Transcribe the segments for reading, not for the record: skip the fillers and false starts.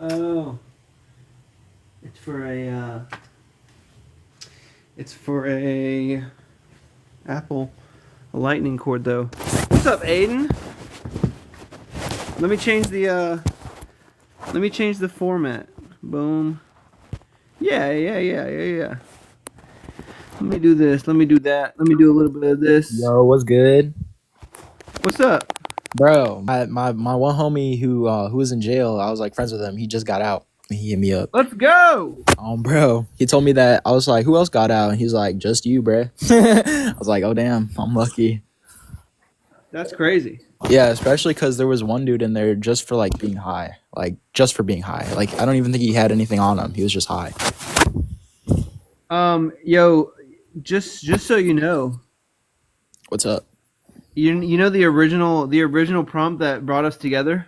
Oh, it's for a. It's for a Apple, a Lightning cord though. What's up, Aiden? Let me change the. Let me change the format. Boom. Yeah. Let me do this. Let me do that. Let me do a little bit of this. Yo, what's good, What's up? bro? My one homie who was in jail. I was like friends with him. He just got out. He hit me up. Let's go. Bro, he told me that. I was like, who else got out? And he's like, just you, bruh. I was like, oh damn, I'm lucky. That's crazy. Yeah, especially because there was one dude in there just for like being high, like just for being high. Like I don't even think he had anything on him. He was just high. Yo, just so you know, What's up? you know the original prompt that brought us together,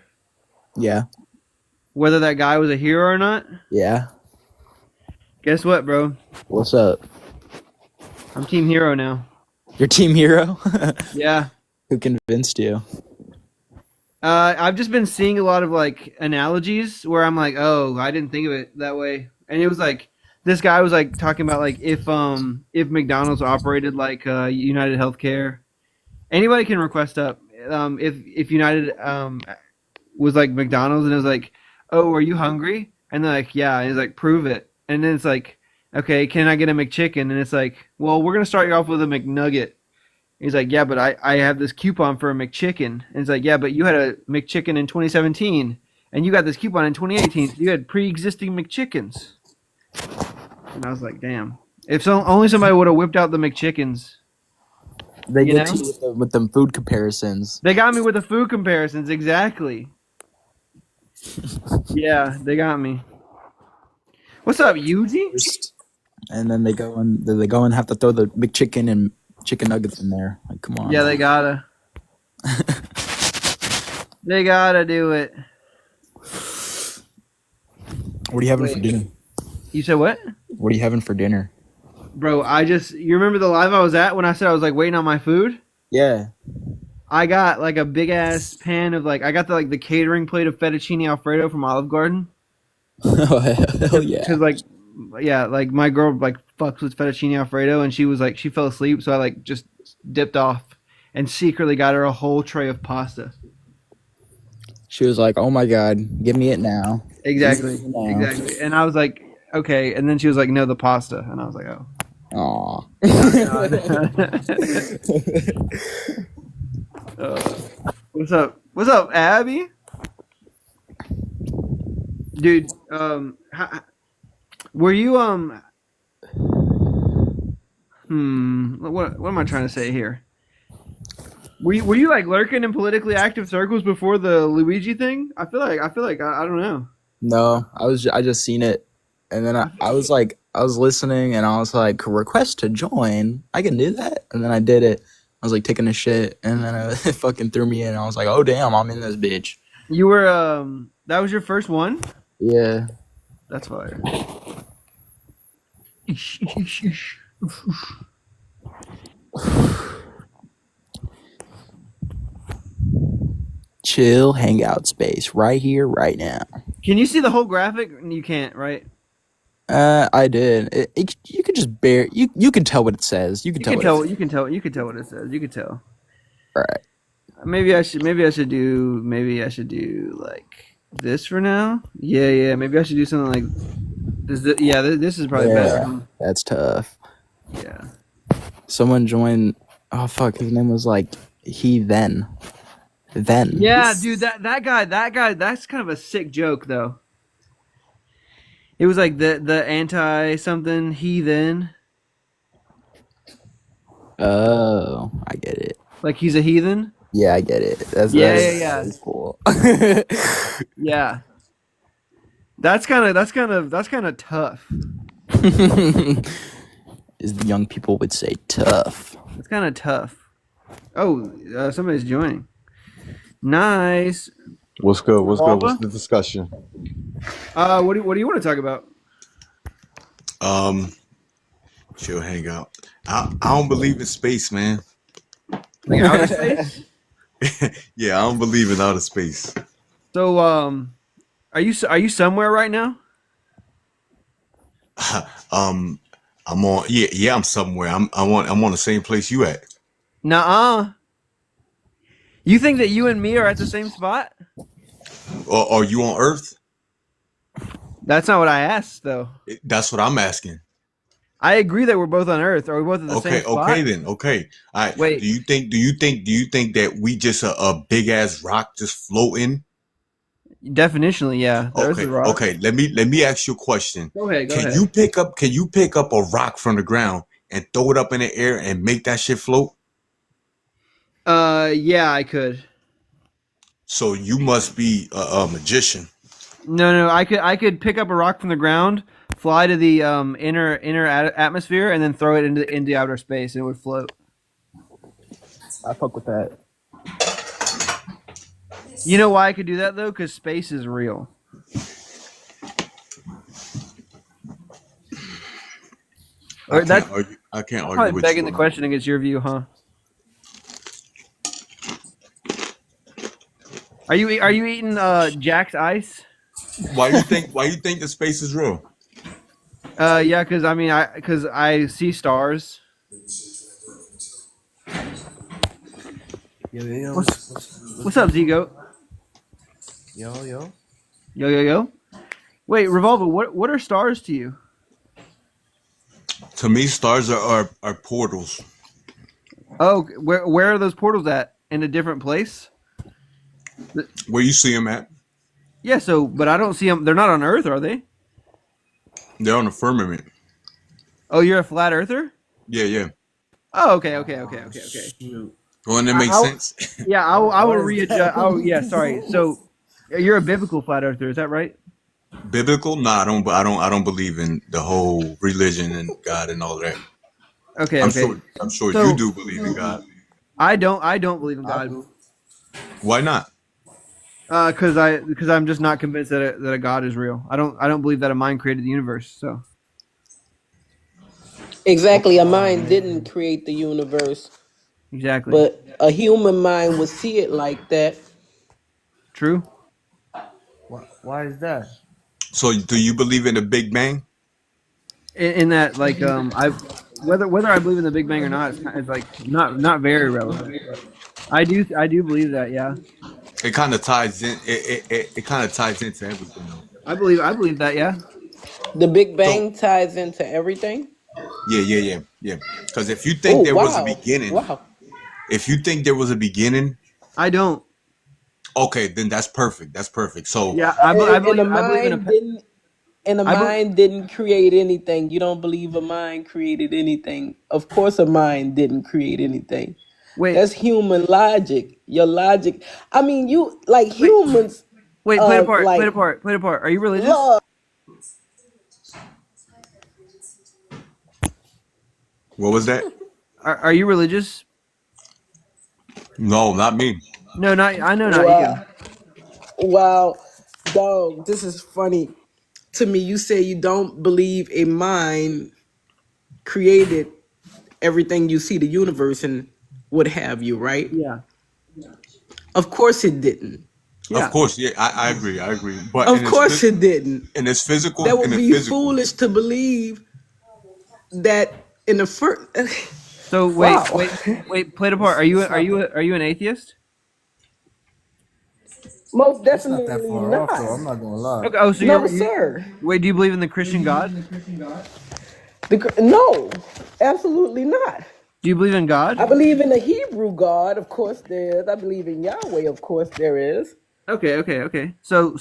Yeah, whether that guy was a hero or not. yeah. Guess what, bro? What's up? I'm Team Hero now. Your team hero? Yeah. Who convinced you? I've just been seeing a lot of like analogies where I'm like, oh, I didn't think of it that way, and it was like this guy was like talking about like if McDonald's operated like United Healthcare, anybody can request up. If United was like McDonald's and it was like, oh, are you hungry? And they're like, yeah. And it's like, prove it. And then it's like, okay, can I get a McChicken? And it's like, well, we're gonna start you off with a McNugget. He's like, yeah, but I have this coupon for a McChicken. And it's like, yeah, but you had a McChicken in 2017, and you got this coupon in 2018. So you had pre-existing McChickens. And I was like, damn. If only somebody would have whipped out the McChickens. They You get know? to you with them food comparisons. They got me with the food comparisons, exactly. Yeah, they got me. What's up, Yuji? And then they go and have to throw the McChicken and chicken nuggets in there. Like, come on. Yeah, they gotta. They gotta do it. What are you having Wait. for dinner? You said what? What are you having for dinner? Bro, you remember the live I was at when I said I was like waiting on my food? Yeah. I got like a big ass pan of like I got the catering plate of fettuccine alfredo from Olive Garden. Oh, hell yeah. Cause like my girl like fucks with fettuccine alfredo and she was like she fell asleep, so I like just dipped off and secretly got her a whole tray of pasta. She was like, oh my god, give me it now. Exactly. Give me it now. Exactly. And I was like, okay, and then she was like, no, the pasta, and I was like, oh. Aw. What's up? What's up, Abby? Dude, were you what am I trying to say here? Were you like lurking in politically active circles before the Luigi thing? I feel like I don't know. No, I just seen it, and then I was listening, and I was like, request to join. I can do that, and then I did it. I was like taking a shit, and then it fucking threw me in. I was like, oh damn, I'm in this bitch. You were that was your first one? Yeah. That's fire. Chill hangout space right here, right now. Can you see the whole graphic? You can't, right? I did. You could just you can tell what it says. You can tell what it says. You can tell what it says. You can tell. Right. Maybe I should do like this for now. Yeah. Maybe I should do something like this. This is probably better. That's tough. Yeah. Someone joined. Oh fuck, his name was like Then. Yeah, dude, that guy, that's kind of a sick joke though. It was like the anti something heathen. Oh, I get it. Like he's a heathen. Yeah, I get it. That's cool. Yeah. That's kind of tough. As the young people would say, tough. It's kind of tough. Oh, somebody's joining. Nice. What's good? What's good? What's the discussion? What do you want to talk about? Um, chill, hang out. I don't believe in space, man. Like outer space? Yeah, I don't believe in outer space. So are you somewhere right now? um, I'm on. Yeah, I'm somewhere. I'm on the same place you at. Nuh-uh. You think that you and me are at the same spot? Or are you on Earth? That's not what I asked, though. That's what I'm asking. I agree that we're both on Earth. Are we both at the same Okay, okay spot? then. Okay. All right. Do Wait, you think? Do you think that we just a big ass rock just floating? definitionally, yeah. The Earth is Okay. a rock. Okay. Let me ask you a question. Go ahead, go Can ahead. you pick up? Can you pick up a rock from the ground and throw it up in the air and make that shit float? Yeah, I could. So you must be a magician. No, no, I could pick up a rock from the ground, fly to the inner atmosphere, and then throw it into outer space, and it would float. I fuck with that. You know why I could do that though? Because space is real. I Or can't that's argue. I can't argue probably with begging you the on that. question against your view, huh? Are you eating Jack's Ice? Why you think the space is real? Yeah, because I mean, I see stars. Yo, yo, yo, What's what's what's up, Zigo? yo, yo? Yo, yo, yo. Wait, Revolver, what are stars to you? To me, stars are portals. Oh, where are those portals at? In a different place? Where you see them at? Yeah, so but I don't see them. They're not on Earth, are they? They're on the firmament. Oh, you're a flat earther? Yeah, yeah. Oh, okay, okay, okay, Oh, okay, okay. shoot. Well, that I, makes I'll, sense. yeah, I will What does readjust. that Oh, yeah, sorry. mean? So you're a biblical flat earther, is that right? Biblical? Nah, I don't believe in the whole religion and God and all that. Okay, I'm okay. sure. I'm sure you So do believe in God. I don't believe in I God. do. Why not? Because I'm just not convinced that a God is real. I don't believe that a mind created the universe. So Exactly. A Oh mind didn't man, create the universe, exactly but a human mind would see it like that. true. why is that? So, do you believe in the Big Bang? In that like I whether I believe in the Big Bang or not is like not very relevant. But I do believe that. Yeah, It kind of ties in. It kind of ties into everything, though. I believe that. Yeah. The Big So, Bang ties into everything. yeah, yeah, yeah, yeah. Because if you Oh, think there was a wow. beginning, Wow. if you think there was a beginning, I don't. okay, then that's perfect. That's perfect. So, Yeah, I And a believe in a mind didn't and a I believe. mind didn't create anything. You don't believe a mind created anything. Of course a mind didn't create anything. Wait, That's human logic. Your logic. I mean, you like wait, humans wait. Play it apart. Play it like apart. Play it apart. Are you religious? love. what was that? Are you religious? No, not me. No, not. I know not you. Wow. Wow. Dog, this is funny. To me, you say you don't believe a mind created everything you see, the universe and what have you, right? Yeah. Of course it didn't. Of Yeah. course, yeah, I agree. I agree. But Of course it didn't. in its physical, That in would the be physical. foolish to believe that in the first. So Wow. wait. Play it apart. Are you an atheist? Most It's not that definitely far off not. though. I'm not gonna lie. Okay. Oh, so No, you sir. wait. Do you believe in the Christian God? No, absolutely not. Do you believe in I God? believe in the Hebrew God, of course there is. I believe in Yahweh, of course there is. Okay. Okay. Okay. So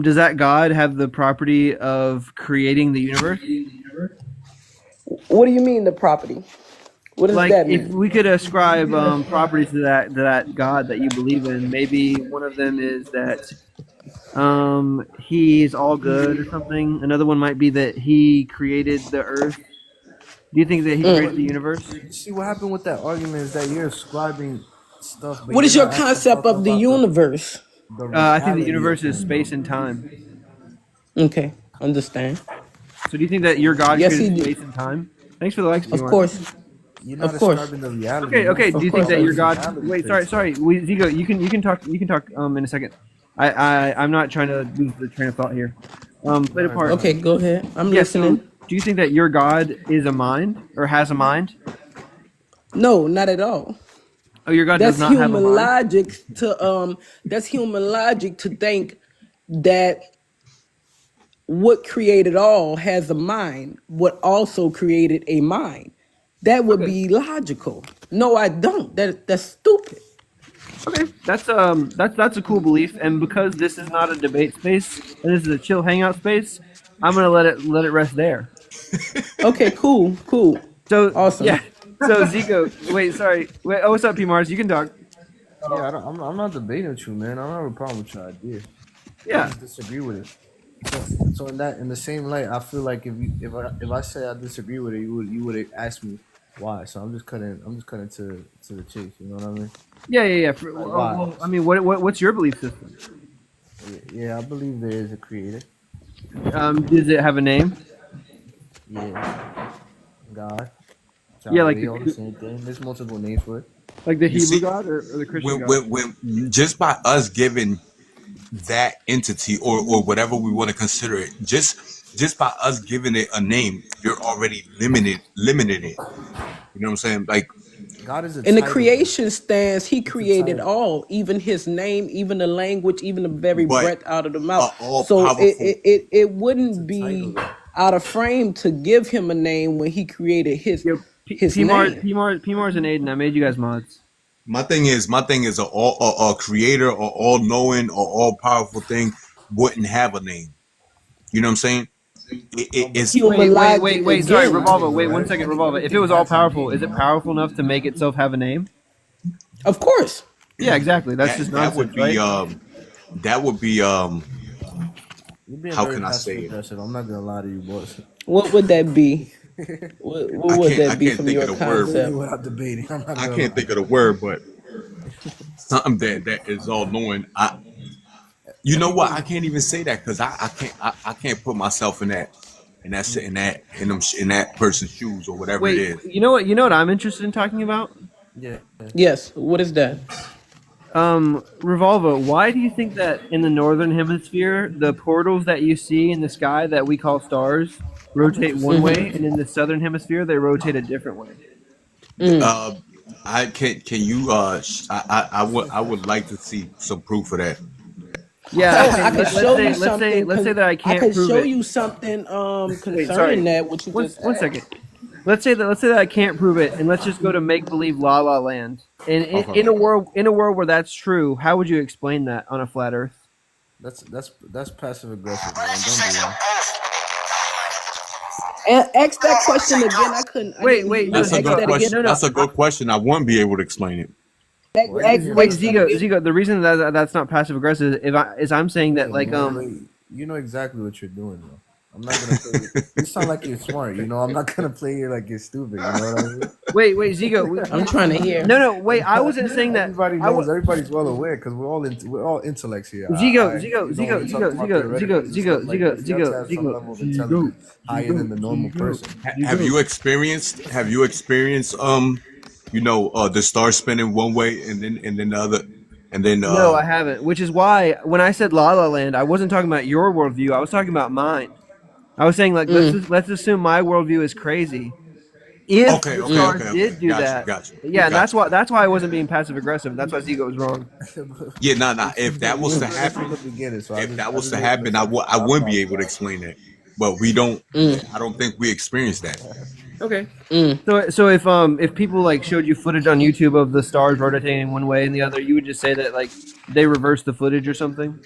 does that God have the property of creating the universe? What do you mean the property? What does Like, that if mean? we could ascribe properties to that God that you believe in, maybe one of them is that he's all good or something. Another one might be that he created the earth. Do you think that he created the Mm. universe? You see what happened with that argument is that you're ascribing stuff, but What you're is your not actually concept talking of the about the universe? the I think the reality of universe it. is space and time. Okay, understand. So do you think that your God Yes, created he did. space and time? Thanks for the likes, Of P-Mark. course, You're not of course. describing the reality. Okay, You're okay. Do you think course, that your of God? reality Wait, space. sorry. Zigo, you can talk. You can talk. In a second. I'm not trying to lose the train of thought here. Play the Alright, part. Okay, go ahead. I'm Yeah. So, listening. do you think that your God is a mind or has a mind? No, not at all. Oh, your God does That's not have a human mind. logic to that's human logic to think that what created all has a mind, what also created a mind. That would Okay. be logical. No, I don't. That's stupid. Okay. That's a cool belief, and because this is not a debate space and this is a chill hangout space, I'm gonna let it rest there. Okay, cool, cool. So Awesome. yeah. So Zico, wait, sorry. Wait. Oh, what's up, P Mars? You can talk. Yeah, I'm not debating with you, man. I don't have a problem with your idea. I Yeah. just disagree with it. So in the same light, I feel like if I say I disagree with it, you would ask me why. So I'm just cutting to the chase. You know what I mean? Yeah. Why? Well, I mean, what's your belief system? Yeah, I believe there is a creator. Does it have a name? Yeah, God. Yeah, like They all the same thing. There's multiple names for it. the You Hebrew see, God or the Christian God? when just by us giving that entity or whatever we want to consider it, just by us giving it a name, you're already limited it. You know what I'm saying? Like, God is a In the title, bro. creation stance, he It's a created title. all, even his name, even the language, even the very but breath out of the mouth. all So powerful. it It's wouldn't a title, be though. out of frame to give him a name when he created Yo, his name. P Mars and Aiden. I made you guys mods. My thing is a creator or all knowing or all powerful thing wouldn't have a name. You know what I'm saying? It's Human logic Sorry, again. Revolva. Wait one Right? second, Revolva. If it was all powerful, is it powerful enough to make itself have a name? Of course. Yeah, exactly. That's that just that would nonsense, be right? that would be You're being how very can I passive say it? aggressive. I'm not gonna lie to you, boss. What would that be? What would I that be can't from think your of the word. concept? Without debating, I'm not I gonna can't lie. think of the word, but something that is all knowing. You know what? I can't even say that because I can't put myself in that person's shoes or whatever it Wait, is. you know what? You know what I'm interested in talking about? Yeah. Yes. What is that? Revolva, why do you think that in the northern hemisphere, the portals that you see in the sky that we call stars rotate one way, and in the southern hemisphere they rotate a different way? Uh, I can you I would like to see some proof of that. Yeah. Oh, Okay. I could show you Let's say something. let's say that I I can't could prove show it. you something Wait, concerning sorry. that. What you just One asked. second. Let's say that I can't prove it, and let's just go to make believe La La Land. And Okay. in a world where that's true, how would you explain that on a flat Earth? That's passive aggressive, man. Don't do that. And ask that question again. I couldn't. I Wait, didn't hear wait, you. no, That's a Ask good that again. question. No, no. That's a good question. I wouldn't be able to explain it. Why you here? Wait, Ask that Zigo, again. the reason that that's not passive aggressive is I'm saying that like Wait, you know exactly what you're doing, though. I'm not gonna play. You sound like you're smart. You know, I'm not gonna play you like you're stupid. You know what I mean? wait, Zigo. I'm trying to hear. No, wait. I wasn't saying that. Everybody I knows. wa- Everybody's well aware because we're all intellects here. Zigo, You know, when we talk about theoreticals and stuff like this, you have to have some level of intelligence higher than the normal person. Have you experienced the star spinning one way and then the other and then No, I haven't. Which is why when I said La La Land, I wasn't talking about your worldview. I was talking about mine. I was saying like let's assume my worldview is crazy. If okay, the okay, stars okay, did okay. do Got that, you, got you. yeah, and Got you. that's why I wasn't being passive aggressive. That's why Zigo was wrong. Yeah, nah. If that was to From happen, the beginning, so if that I was just to made happen, this I up. wouldn't be able to explain that. But we don't. I don't think we experienced that. Okay. So if people like showed you footage on YouTube of the stars rotating one way and the other, you would just say that like they reversed the footage or something.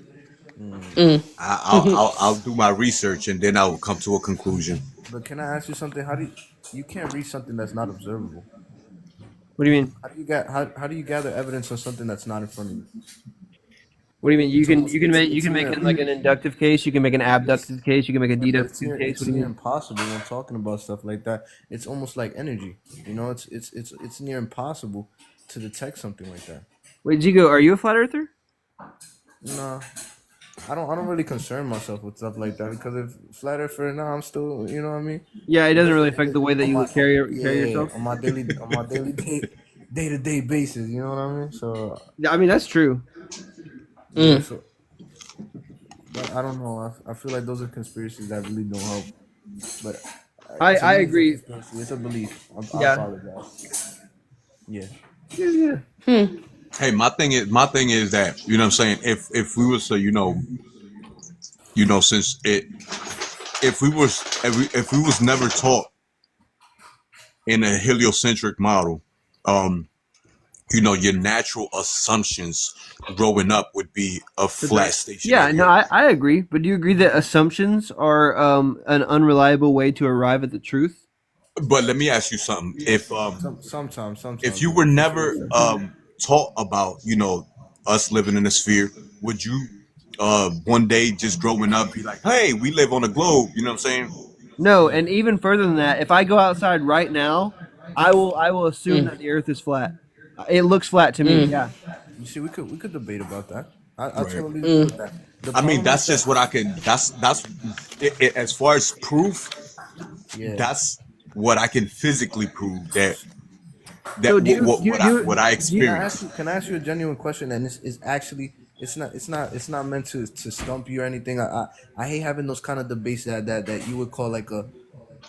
I'll do my research and then I'll come to a conclusion. But can I ask you something? How do you can't read something that's not observable? What do you mean? How do you gather evidence on something that's not in front of you? What do you mean? You can it's make near- it like an inductive case. You can make an abductive case. You can make a But deductive case. it's What do you near mean? impossible when talking about stuff like that. It's almost like energy. You know, it's near impossible to detect something like that. Wait, Zigo, are you a flat earther? No, I don't really concern myself with stuff like that because if flat earther now, I'm still, you know what I mean. Yeah, it doesn't really affect the way that On you my carry yeah, yourself. on my daily day to day basis, you know what I mean. So Yeah, I mean that's true. yeah, so but I don't know. I feel like those are conspiracies that really don't help. But to I me, it's a agree. conspiracy. It's a belief. I Yeah. apologize. Yeah. Yeah, yeah. Hey, my thing is that, you know what I'm saying, if we was to, since it if we was never taught in a heliocentric model, um, your natural assumptions growing up would be a flat Yeah, stationary no, earth. I agree. But do you agree that assumptions are an unreliable way to arrive at the truth? But let me ask you something. If Sometimes, you yeah. were To a certain never extent. taught about, us living in a sphere, would you one day just growing up be like, hey, we live on a globe, you know what I'm saying? No, and even further than that, if I go outside right now, I will assume that the Earth is flat. It looks flat to me. Yeah. You see, we could debate about that. I Right. totally agree with that. The I mean, problem is that's that just what I can. That's as far as proof. yeah. That's what I can physically prove that So what I do you experienced. Can I ask you a genuine question? And this is actually it's not meant to stump you or anything. I hate having those kind of debates that you would call like a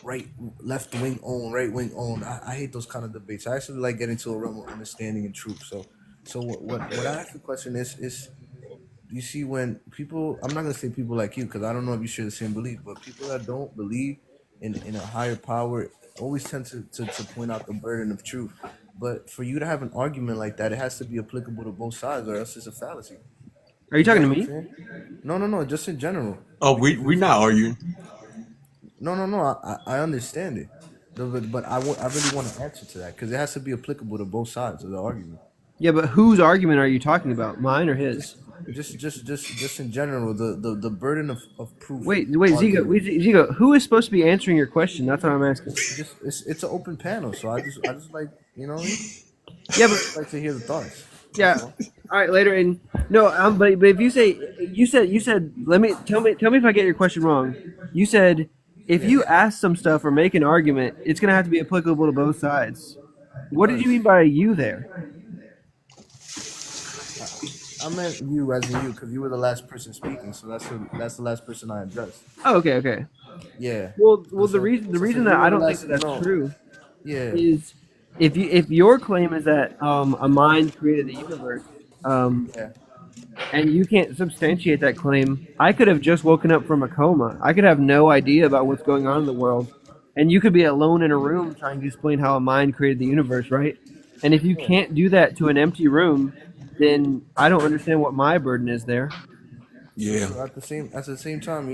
right left wing own right wing own. I hate those kind of debates. I actually like getting to a realm of understanding and truth. So what I ask the question is you see when people, I'm not gonna say people like you because I don't know if you share the same belief, but people that don't believe in a higher power always tend to point out the burden of truth. But for you to have an argument like that, it has to be applicable to both sides, or else it's a fallacy. are you You get talking to what I'm me? saying? No, just in general. Oh, Because we not arguing. no. I understand it, but I really want to answer to that because it has to be applicable to both sides of the argument. Yeah, but whose argument are you talking about? Mine or his? Just in general, the burden of proof Wait, Zigo, argument. Zigo, who is supposed to be answering your question? That's what I'm asking. It's an open panel, so I just like, you know what I mean? Yeah, but Like to hear the thoughts. That's yeah. all. All right, later. And no, but if you said, let me tell me if I get your question wrong. You said if you ask some stuff or make an argument, it's gonna have to be applicable to both sides. It What did you does. mean by you there? I meant you as in you because you were the last person speaking, so that's the last person I addressed. Oh, okay, okay. Yeah. Well, the So reason since that you were I the don't think last, that that's no, true yeah, is if your claim is that a mind created the universe, yeah, and you can't substantiate that claim, I could have just woken up from a coma. I could have no idea about what's going on in the world, and you could be alone in a room trying to explain how a mind created the universe, right? And if you yeah. can't do that to an empty room, then I don't understand what my burden is there. Yeah. So at the same time,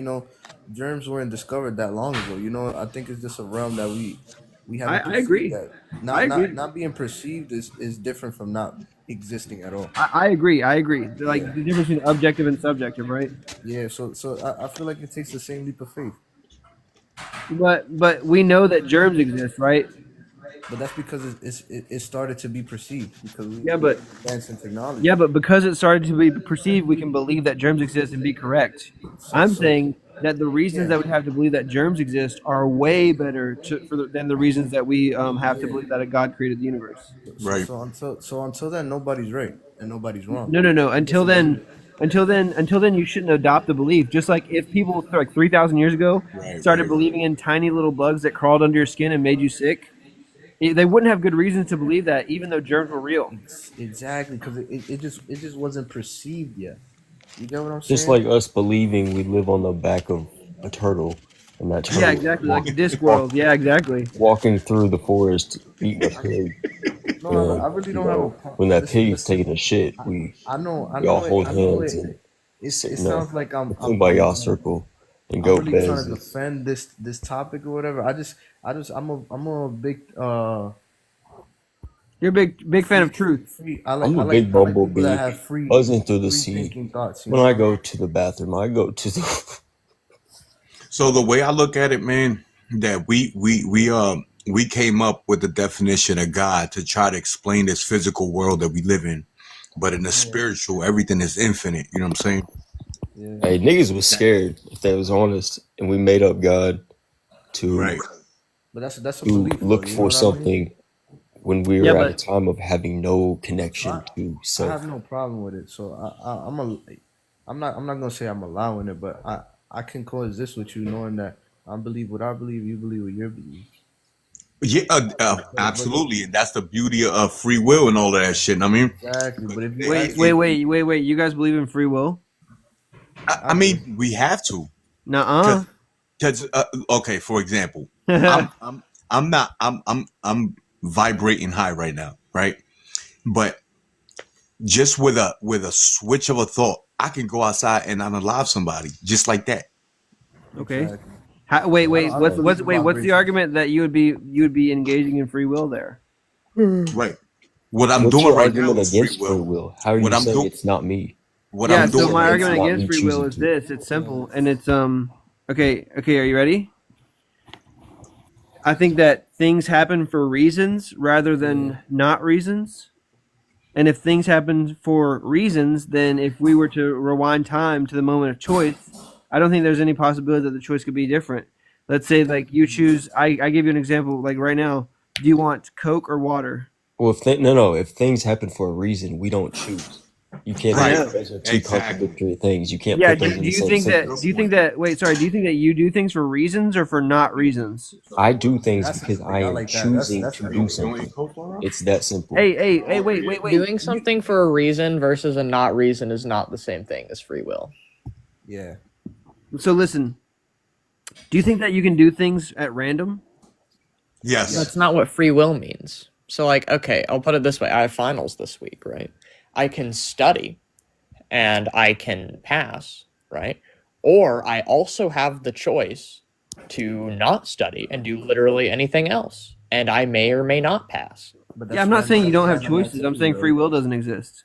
germs weren't discovered that long ago. I think it's just a realm that we haven't I perceived agree. that. I agree. Not being perceived is different from not existing at all. I agree. I agree. Yeah. Like the difference between objective and subjective, right? Yeah, so I feel like it takes the same leap of faith. But we know that germs exist, right? But that's because it started to be perceived because Yeah, we but advance in technology. yeah, but because it started to be perceived, we can believe that germs exist and be correct. I'm So saying that the reasons yeah, that we have to believe that germs exist are way better than the reasons that we have to believe that a God created the universe. Right. until then, nobody's right and nobody's wrong. No. I Until disagree. then, you shouldn't adopt the belief. Just like if people like 3,000 years ago Right. started Right. believing in tiny little bugs that crawled under your skin and made you sick, they wouldn't have good reasons to believe that, even though germs were real. Exactly, because it just wasn't perceived yet. You get what I'm Just saying? like us believing we live on the back of a turtle, and that Yeah, turtle exactly. Like walk, Discworld. Yeah, exactly. walking through the forest eating a pig. No, And I really don't have a when that listen, pig's listen. taking a shit, we I we all know it. hold I know hands it. and It sit in sounds like a kumbaya circle and I'm go really trying to Bez. defend this topic or whatever. I'm a big You're a big fan of free truth. free. I'm a big I like people that bumblebee have buzzing through the free sea. thinking thoughts. You When know I what I mean? go to the bathroom, I go to the So the way I look at it, man, that we came up with the definition of God to try to explain this physical world that we live in. But in the Yeah, spiritual, everything is infinite. You know what I'm saying? Yeah. Hey, niggas was scared if they was honest, and we made up God to Right. But that's a to belief, though. look You know for what I mean? something when we Yeah, were at a but time of having no connection I, to I have self. no problem with it. So I'm not gonna say I'm allowing it, but I can coexist with you, knowing that I believe what I believe, you believe what you believe. Yeah, But absolutely, and that's the beauty of free will and all of that shit. I mean, exactly. But if you wait, ask wait, me, wait, wait, wait. You guys believe in free will? I I do. mean, we have to, Nuh-uh. because okay, for example, I'm not, I'm vibrating high right now, right? But just with a switch of a thought, I can go outside and unalive somebody just like that. Okay. Exactly. Wait, So wait. I don't believe in What's the vibrations. argument that you would be engaging in free will there? Right. What I'm What's doing your right now argument is free against free will. will? How are What you I'm saying doing, it's not me? what Yeah. I'm How are you So doing saying my right it's argument now. not against me free will choosing is to? this. It's simple, and it's Okay. Okay. Are you ready? I think that things happen for reasons rather than not reasons. And if things happen for reasons, then if we were to rewind time to the moment of choice, I don't think there's any possibility that the choice could be different. Let's say like you choose. I give you an example. Like right now, do you want Coke or water? Well, no. If things happen for a reason, we don't choose. You can't I do Right. know. that. Those are two Exactly. contradictory things. You can't Yeah. put Do, those in do the you same think that? Good Do sentence. you think point. that? Wait. Sorry. Do you think that you do things for reasons or for not reasons? I do things That's because I interesting. I am like that. choosing That's to You do don't, interesting. you don't eat something. coke, Laura? It's that simple. Hey. Wait. Doing something for a reason versus a not reason is not the same thing as free will. Yeah. So listen. Do you think that you can do things at random? Yes. That's not what free will means. So, like, okay, I'll put it this way. I have finals this week, right? I can study and I can pass, right? Or I also have the choice to not study and do literally anything else. And I may or may not pass. But Yeah. I'm not saying you don't have choices. I'm saying free will. will doesn't exist.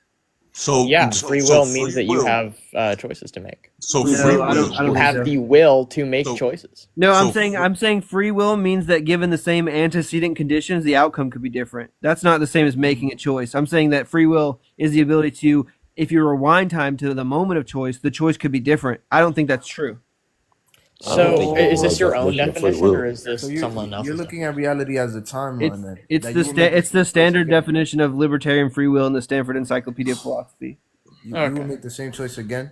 So, Yeah, so, free so will means free that you will. have choices to make. So No, free I don't. will. I don't You think have so. the will to make So, choices. No, I'm so saying free will means that given the same antecedent conditions, the outcome could be different. That's not the same as making a choice. I'm saying that free will is the ability to, if you rewind time to the moment of choice, the choice could be different. I don't think that's true. I don't think So, you is this realize your that's own making a free definition, or will. is So this someone you're else's looking at reality as a It's timeline then. it's That the you would make it's the choice standard again. definition of libertarian free will in the Stanford Encyclopedia of Philosophy. You Okay. would make the same choice again.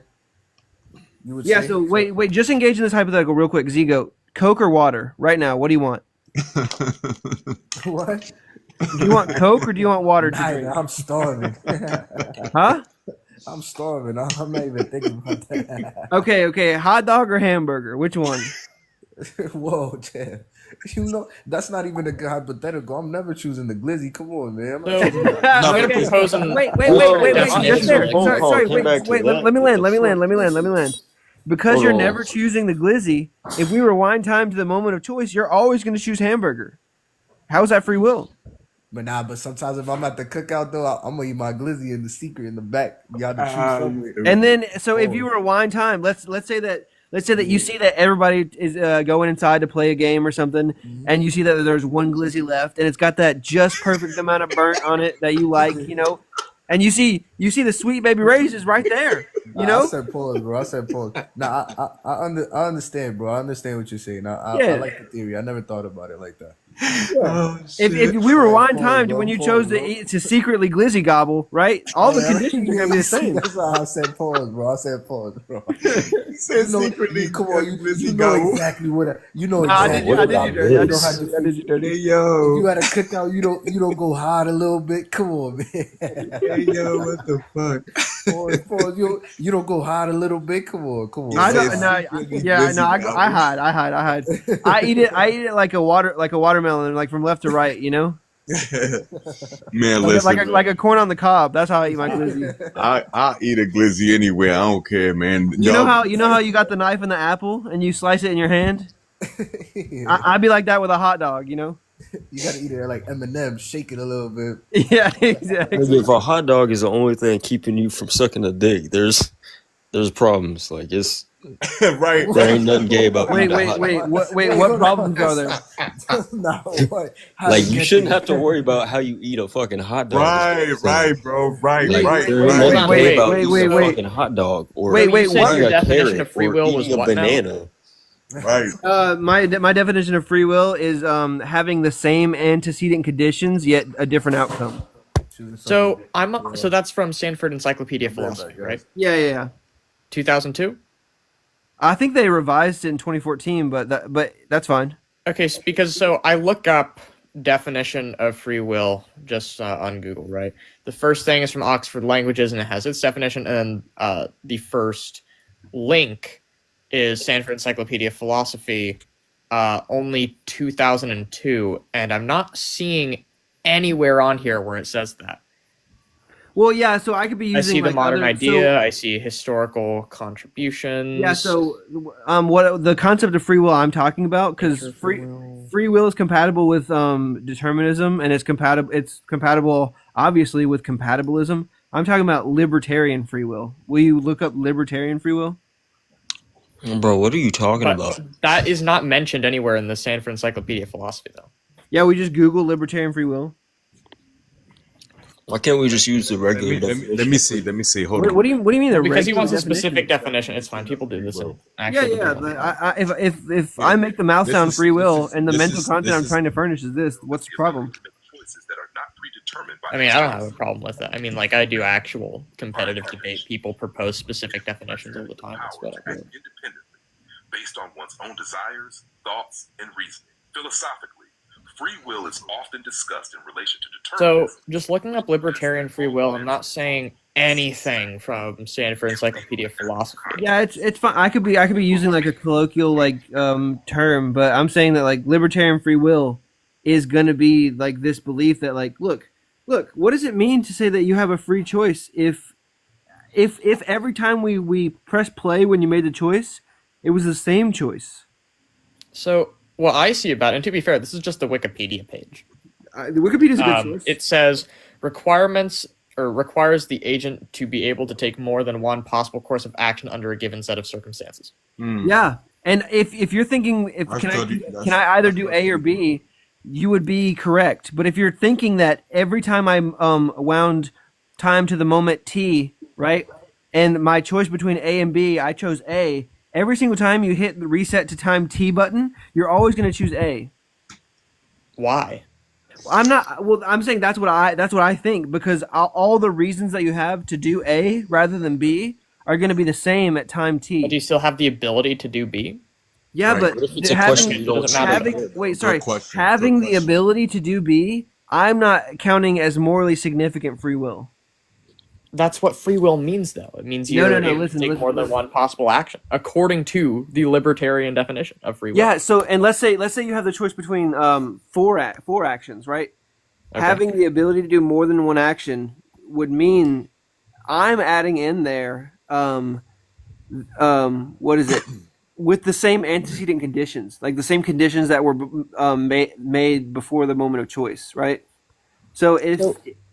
You would Yeah. say. So wait. Just engage in this hypothetical real quick. Zigo, Coke or water? Right now, what do you want? What? Do you want Coke or do you want water to Neither. drink? I'm starving. Huh? I'm starving. I'm not even thinking about that. Okay. Hot dog or hamburger? Which one? Whoa, damn. You know, that's not even a good hypothetical. I'm never choosing the glizzy. Come on, man. I'm not So, choosing that. I'm Okay. going to propose an Wait. alternate Just definition there. of phone Sorry. call. Sorry. Come Wait. back to Wait. that. Let me What land. the Let me land. Because Hold you're on. never choosing the glizzy. If we rewind time to the moment of choice, you're always going to choose hamburger. How is that free will? But sometimes if I'm at the cookout though, I'm gonna eat my glizzy in the secret in the back. Y'all to choose from it. And then, so if you rewind time, let's say that you see that everybody is going inside to play a game or something, and you see that there's one glizzy left, and it's got that just perfect amount of burnt on it that you like, and you see the Sweet Baby Ray's is right there, I said pause, bro. I said pause. Nah, I understand, bro. I understand what you're saying. I Yeah. like the theory. I never thought about it like that. Oh, If we rewind Pause, time to bro, when you pause, chose bro. to secretly glizzy gobble, right? All the Yeah, conditions are gonna be the same. That's why I said pause, bro. I said pause, bro. He said You know, secretly. come on, you glizzy know go. exactly what you know Nah, exactly. What did I you dirty. I miss? did you Hey dirty. If yo. you at a cookout, you don't go hard a little bit. Come on, man. Hey yo. What the fuck? Pause. You don't go hard a little bit. Come on. He I said don't. No, secretly yeah, no. glizzy I go. hide. I eat it. I eat it like a watermelon, like from left to right. Man, Like listen. like a corn on the cob. That's how I eat my glizzy. I eat a glizzy anywhere. I don't care, man. You know how you got the knife and the apple and you slice it in your hand? I'd be like that with a hot dog. You gotta eat it like Eminem, shake it a little bit. Yeah, exactly. Nigga, if a hot dog is the only thing keeping you from sucking a dick, there's problems. Like it's Right. There ain't nothing gay about Wait, eating a wait, hot wait, dog. what problems are there? No, what? How Like to you get shouldn't the- have to worry about how you eat a fucking hot dog. Right, right, bro. Right, Wait, right, There wait, ain't right. nothing wait, gay about wait, eating wait, a wait. fucking hot dog or Wait, So you said what? your eating a definition carrot of free or will was eating a what now? banana. Right. My definition of free will is having the same antecedent conditions yet a different outcome. Choosing So something. so that's from Stanford Encyclopedia of I'll be right Philosophy, back, right? guys. Yeah. 2002. I think they revised it in 2014, but that's fine. Okay, because I look up definition of free will just on Google, right? The first thing is from Oxford Languages, and it has its definition, and then the first link is Stanford Encyclopedia of Philosophy, only 2002, and I'm not seeing anywhere on here where it says that. Well, yeah. So I could be using. I see the like, modern other, idea. I see historical contributions. Yeah. So, what the concept of free will I'm talking about, because free will is compatible with determinism, and it's compatible obviously with compatibilism. I'm talking about libertarian free will. Will you look up libertarian free will? Bro, what are you talking But about? that is not mentioned anywhere in the Stanford Encyclopedia of Philosophy, though. Yeah, we just Google libertarian free will. Why can't we just use the regular definition? Let me see. Hold on. What do you mean? The Because he regular wants a definition? specific definition. It's fine. People do this. In Yeah, actual yeah. debate. If I make the mouth This sound is- free will, this is- and the this mental is- content this I'm is- trying to furnish is this, what's the problem? I mean, I don't have a problem with it. I mean, like, I do actual competitive debate. People propose specific definitions all the time. That's what I do. Independently, based on one's own desires, thoughts, and reasoning. Philosophically, free will is often discussed in relation to So, determinism. just looking up libertarian free will, I'm not saying anything from Stanford Encyclopedia of Philosophy. Yeah, it's fine. I could be using like a colloquial term, but I'm saying that like libertarian free will is going to be like this belief that like look, what does it mean to say that you have a free choice if every time we press play when you made the choice, it was the same choice. So, what I see about it, and to be fair, this is just the Wikipedia page. The Wikipedia's a good source. It says requires the agent to be able to take more than one possible course of action under a given set of circumstances. Yeah, and if you're thinking can I either do A or B, you would be correct. But if you're thinking that every time I wound time to the moment T, right, and my choice between A and B, I chose A. Every single time you hit the reset to time T button, you're always going to choose A. Why? I'm not. Well, I'm saying that's what I think, because all the reasons that you have to do A rather than B are going to be the same at time T. But do you still have the ability to do B? Yeah, Right. but What if it's a question you don't doesn't matter. having Good the ability to do B, I'm not counting as morally significant free will. That's what free will means, though. It means No, you're no, able listen, to take listen, more than listen. one possible action, according to the libertarian definition of free will. Yeah. So, and let's say you have the choice between four actions, right? Okay. Having the ability to do more than one action would mean I'm adding in there what is it? With the same antecedent conditions, like the same conditions that were made before the moment of choice, right? So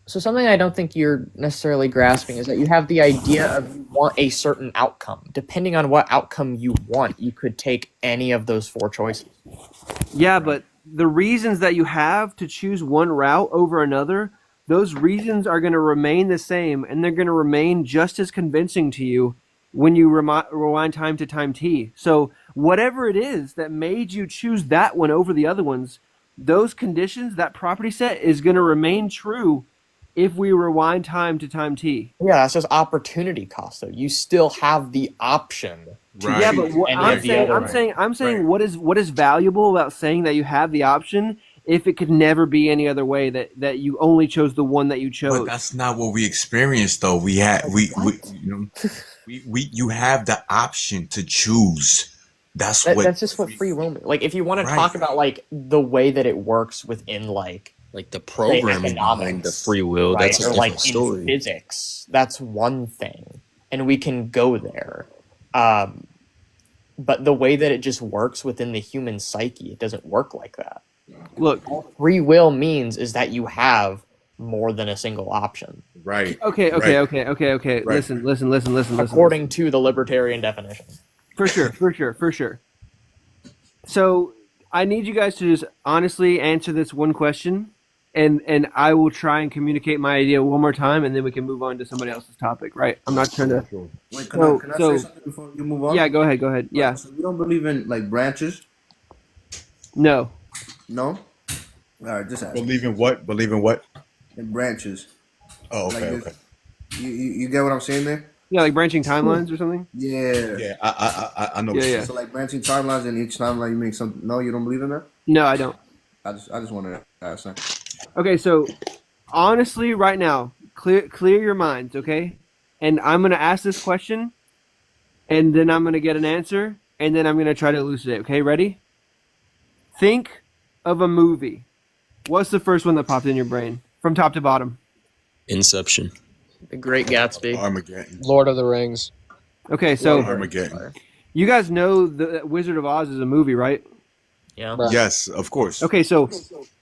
So something I don't think you're necessarily grasping is that you have the idea of you want a certain outcome. Depending on what outcome you want, you could take any of those four choices. yeah, but the reasons that you have to choose one route over another, those reasons are going to remain the same, and they're going to remain just as convincing to you when you rewind time to time T. So whatever it is that made you choose that one over the other ones, those conditions, that property set is going to remain true if we rewind time to time T. Yeah, that's just opportunity cost, though. You still have the option. Right. Yeah, but what Any I'm of the saying, other I'm saying, Right. what is valuable about saying that you have the option if it could never be any other way, that you only chose the one that you chose. But that's not what we experienced, though. We you have the option to choose. That's That's just what free will means. Like, if you want to Right. talk about, like, the way that it works within, like Like the programming behind the economics, free will, right? that's a Or, different like, in story. physics, that's one thing. And we can go there. But the way that it just works within the human psyche, it doesn't work like that. Look, Free will means is that you have more than a single option, right. okay. Right. Listen. according to the libertarian definition. For sure. So I need you guys to just honestly answer this one question, and I will try and communicate my idea one more time, and then we can move on to somebody else's topic. Right? I'm not trying to. Wait, So can I so say something before you move on? yeah, go ahead. Yeah, So you don't believe in like branches? no. No. All right, just ask. Believe in what? Believe in what? In branches. Oh, Like okay, this. okay. You get what I'm saying there? Yeah, like branching timelines or something. Yeah. Yeah, I know. Yeah, what you're yeah. So like branching timelines, and each timeline you make something. No, you don't believe in that? No, I don't. I just wanted to ask that. Okay, so honestly, right now, clear your minds, okay? And I'm gonna ask this question, and then I'm gonna get an answer, and then I'm gonna try to elucidate. Okay, ready? Think of a movie. What's the first one that popped in your brain, from top to bottom? Inception. The Great Gatsby. Armageddon. Lord of the Rings. Okay, so Armageddon. you guys know the Wizard of Oz is a movie, right? Yeah. Right. Yes, of course. Okay, so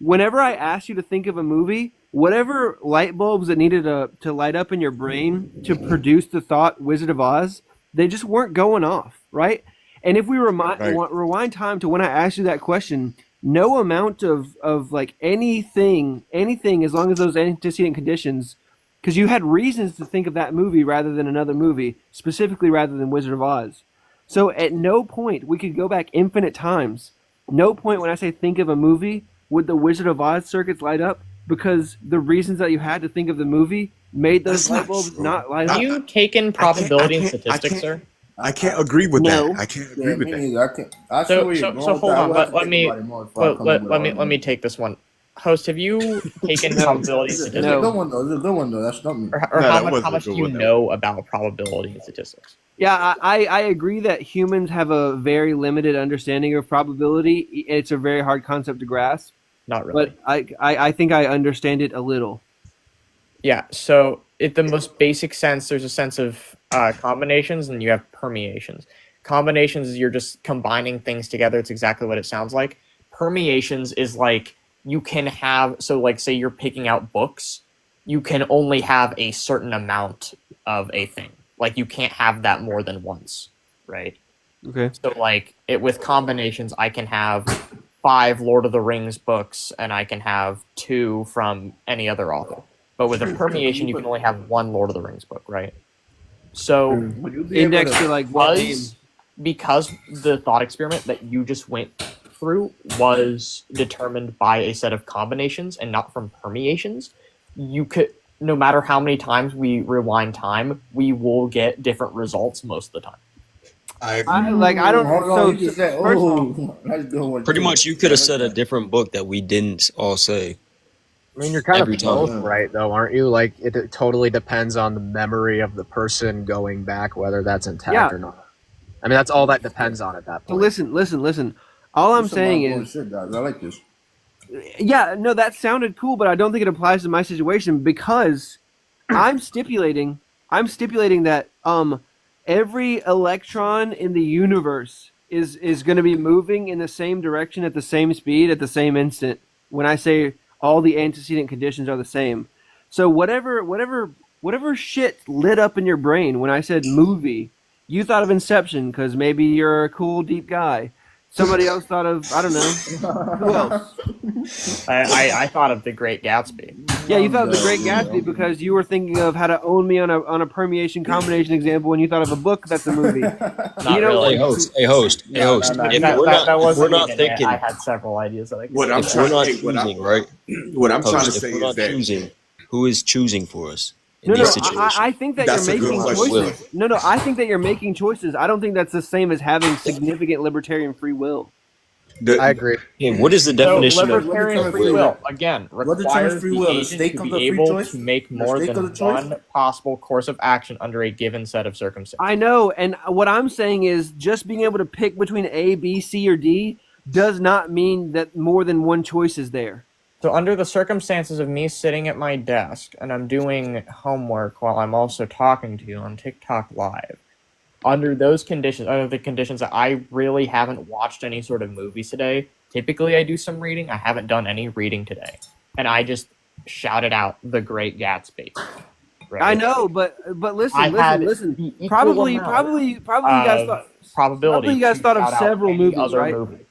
whenever I asked you to think of a movie, whatever light bulbs that needed to light up in your brain to produce the thought Wizard of Oz, they just weren't going off, right? And if we rewind time to when I asked you that question, no amount of like anything, as long as those antecedent conditions, because you had reasons to think of that movie rather than another movie, specifically rather than Wizard of Oz. So at no point, we could go back infinite times. No point when I say think of a movie would the Wizard of Oz circuits light up, because the reasons that you had to think of the movie made those That's light not bulbs true. not light Have up. you taken probability and I can't- statistics, sir? I can't agree with No. that. I can't agree Yeah, with me that. neither. I can't. I see So where you're so going so with hold that. I on. would have to Let think me about it more before I let, come let, up with let an me let me argument. take this one. Host, have you taken probability and It's a statistics? No. good one though. It's a good one though. That's something. Or No, how that much, wasn't how a much good do you one, though. know about probability and statistics? Yeah, I agree that humans have a very limited understanding of probability. It's a very hard concept to grasp, Not really. but I think I understand it a little. Yeah, so in the most basic sense, there's a sense of combinations and you have permeations. Combinations is you're just combining things together. It's exactly what it sounds like. Permeations is like you can have, so like say you're picking out books, you can only have a certain amount of a thing. Like you can't have that more than once, right? Okay. So like with combinations, I can have 5 Lord of the Rings books and I can have 2 from any other author. But with a permeation, you can only have 1 Lord of the Rings book, right? So Would you be able Index to like what name? because the thought experiment that you just went through was determined by a set of combinations and not from permeations, you could, no matter how many times we rewind time, we will get different results most of the time. I don't. Hold on, So you just said, first of all, oh, that's a good one. Pretty too. much, you could have said a different book that we didn't all say. I mean, you're kind Every of time. both right, though, aren't you? Like, it totally depends on the memory of the person going back, whether that's intact Yeah. or not. I mean, that's all that depends on at that so point. listen. All I'm This is saying some ongoing is, shit, guys. I like this. yeah, no, that sounded cool, but I don't think it applies to my situation, because I'm stipulating that every electron in the universe is going to be moving in the same direction at the same speed at the same instant. When I say all the antecedent conditions are the same, so whatever shit lit up in your brain when I said movie, you thought of Inception because maybe you're a cool deep guy. Somebody else thought of, I don't know, who else? I thought of The Great Gatsby. Yeah, you thought of The Great Gatsby because you were thinking of How to Own Me on a permeation combination example, and you thought of a book that's a movie. Not You know, really. Hey host, hey host. No, If no. we're That not, if wasn't we're not even it. thinking, I had several ideas that I could What I'm if trying we're not to say, choosing, right? what I'm trying to Host, say if we're is not that choosing, who is choosing for us in No, these no, situations? I think that That's you're a good making question. choices. No, I think that you're making choices. I don't think that's the same as having significant libertarian free will. I agree. Hey, what is the So definition of libertarian free free will? will again What determines requires free the will? The agent stake to of be the free able choice? to make The more stake than of the choice? one possible course of action under a given set of circumstances. I know, and what I'm saying is just being able to pick between A, B, C, or D does not mean that more than one choice is there. So under the circumstances of me sitting at my desk and I'm doing homework while I'm also talking to you on TikTok Live, under those conditions, under the conditions that I really haven't watched any sort of movies today, typically I do some reading. I haven't done any reading today. And I just shouted out The Great Gatsby. right? I know, but listen, I had listen. the equal Probably, amount probably, probably you guys of thought. probability. Probably you guys to thought of shout out several any movies, other right? movie.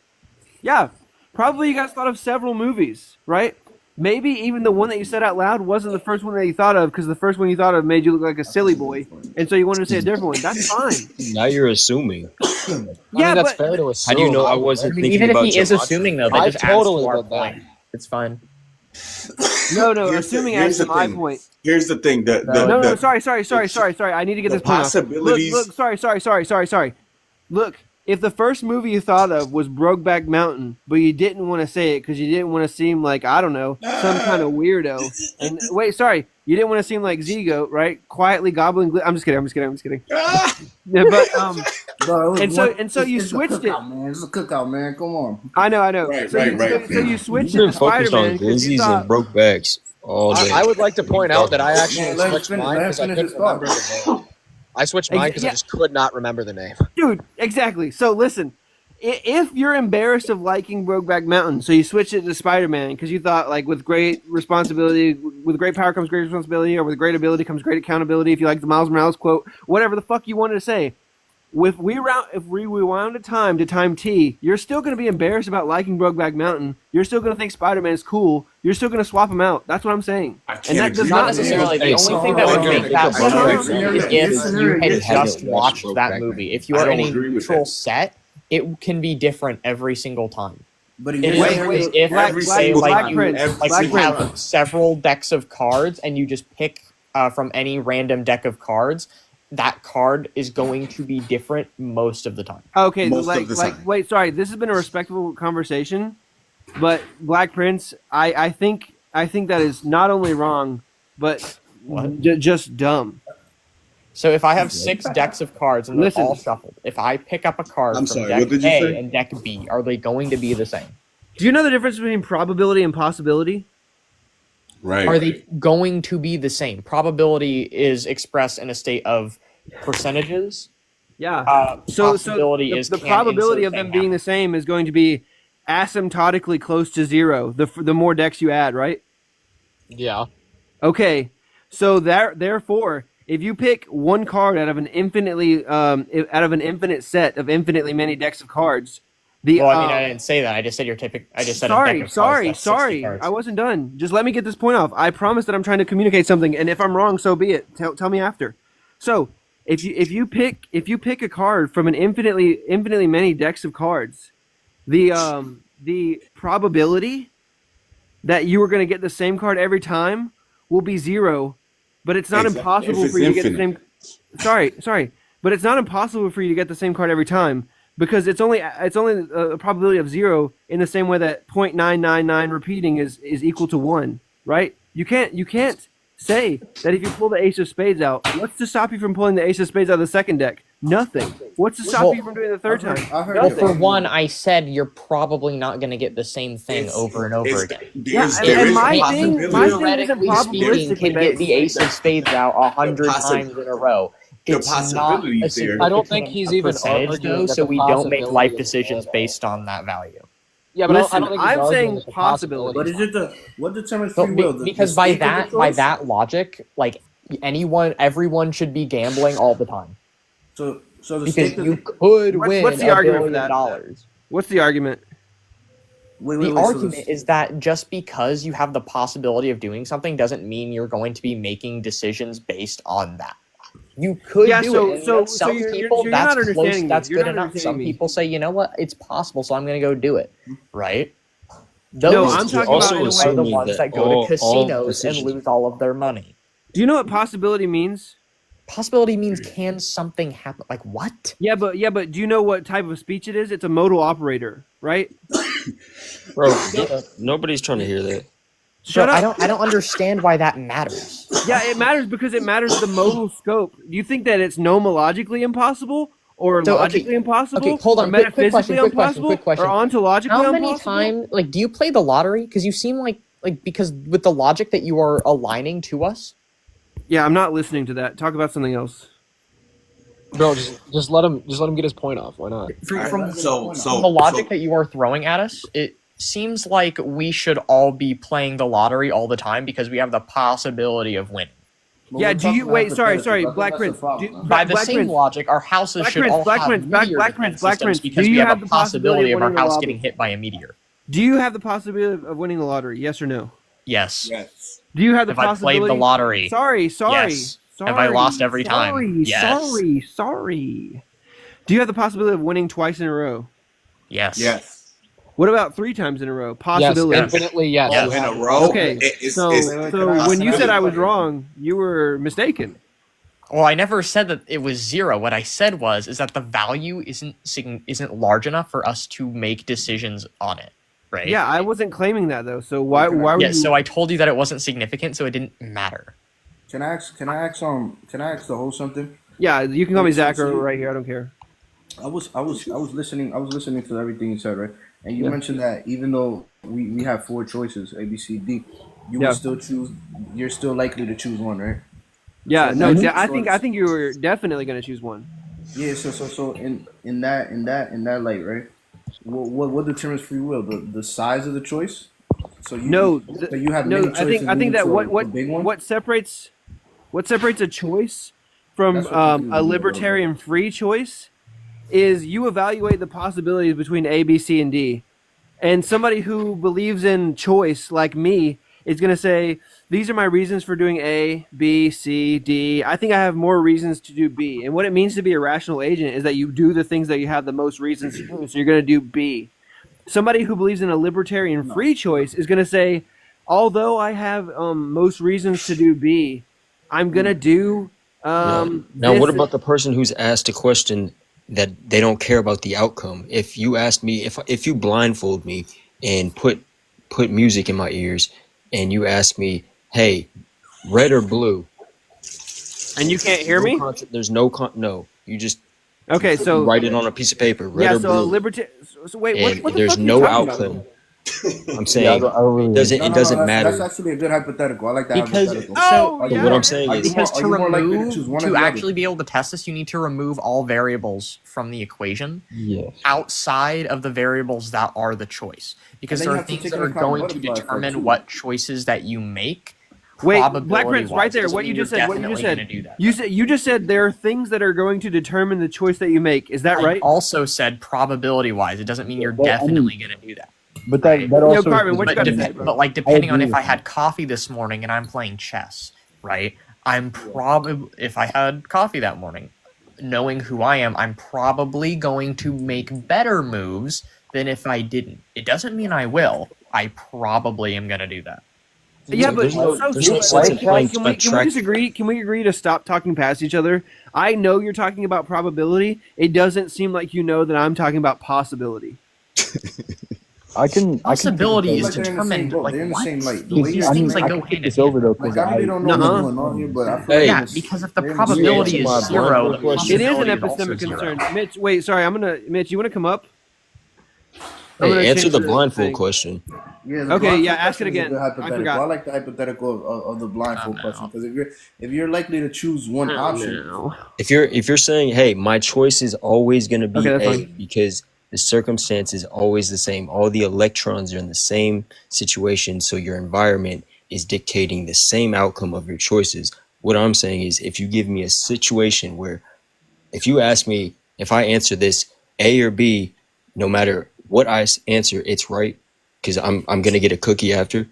Yeah, probably you guys thought of several movies, right? Maybe even the one that you said out loud wasn't the first one that you thought of because the first one you thought of made you look like a silly boy, and so you wanted to say a different one. That's fine. Now you're assuming. I mean, Yeah, that's but fair to assume. How do you know I I wasn't mean, thinking even if about he is Gematria? assuming though, that I just totally adds to our did that. point. It's fine. no, Here's assuming here's as to the my thing. point. Here's the thing. No, sorry. I need to get the this point off. possibilities- Look, sorry. Look, if the first movie you thought of was Brokeback Mountain, but you didn't want to say it because you didn't want to seem like, I don't know, some kind of weirdo. And wait, sorry, you didn't want to seem like Zigo, right? Quietly gobbling. I'm just kidding. Yeah, but Bro, it was and so you it's a switched it. cookout, man. It's a cookout, man. Come on. I know. Right, So you switched You've it been to focused Spider-Man on because you Glizzies thought. and Brokebacks all day. I would like to point out that I actually Man, let him switched finish- mine let him because I finish couldn't his thought. remember the name. I switched mine because Yeah. I just could not remember the name. Dude, exactly. So listen, if you're embarrassed of liking Brokeback Mountain, so you switch it to Spider-Man because you thought like with great responsibility, with great power comes great responsibility, or with great ability comes great accountability. If you like the Miles Morales quote, whatever the fuck you wanted to say. If we rewound a time to time T, you're still going to be embarrassed about liking Brokeback Mountain. You're still going to think Spider-Man is cool. You're still going to swap them out. That's what I'm saying. I can't And that does agree Not with that. necessarily. The Hey, only so thing that hold would on, make that hold on. work is if you had just watched that movie. If you I are in don't a agree with neutral that. set, it can be different every single time. But It he is Wait, as if, Every say, single like time. you, Prince, like Black you Prince. have several decks of cards, and you just pick from any random deck of cards. That card is going to be different most of the time. Okay, Most of the time. wait, sorry. This has been a respectful conversation, but Black Prince, I think that is not only wrong, but What? just dumb. So if I have 6 decks of cards and they're Listen. all shuffled, if I pick up a card I'm from sorry, deck what did you A say? and deck B, are they going to be the same? Do you know the difference between probability and possibility? Right. Are they going to be the same? Probability is expressed in a state of percentages. Yeah. So Possibility the, is the can probability insert of them thing being happen. the same is going to be asymptotically close to 0. The more decks you add, right? Yeah. Okay, so therefore, if you pick one card out of an infinite set of infinitely many decks of cards, the Well, I mean, I didn't say that. I just said your typical. I just said a deck of cards sorry, that's 60 cards. I wasn't done. Just let me get this point off. I promise that I'm trying to communicate something, and if I'm wrong, so be it. Tell me after. So if you pick a card from an infinitely many decks of cards, the probability that you are going to get the same card every time will be 0, but it's not Exactly. impossible If it's for you to get the infinite. same. Sorry, but it's not impossible for you to get the same card every time because it's only a probability of 0 in the same way that 0.999 repeating is equal to 1, right? You can't say that if you pull the Ace of Spades out, what's to stop you from pulling the Ace of Spades out of the second deck? Nothing. What's to stop Well, you from doing the third time? I heard Well, you. for one, I said you're probably not going to get the same thing It's- over and over it's- again. There's, Yeah, there and is my a thing- possibility. my thing- Theoretically isn't speaking, probabilistically can get the based. Ace of Spades out 100 times in a row. The It's possibility not is there. I don't think he's even percentage, arguing though, that so the we don't make possibility life is decisions there. based on that value. Yeah, but Listen, I don't think he's I'm arguing saying that the possibility. But is it what determines So, free will? because the by state of the that choice? logic, like everyone should be gambling all the time So the because state of you could win what's the $1 argument for billion. that? What's the argument? wait, The so argument is that just because you have the possibility of doing something doesn't mean you're going to be making decisions based on that. You could Yeah, do so- it. And so- some so you're people, not that's understanding close. me. That's You're good not enough. understanding Some me. people say, you know what, it's possible, so I'm going to go do it. Right? No, Those I'm people talking about in a way- are the assuming ones that that go all to casinos and decisions- lose all of their money. Do you know what possibility means? Possibility means can something happen? Like what? Yeah, but do you know what type of speech it is? It's a modal operator, right? Bro, nobody's trying to hear that. Shut So up. I don't understand why that matters. Yeah, it matters because it matters the modal scope. Do you think that it's nomologically impossible, or So, okay, logically impossible, okay, hold or on, quick question, metaphysically quick question, impossible, quick question. or ontologically How many impossible? times, like, do you play the lottery? Because you seem like because with the logic that you are aligning to us, Yeah, I'm not listening to that. Talk about something else. Bro, just let him get his point off. Why not? from So the logic that you are throwing at us, it seems like we should all be playing the lottery all the time because we have the possibility of winning. But Yeah. we're Do you talking wait? Sorry, hypothetically. I think Black that's Prince. a problem. By the Black same Prince. logic, our houses Black should Prince, all Black have Prince, Black meteor Prince, defense Black systems Prince. because Do we you have have a the possibility possibility of of our winning the house lottery? getting hit by a meteor. Do you have the possibility of winning the lottery? Yes or no? Yes. Yes. Do you have the Have I played possibility? the lottery? Sorry. Yes. Have I lost every time? Sorry. Yes. Sorry. Do you have the possibility of winning twice in a row? Yes. Yes. What about 3 times in a row? Yes, Possibility. infinitely yes. Yes. Oh, in a row. Okay. It's, So, it's, Wait, so can I- when can you I said be I was funny? wrong, you were mistaken. Well, I never said that it was 0. What I said is that the value isn't large enough for us to make decisions on it, right? Yeah, I wasn't claiming that though. So why were Yeah, you? so I told you that it wasn't significant, so it didn't matter. Can I ask the host something? Yeah, you can call me So- Zach so or you- right here. I don't care. I was listening to everything you said, right? And you Yeah. mentioned that even though we have 4 choices, A, B, C, D, you Yeah. will still choose. You're still likely to choose one, right? Yeah, So no, that's- I think you were definitely gonna choose one. Yeah. So in that light, right? What determines free will? The size of the choice. So you No, so you have no, many choices. I think that leading to what a big one? what separates a choice from That's what confused me a a little libertarian free choice is you evaluate the possibilities between A, B, C, and D. And somebody who believes in choice, like me, is going to say, these are my reasons for doing A, B, C, D. I think I have more reasons to do B. And what it means to be a rational agent is that you do the things that you have the most reasons to do. So you're going to do B. Somebody who believes in a libertarian free choice is going to say, although I have most reasons to do B, I'm going to do Now, this. what about the person who's asked a question that they don't care about the outcome? If you asked me, if you blindfold me and put music in my ears, and you ask me, "Hey, red or blue?" And you can't hear me? There's no. You just Okay, so write it on a piece of paper. Red yeah, or so a blue. libertarian. So wait, And what the there's fuck are you no talking outcome. about? I'm saying No, it doesn't matter. That's actually a good hypothetical. I like that Because hypothetical. Oh, But yeah. what I'm saying Are is, you more- Because are to you more likely to remove choose one or to the other? actually be able to test this, you need to remove all variables from the equation Yes. outside of the variables that are the choice. Because And then there you are have to things take that into are account going to butterfly effect, determine too. what choices that you make. Wait, Black probability-wise. Prince, right there. Doesn't What mean you just you're said. What you just definitely said. gonna do that. You just said there are things that are going to determine the choice that you make. Is that I right? also said probability wise. It doesn't mean you're But, I mean, definitely going to do that. But that Yo, also Carmen, what you But, got to say, bro? but like depending on agree if with I had coffee this morning and I'm playing chess, right? I'm probably if I had coffee that morning, knowing who I am, I'm probably going to make better moves than if I didn't. It doesn't mean I will. I probably am going to do that. Yeah, but there's no sense in playing can we just agree? Can we agree to stop talking past each other? I know you're talking about probability. It doesn't seem like you know that I'm talking about possibility. I can Possibility It's is like they're in the same determined boat. like They're in the what? same light. The way These you're things saying like it, go take hand in this over hand. though like because I really don't know Nuh-uh. what's going on here, but I feel Hey. like Yeah, it's- because if the they're in the same probability Yeah, is answer my zero, blindfold the question. It is an possibility also epistemic zero. concern. Mitch, wait, sorry. Mitch, you want to come up? I'm Hey, gonna answer change the the blindfold thing. question. Yeah, the Okay, blindfold yeah, ask it question is a again. good I hypothetical. forgot. I like the hypothetical of the blindfold Oh, no. question because if you're likely to choose one option, No. If you're saying, "Hey, my choice is always going to be Okay, that's A fine. because the circumstance is always the same. All the electrons are in the same situation, so your environment is dictating the same outcome of your choices." What I'm saying is, if you give me a situation where, if you ask me if I answer this A or B, no matter what I answer, it's right because I'm going to get a cookie after.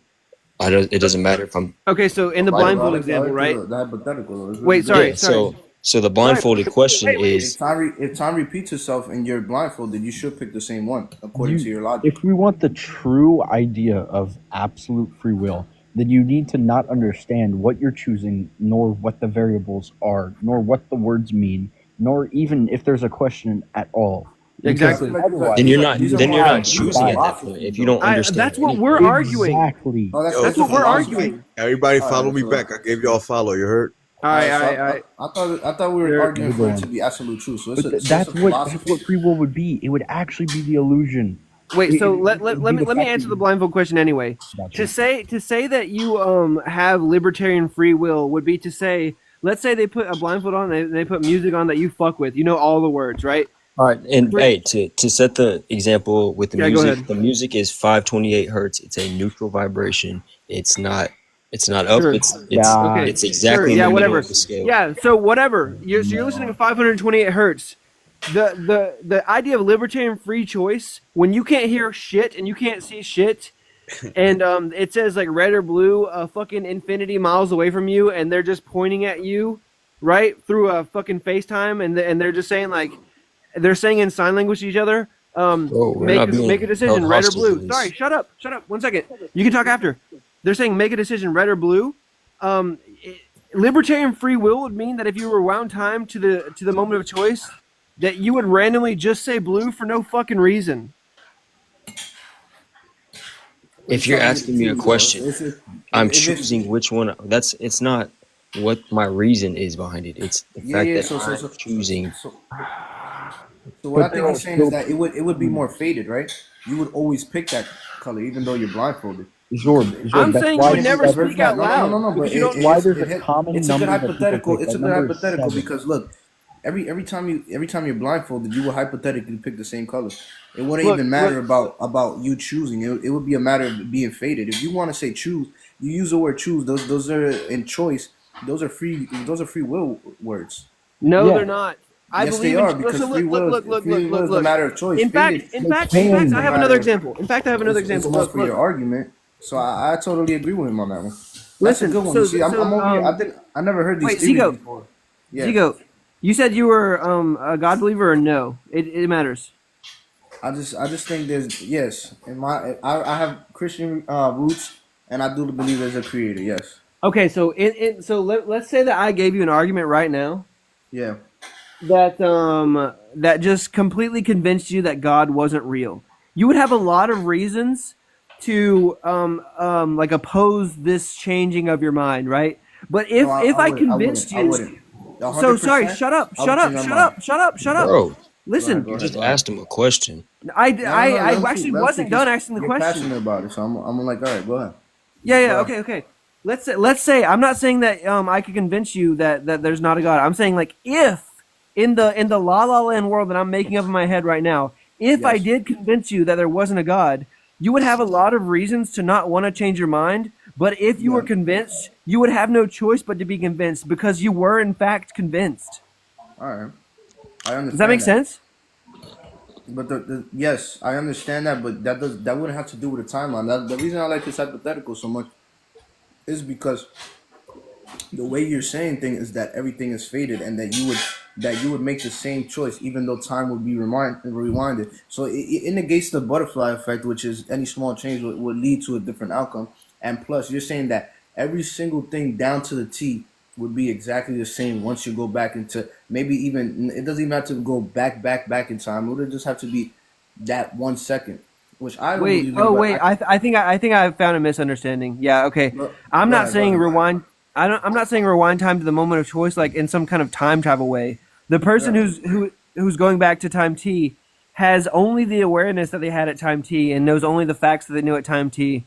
It doesn't matter if I'm Okay, so in the Right, blindfold I example, like right? the hypothetical. It's Wait, really sorry, good. So the blindfolded question wait. is, If time repeats itself and you're blindfolded, you should pick the same one according to your logic. if we want the true idea of absolute free will, then you need to not understand what you're choosing, nor what the variables are, nor what the words mean, nor even if there's a question at all. Exactly. then you're not These are choosing at that point if you don't understand. That's what anything. we're arguing. Exactly. Oh, That's what we're arguing. Everybody All follow right, me so- back. I gave y'all a follow. You heard? All right. I thought we were You're- arguing for it to be absolute truth. So it's But a, so that's it's a what philosophy. free will would be. It would actually be the illusion. Wait, so It- let it'd me be the fact answer that the you- blindfold question anyway. Gotcha. To say that you have libertarian free will would be to say, let's say they put a blindfold on, they put music on that you fuck with. You know all the words, right? All right, and hey, to set the example with the Yeah, go music, ahead. the music is 528 hertz. It's a neutral vibration. It's not It's not up. Sure. It's Yeah. Okay. it's exactly Sure. in Yeah. the middle Whatever. of the scale. Yeah. So whatever. So you're listening to 528 hertz. The idea of libertarian free choice, when you can't hear shit and you can't see shit, and it says like red or blue, fucking infinity miles away from you, and they're just pointing at you, right, through a fucking FaceTime, and they're just saying like, they're saying in sign language to each other, Bro, we're not being make a decision, held red or hostage blue. to this. Sorry, shut up, 1 second. You can talk after. They're saying make a decision, red or blue. Libertarian free will would mean that if you rewound time to the moment of choice, that you would randomly just say blue for no fucking reason. If you're asking me a question, I'm if it's- choosing which one. It's not what my reason is behind it. It's the fact that I'm choosing. So what I think he's saying is that it would be more faded, right? You would always pick that color, even though you're blindfolded. Zorb, I'm that's saying why you would never there's- speak out loud. No, but because you don't. why there's a common it's a good number that people hypothetical. pick. It's a That good number is hypothetical 7. because look, every time you're blindfolded, you will hypothetically pick the same color. It wouldn't Look, even matter about you choosing. It would be a matter of being faded. If you want to say choose, you use the word choose. Those are in choice. Those are free will words. No, Yeah. they're not. I Yes, believe they are in. because Listen, free will is a matter of choice. In fact, Faded I have is a another matter- example. It's more for your argument. So I totally agree with him on that one. That's Listen, a good one. so- You see, I'm so, over here. I never heard these wait, theories Zigo. before. Yeah. Zigo, you said you were a God believer or no? It matters. I just think there's yes. I have Christian roots, and I do believe there's a creator. Yes. Okay, so let's say that I gave you an argument right now Yeah. that just completely convinced you that God wasn't real. You would have a lot of reasons to like oppose this changing of your mind, right? But if I convinced you, so sorry, shut up. Bro, Listen, you just asked him a question. I actually wasn't done asking the You're question. passionate about it, so I'm like, all right, go ahead. Yeah, okay. Let's say I'm not saying that I could convince you that there's not a God. I'm saying like if in the La La Land world that I'm making up in my head right now, if I Yes. did convince you that there wasn't a God, you would have a lot of reasons to not want to change your mind. But if you were convinced, you would have no choice but to be convinced because you were in fact convinced. All right. I understand. Does that make sense? But yes, I understand that, but that wouldn't have to do with the timeline. The reason I like this hypothetical so much is because the way you're saying things is that everything is faded, and that you would make the same choice even though time would be rewinded. So it negates the butterfly effect, which is any small change would lead to a different outcome. And plus, you're saying that every single thing down to the T would be exactly the same once you go back into maybe even it doesn't even have to go back in time. It would just have to be that 1 second, which I don't Wait. believe in, Oh but wait. I think I found a misunderstanding. Yeah. Okay. I'm not saying rewind. I'm not saying rewind time to the moment of choice, like in some kind of time travel way. The person who's going back to time T has only the awareness that they had at time T and knows only the facts that they knew at time T.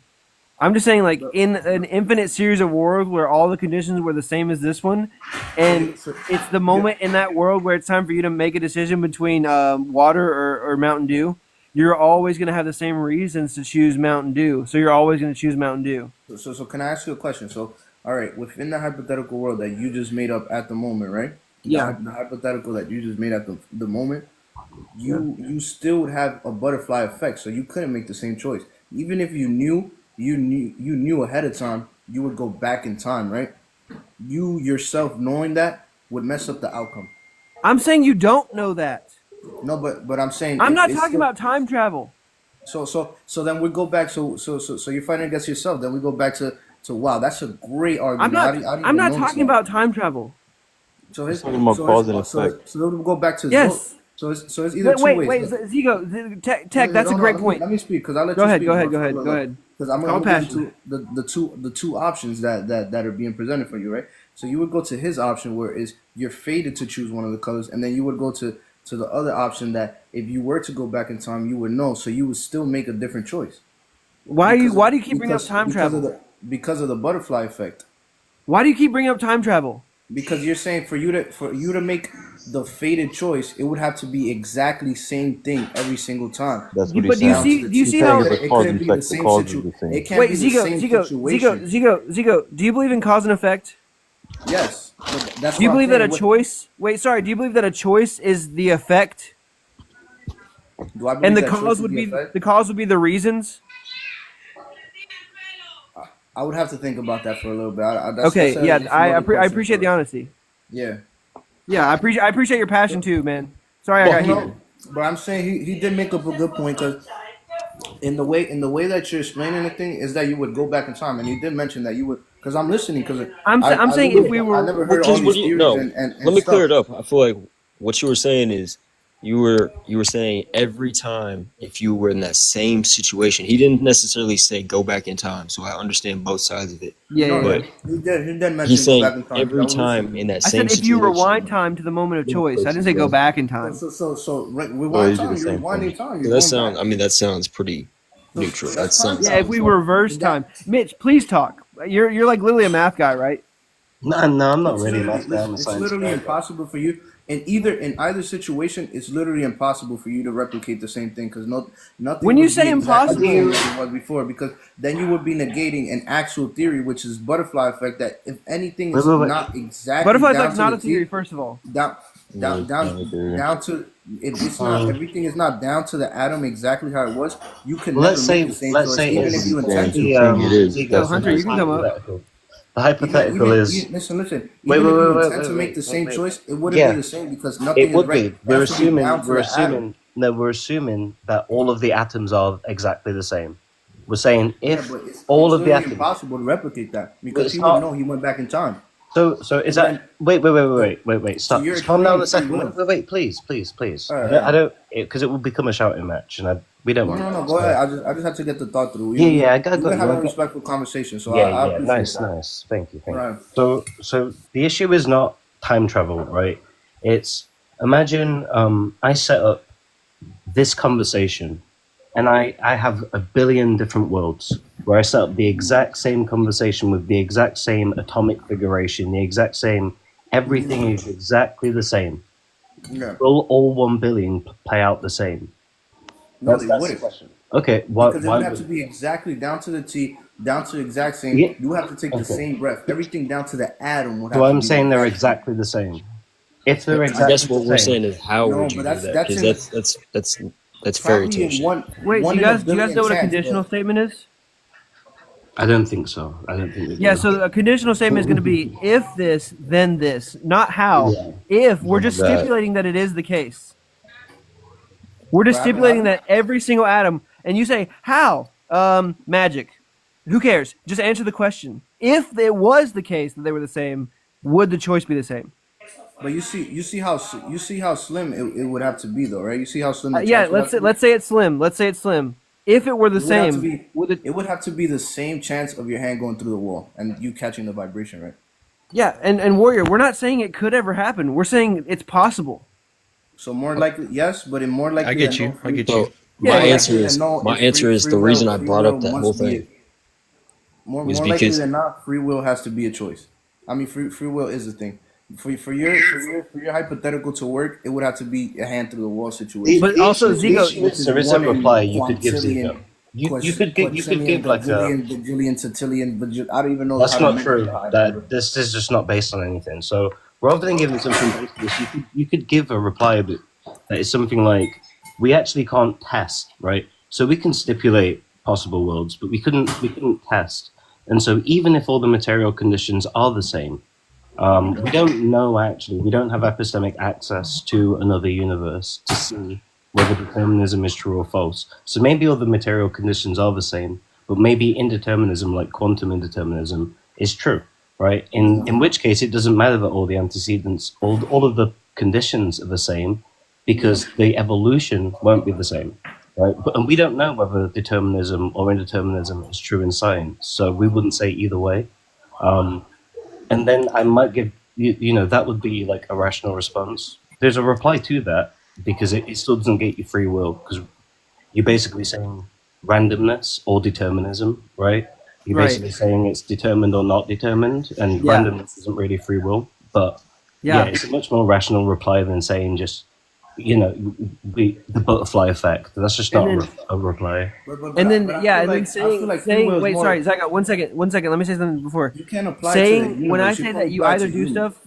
I'm just saying, like, in an infinite series of worlds where all the conditions were the same as this one, and it's the moment in that world where it's time for you to make a decision between water or Mountain Dew, you're always going to have the same reasons to choose Mountain Dew. So you're always going to choose Mountain Dew. So can I ask you a question? So, all right, within the hypothetical world that you just made up at the moment, right? Yeah. The hypothetical that you just made at the moment, you still would have a butterfly effect. So you couldn't make the same choice, even if you knew ahead of time. You would go back in time, right? You yourself knowing that would mess up the outcome. I'm saying you don't know that. No, but I'm saying I'm not it's talking still- about time travel. So then we go back. So you're fighting against yourself. Then we go back to wow. That's a great argument. I'm not. I didn't I'm even not notice talking that. about time travel. So his, talking about so cause and his, so, effect. so then we go back to Yes. So it's either two Wait, ways. Zigo, Tech. That's a great point. Let me speak because I let Go you ahead. speak. Go ahead. first. Go ahead. Look, Go look. ahead. Because I'm Call going to passion. the two options that are being presented for you, right? So you would go to his option where is you're fated to choose one of the colors, and then you would go to the other option that if you were to go back in time, you would know, so you would still make a different choice. Why do you keep bringing up time travel? Because of the butterfly effect. Why do you keep bringing up time travel? because you're saying for you to make the fated choice, it would have to be exactly same thing every single time. That's what But he's do you saying. see? Do you He's see saying how? it's a It cause couldn't and be the effect. The same cause is situ. the same. It can't Wait, be the same situation. Zigo. Do you believe in cause and effect? Yes, but that's Do you what I'm believe that a saying. choice? Wait, sorry. Do you believe that a choice is the effect, Do I believe and the that choice cause is would the be effect? the reasons? I would have to think about that for a little bit. Okay, That's yeah. just another I question appreciate for the us. honesty. Yeah. Yeah, I appreciate your passion too, man. Sorry, I got heated. No, but I'm saying he did make up a good point because in the way that you're explaining the thing is that you would go back in time, and you did mention that you would because I'm listening because I'm saying if we I were never Well, heard all because what these do you theories no? and Let me clear stuff. it up. I feel like what you were saying is you were saying every time if you were in that same situation. He didn't necessarily say go back in time, so I understand both sides of it. yeah. But He did mention he's go saying back in time. every I was time listening. in that I same said if you rewind situation. time to the moment of Both choice. I didn't say places, go yes. back in time. So Oh, rewind you do time. the You're same rewinding thing. time. So You're that going back. sounds. I mean, that sounds pretty neutral. That That's time sounds. Yeah, if travel. we So reverse that time. Mitch, please talk. You're like literally a math guy, right? No, I'm not it's really a literally math guy. I'm a it's science literally guy. But impossible for you in either situation. It's literally impossible for you to replicate the same thing because nothing When you would say be exactly how do the same impossible, you? as it was before because then you would be negating an actual theory, which is butterfly effect. That if anything Wait, is wait, wait. not exactly butterfly down effect's to not the a theory. T, First of all, down Yeah, down it's not a down theory. down to it's not Um, everything is not down to the atom exactly how it was. You can well, never make the same let's choice say even That's if what it's you he's saying. intend to. He's saying it is. so Zigo. That's Hunter, what you he's can come saying. up. Hypothetical. The hypothetical is Listen. wait, Even wait, if you wait, intend to make the wait, same wait. choice, it wouldn't be Yeah, the same because it nothing is would right. be. It has to be down to the atom. We're assuming that all of the atoms are exactly the same. We're saying Yeah, if but all it's of the literally atoms, impossible to replicate that well, because it's he would not. know he went back in time. So is And that then wait, so stop, you're just calm down explaining a free second. will. Wait, please. All right, I don't, because it will become a shouting match, and we don't want no. that. Go So ahead. I just have to get the thought through. yeah, I We've been got you. having a respectful conversation, so I Yeah, appreciate that. nice. Thank you. Right. So the issue is not time travel, right? It's imagine I set up this conversation, and I have a billion different worlds where I set up the exact same conversation with the exact same atomic configuration, the exact same everything is exactly the same. Yeah. Will all 1 billion play out the same? No, That's they the wouldn't. question. Okay, Because it why would have to would? be exactly down to the T, down to the exact same. Yeah, You would have to take the okay. same breath. Everything down to the atom would So have to I'm be the saying they're exact same. exactly the same. If they're But I guess exactly the what we're same, saying is how No, would you but do that? that's Because in that's fairy probably tale in shit. Wait, one do you in a guys billion know what a chance. conditional But statement is? I don't think so. I don't think they Yeah, do. so a conditional statement is going to be if this, then this, not how. Yeah. If we're Oh my just God. stipulating that it is the case. We're just stipulating that every single atom, and you say how? Magic. Who cares? Just answer the question. If it was the case that they were the same, would the choice be the same? But you see how slim it would have to be though, right? You see how slim the Yeah, chance would have to be. let's say it's slim. Let's say it's slim. If it were the It would have to same, be. would it? It would have to be the same chance of your hand going through the wall and you catching the vibration, right? Yeah, and Warrior, we're not saying it could ever happen. We're saying it's possible. So more likely, yes, but in more likely I get than you. no, I get So you. my Yeah, answer is free the will. reason I Free brought will up that whole must be thing it. More was likely because than not, free will has to be a choice. I mean, free will is a thing. For your hypothetical to work, it would have to be a hand through the wall situation. But also, Zigo, There is a reply you could give Zico. You could give like a. bajillion, totillion, I don't even know That's how to not measure true. that. That this is just not based on anything. So rather than giving something based on this, you could give a reply that is something like, we actually can't test, right? So we can stipulate possible worlds, but we couldn't test. And so even if all the material conditions are the same, we don't know actually. We don't have epistemic access to another universe to see whether determinism is true or false. So maybe all the material conditions are the same, but maybe indeterminism, like quantum indeterminism, is true, right? In which case, it doesn't matter that all the antecedents, all of the conditions are the same, because the evolution won't be the same, right? And we don't know whether determinism or indeterminism is true in science, so we wouldn't say either way. And then I might give that would be like a rational response. There's a reply to that because it still doesn't get you free will, because you're basically saying randomness or determinism, right? You're Right. basically saying it's determined or not determined, and Yeah. randomness isn't really free will. But Yeah. it's a much more rational reply than saying just, the butterfly effect. That's just not And then- a reply. And then I yeah, feel and then like- I feel like free will is wait, more- sorry, Zach, one second. Let me say something before. You can't apply to the Saying when I universe, you say can that you apply either to do humans. stuff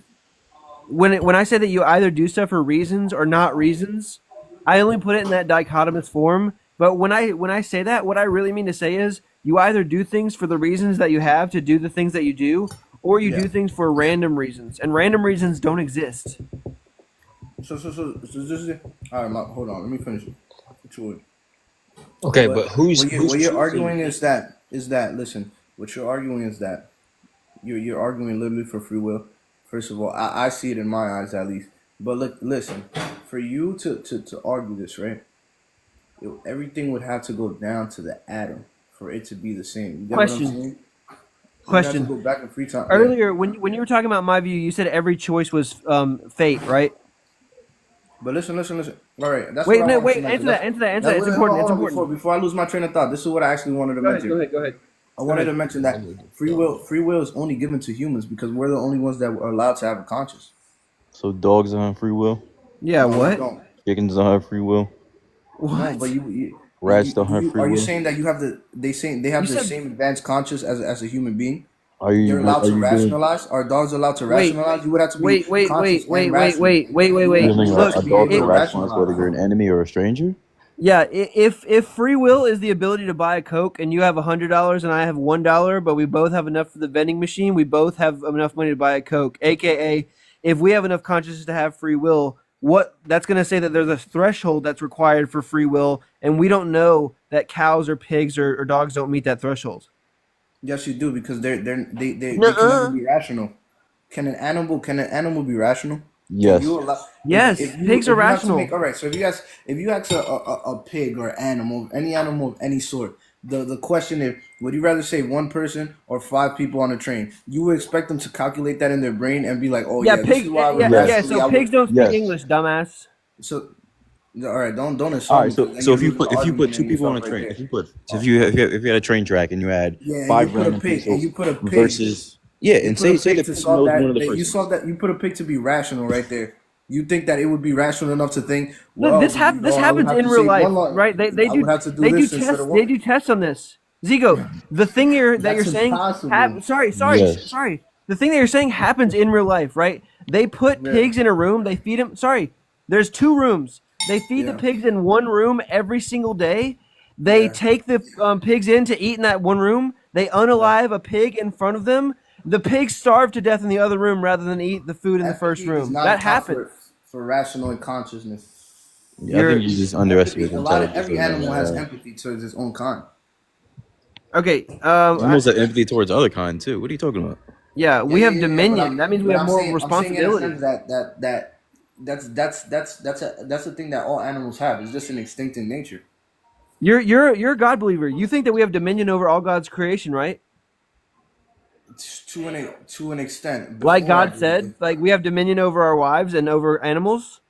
when I say that you either do stuff for reasons or not reasons, I only put it in that dichotomous form. But when I say that, what I really mean to say is you either do things for the reasons that you have to do the things that you do, or you do things for random reasons, and random reasons don't exist. So this is all right. Hold on, let me finish it. Okay, but who's what who's you're choosing- arguing is that listen. What you're arguing is that you're arguing literally for free will. First of all, I see it in my eyes at least. But look, listen, for you to argue this, right? Everything would have to go down to the atom for it to be the same. You get what I'm Question. saying? Question. You have to go back in free time. Earlier, when you were talking about my view, you said every choice was fate, right? But listen. All right. That's Wait, what I no, wanted wait. to Answer mention. that. Answer that. Answer that. It's Wait, important. hold It's on, important. Before I lose my train of thought, this is what I actually wanted to mention. Go ahead. I wanted to mention that free will is only given to humans because we're the only ones that are allowed to have a conscience. So dogs don't have free will. Yeah. No, we What? don't. Chickens don't have free will. No, but you Rats don't have free Are you will. saying that you have they have You the said- same advanced conscious as a human being? Are you? You're allowed are to you rationalize. Are dogs allowed to Wait, rationalize? You would have to be Wait. conscious and rational. Wait. Doing Look, a dog it- to rationalize whether you're an enemy or a stranger? yeah. If free will is the ability to buy a Coke and you have $100 and I have $1, but we both have enough for the vending machine, we both have enough money to buy a Coke. AKA, if we have enough consciousness to have free will, that's going to say that there's a threshold that's required for free will, and we don't know that cows or pigs or dogs don't meet that threshold. Yes, you do because they can Nuh-uh. never be rational. Can an animal be rational? Yes. Yes, pigs are you have to rational. all right. So if you ask a pig or animal of any sort, the question is, would you rather say one person or 5 people on a train? You would expect them to calculate that in their brain and be like, oh Yeah, this pigs. is why I would Yeah. rationally- I So would- pigs don't speak Yes. English, dumbass. So all right, don't insult All me, right. So 'cause then so you're if you losing put the argument two in people on a yourself train, right if there. you put so if you had a train track and you had Yeah, and 5 you put a random pig people and you put a pig. versus and You put a say pig the to person solve knows that. one of the that you persons. solve that. You put a pig to be rational right there. You think that it would be rational enough to think? Look, Well, this I would happens have in to real say life, one line. right? They I do would have to do they do this instead tests of they one. do tests on this. Zigo, the thing that That's you're saying impossible. sorry. The thing that you're saying happens in real life, right? They put Yeah. pigs in a room, they feed them. Sorry, there's 2 rooms. They feed the Yeah. pigs in one room every single day. They Yeah. take the pigs in to eat in that one room. They unalive a pig in front of them. The pigs starve to death in the other room rather than eat the food in the first Empathy does room. not That account happens. for rational and consciousness. Yeah, I think you just underestimate Every animal has empathy towards its own kind. Okay. Animals have empathy towards other kind too. What are you talking about? Yeah, we have but dominion. That means we but have I'm more saying- I'm responsibility. saying in a sense that's the thing that all animals have. It's just an instinct in nature. You're a God believer. You think that we have dominion over all God's creation, right? To an extent. Like Before I God did said, it. like we have dominion over our wives and over animals.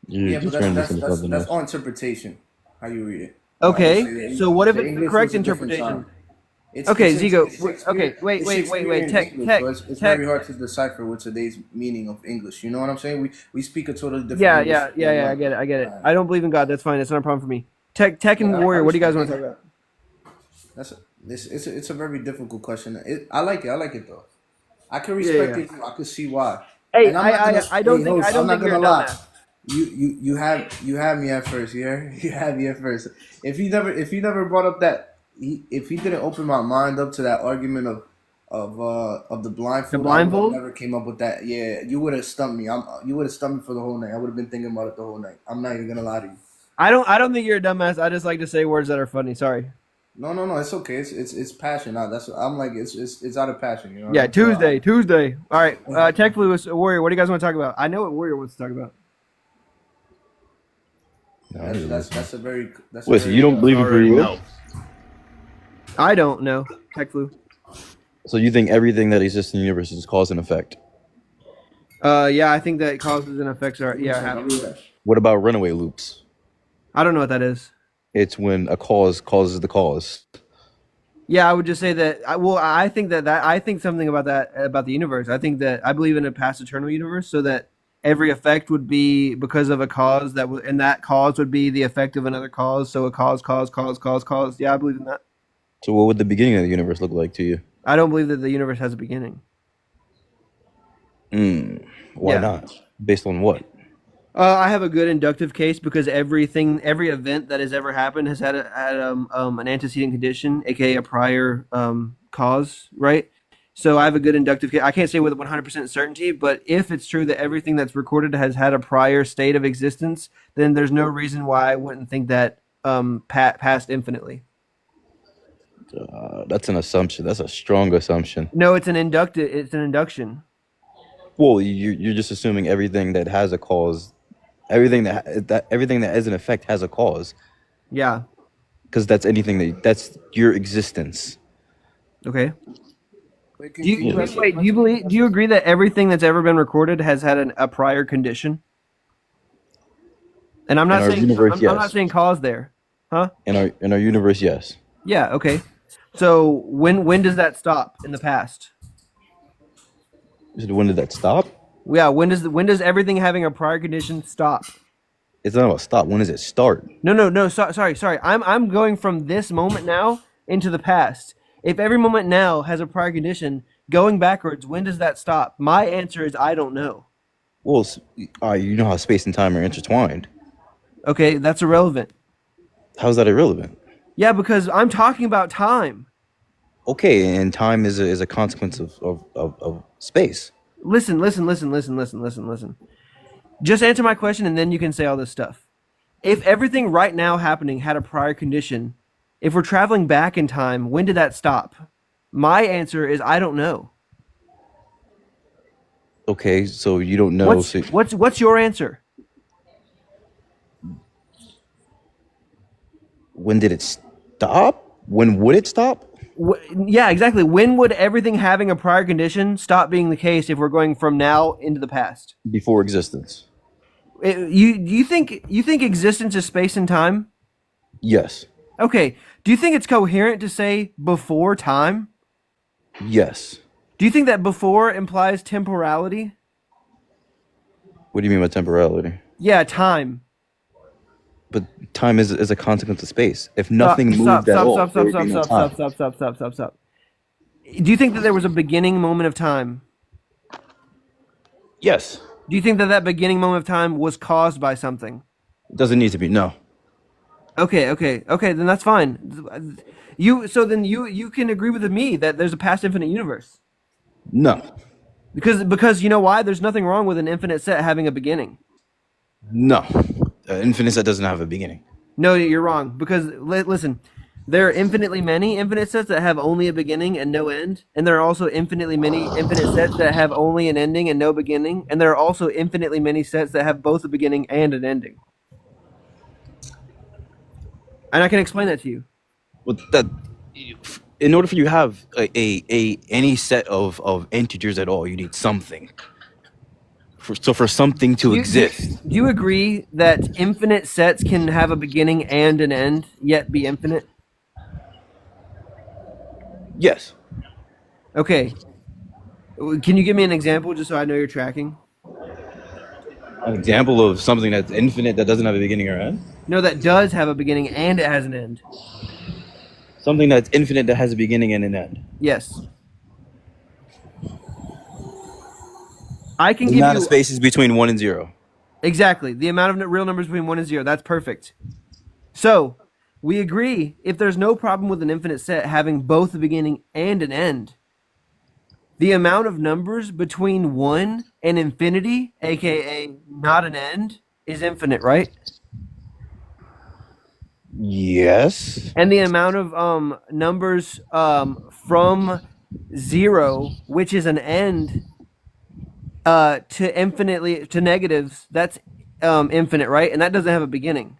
You're Yeah, but just trying to listen to that's something that's else. all interpretation. How you read it. Okay, I would say that so what if the it's the English correct was a different interpretation? time. It's, Okay, it's, Zigo, it's wait, Shakespeare- okay, wait, it's wait, Shakespearean wait, tech, English, tech, so it's tech. very hard to decipher with today's meaning of English. You know what I'm saying? We speak a totally different. Yeah, English. I get it. I don't believe in God. That's fine. It's not a problem for me. Tech and Yeah, I Warrior. What do you guys want respect to talk about? It's a very difficult question. I like it though. I can respect yeah. it. I can see why. Hey, And I'm not gonna- I don't hey, think host, I don't I'm not think you're a gonna lie. dumbass. You had me at first. You had me at first. If he never brought up that if he didn't open my mind up to that argument of the blindfold, The blindfold? I never came up with that. Yeah, you would have stumped me. You would have stumped me for the whole night. I would have been thinking about it the whole night. I'm not even gonna lie to you. I don't think you're a dumbass. I just like to say words that are funny. Sorry. No, it's okay. It's passion. I'm like it's out of passion. You know. Yeah, Tuesday. All right, Tech Fluid Warrior. What do you guys want to talk about? I know what Warrior wants to talk about. That's a very. That's a Wait, so very, you don't believe in free will? I don't know. Tech Flu. So you think everything that exists in the universe is cause and effect? Yeah, I think that causes and effects are happen. What about runaway loops? I don't know what that is. It's when a cause causes the cause. Yeah, I would just say that. I think that I think something about that about the universe. I think that I believe in a past eternal universe, so that every effect would be because of a cause and that cause would be the effect of another cause. So a cause. Yeah, I believe in that. So what would the beginning of the universe look like to you? I don't believe that the universe has a beginning. Why Yeah. not? Based on what? I have a good inductive case because every event that has ever happened has had an antecedent condition, aka a prior cause, right? So I have a good inductive case. I can't say with 100% certainty, but if it's true that everything that's recorded has had a prior state of existence, then there's no reason why I wouldn't think that passed infinitely. That's an assumption. That's a strong assumption. No, it's an induction. Well, you're just assuming everything that has a cause, everything that has an effect has a cause, Yeah. because that's your existence. Okay. Wait, Do you agree that everything that's ever been recorded has had a prior condition? And I'm not In our saying universe, I'm yes. not saying cause there, huh? In our universe, yes. Yeah. Okay. So when does that stop in the past? When did that stop? Yeah. When does everything having a prior condition stop? It's not about stop. When does it start? No. Sorry. I'm going from this moment now into the past. If every moment now has a prior condition, going backwards, when does that stop? My answer is I don't know. Well, you know how space and time are intertwined. Okay, that's irrelevant. How's that irrelevant? Yeah, because I'm talking about time. Okay, and time is a consequence of space. Listen. Just answer my question and then you can say all this stuff. If everything right now happening had a prior condition, if we're traveling back in time, when did that stop? My answer is I don't know. Okay, so you don't know. What's your answer? When did it stop? When would it stop? Yeah, exactly. When would everything having a prior condition stop being the case if we're going from now into the past? Before existence. You think existence is space and time? Yes. Okay. Do you think it's coherent to say before time? Yes. Do you think that before implies temporality? What do you mean by temporality? Yeah, time. But time is a consequence of space. If nothing moved at all, there would be no time. Stop. Do you think that there was a beginning moment of time? Yes. Do you think that beginning moment of time was caused by something? It doesn't need to be. No. Okay. Then that's fine. You can agree with me that there's a past infinite universe. No. Because you know why? There's nothing wrong with an infinite set having a beginning. No. Infinite set doesn't have a beginning. No, you're wrong. Because listen, there are infinitely many infinite sets that have only a beginning and no end, and there are also infinitely many infinite sets that have only an ending and no beginning, and there are also infinitely many sets that have both a beginning and an ending. And I can explain that to you. Well, in order for you to have any set of integers at all, you need something. For something to exist. Do you agree that infinite sets can have a beginning and an end, yet be infinite? Yes. Okay. Can you give me an example just so I know you're tracking? An example of something that's infinite that doesn't have a beginning or end? No, that does have a beginning and it has an end. Something that's infinite that has a beginning and an end. Yes. I can The give amount you of spaces between 1 and 0. Exactly. The amount of real numbers between 1 and 0. That's perfect. So, we agree if there's no problem with an infinite set having both a beginning and an end, the amount of numbers between 1 and infinity, aka not an end, is infinite, right? Yes. And the amount of numbers from 0, which is an end, to negatives, that's infinite, right? And that doesn't have a beginning.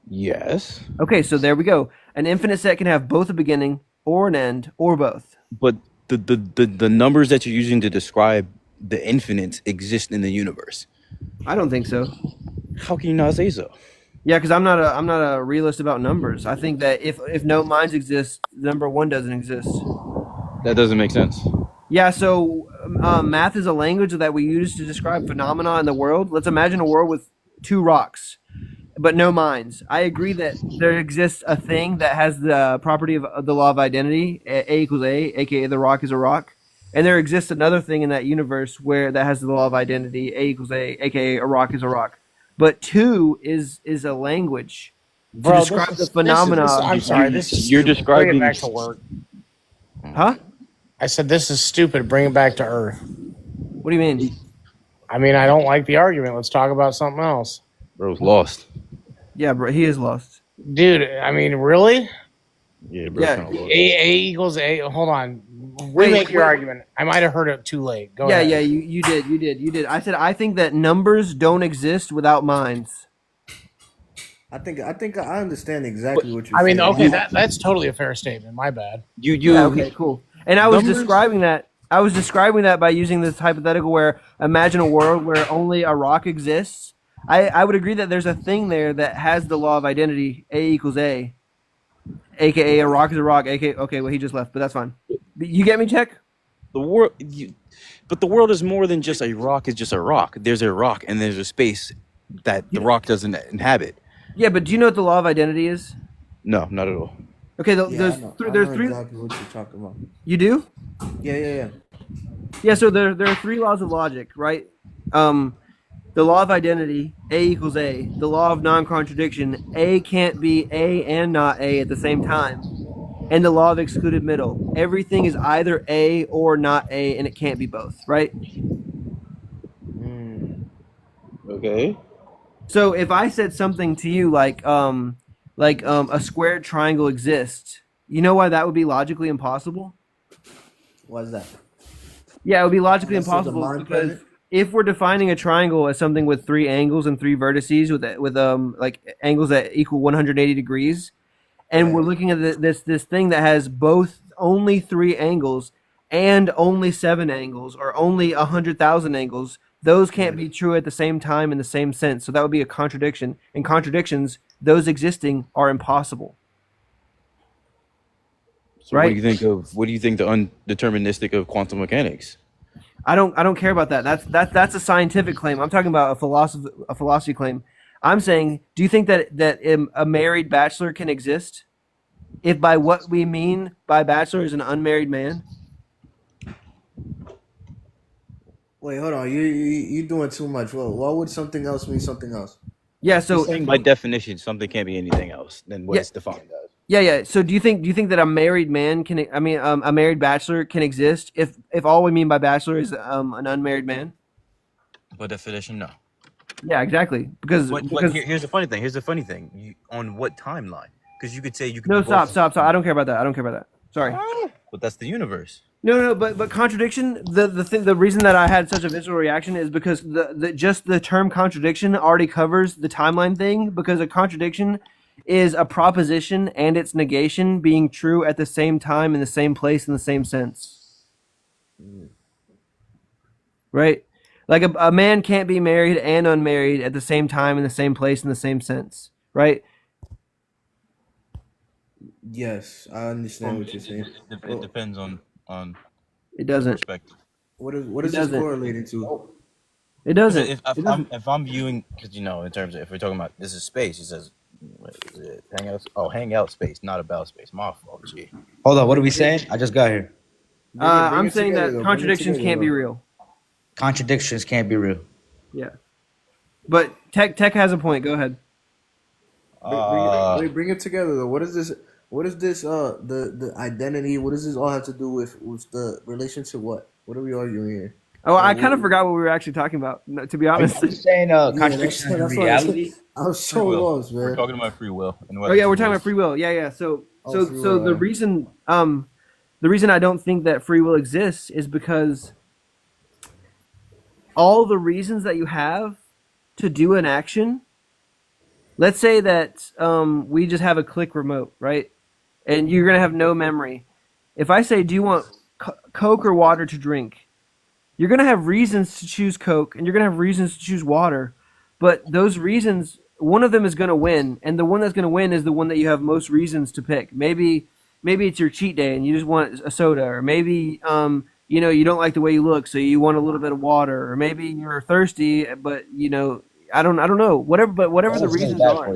Yes. Okay, so there we go. An infinite set can have both a beginning or an end or both. But the numbers that you're using to describe the infinite exist in the universe. I don't think so. How can you not say so? Yeah, because I'm not a realist about numbers. I think that if no minds exist, number one doesn't exist. That doesn't make sense. Yeah, so math is a language that we use to describe phenomena in the world. Let's imagine a world with two rocks, but no minds. I agree that there exists a thing that has the property of the law of identity, A equals A, aka the rock is a rock. And there exists another thing in that universe where that has the law of identity, A equals A, aka a rock is a rock. But two is a language to Bro, describe the phenomena. I'm sorry. This is You're stupid. describing- Bring it back to work. Huh? I said this is stupid. Bring it back to Earth. What do you mean? I mean, I don't like the argument. Let's talk about something else. Bro's lost. Yeah, bro, he is lost. Dude, I mean, really? Yeah, bro's Yeah. kind of lost. A equals A. Hold on. Wait, Remake your wait. argument. I might have heard it too late. Go Yeah, ahead. yeah, you did. I said I think that numbers don't exist without minds. I think I understand exactly what you're I mean, saying. okay, that's totally a fair statement. My bad. Yeah, okay, cool. And I was Numbers- describing that. I was describing that by using this hypothetical where imagine a world where only a rock exists. I would agree that there's a thing there that has the law of identity, A equals A, aka a rock is a rock, aka okay, well he just left, but that's fine. You get me, Check? The world, but the world is more than just a rock. Is just a rock. There's a rock and there's a space that the rock doesn't inhabit. Yeah, but do you know what the law of identity is? No, not at all. Okay, Yeah, there's I know, there's I know three. exactly what you're talking about. You do? Yeah. Yeah, so there are three laws of logic, right? The law of identity, A equals A. The law of non-contradiction, A can't be A and not A at the same time. And the law of excluded middle. Everything is either A or not A, and it can't be both, right? Okay. So if I said something to you like a squared triangle exists, you know why that would be logically impossible? Why is that? Yeah, it would be logically Unless there's a impossible mind because present? if we're defining a triangle as something with three angles and three vertices with like angles that equal 180 degrees, and we're looking at this thing that has both only three angles and only 7 angles or only 100,000 angles, those can't be true at the same time in the same sense. So that would be a contradiction. And contradictions, those existing, are impossible. So Right. what do you think the undeterministic of quantum mechanics? I don't care about that. That's a scientific claim. I'm talking about a philosophy claim. I'm saying, do you think that a married bachelor can exist? If by what we mean by bachelor is an unmarried man? Wait, hold on. You doing too much. Well, why would something else mean something else? Yeah. So Saying by definition, something can't be anything else than what Yeah. it's defined as. yeah. So do you think that a married man can? I mean, a married bachelor can exist if all we mean by bachelor is an unmarried man? By definition, no. Yeah, exactly. Because Here's the funny thing. On what timeline? Because you could say you could. no, be both- stop. I don't care about that. I don't care about that. Sorry. But that's the universe. No, but contradiction. The reason that I had such a visceral reaction is because just the term contradiction already covers the timeline thing. Because a contradiction is a proposition and its negation being true at the same time in the same place in the same sense. Right? Like a man can't be married and unmarried at the same time in the same place in the same sense. Right? Yes, I understand what you're saying. It depends on It doesn't. perspective. What is It this doesn't. correlating to? It doesn't. If I'm viewing, because in terms of if we're talking about this is space, it says what is it, hangout space, not about space. My fault, G. Hold on, what are we saying? I just got here. I'm saying that contradictions can't be real. Contradictions can't be real. Yeah. But Tech has a point. Go ahead. Bring it together though. What is this? What is this? The identity. What does this all have to do with the relationship? What are we arguing here? Oh, I kind of forgot what we were actually talking about. No, to be honest. Are you saying contradictions in that's what reality? I'm so Free will. lost, man. We're talking about free will. And Oh yeah, we're talking about free will. Yeah. So free will, the reason I don't think that free will exists is because all the reasons that you have to do an action. Let's say that we just have a click remote, right? And you're gonna have no memory. If I say, "Do you want Coke or water to drink?" You're gonna have reasons to choose Coke, and you're gonna have reasons to choose water, but those reasons one of them is going to win, and the one that's going to win is the one that you have most reasons to pick. Maybe it's your cheat day and you just want a soda, or maybe you don't like the way you look, so you want a little bit of water, or maybe you're thirsty, but I don't know, whatever the reasons are.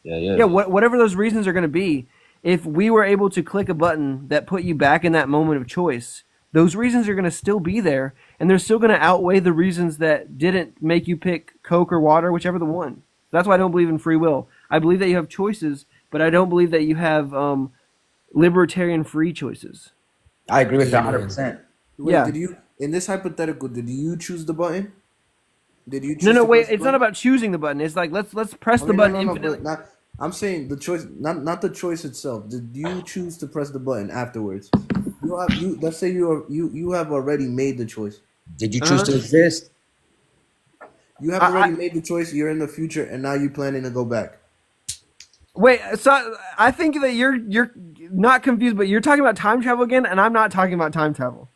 Yeah, whatever those reasons are going to be, if we were able to click a button that put you back in that moment of choice, those reasons are going to still be there, and they're still going to outweigh the reasons that didn't make you pick Coke or water, whichever the one. That's why I don't believe in free will. I believe that you have choices, but I don't believe that you have libertarian free choices. I agree with that 100%. Wait, Yeah. did you, in this hypothetical, did you choose the button? Did you choose No, to wait. press the It's not button? about choosing the button. It's like let's press the Okay, button no, infinitely. but not, I'm saying the choice, not the choice itself. Did you choose to press the button afterwards? Let's say you have already made the choice. Did you choose to exist? You have already made the choice. You're in the future, and now you're planning to go back. Wait, so I think that you're not confused, but you're talking about time travel again, and I'm not talking about time travel.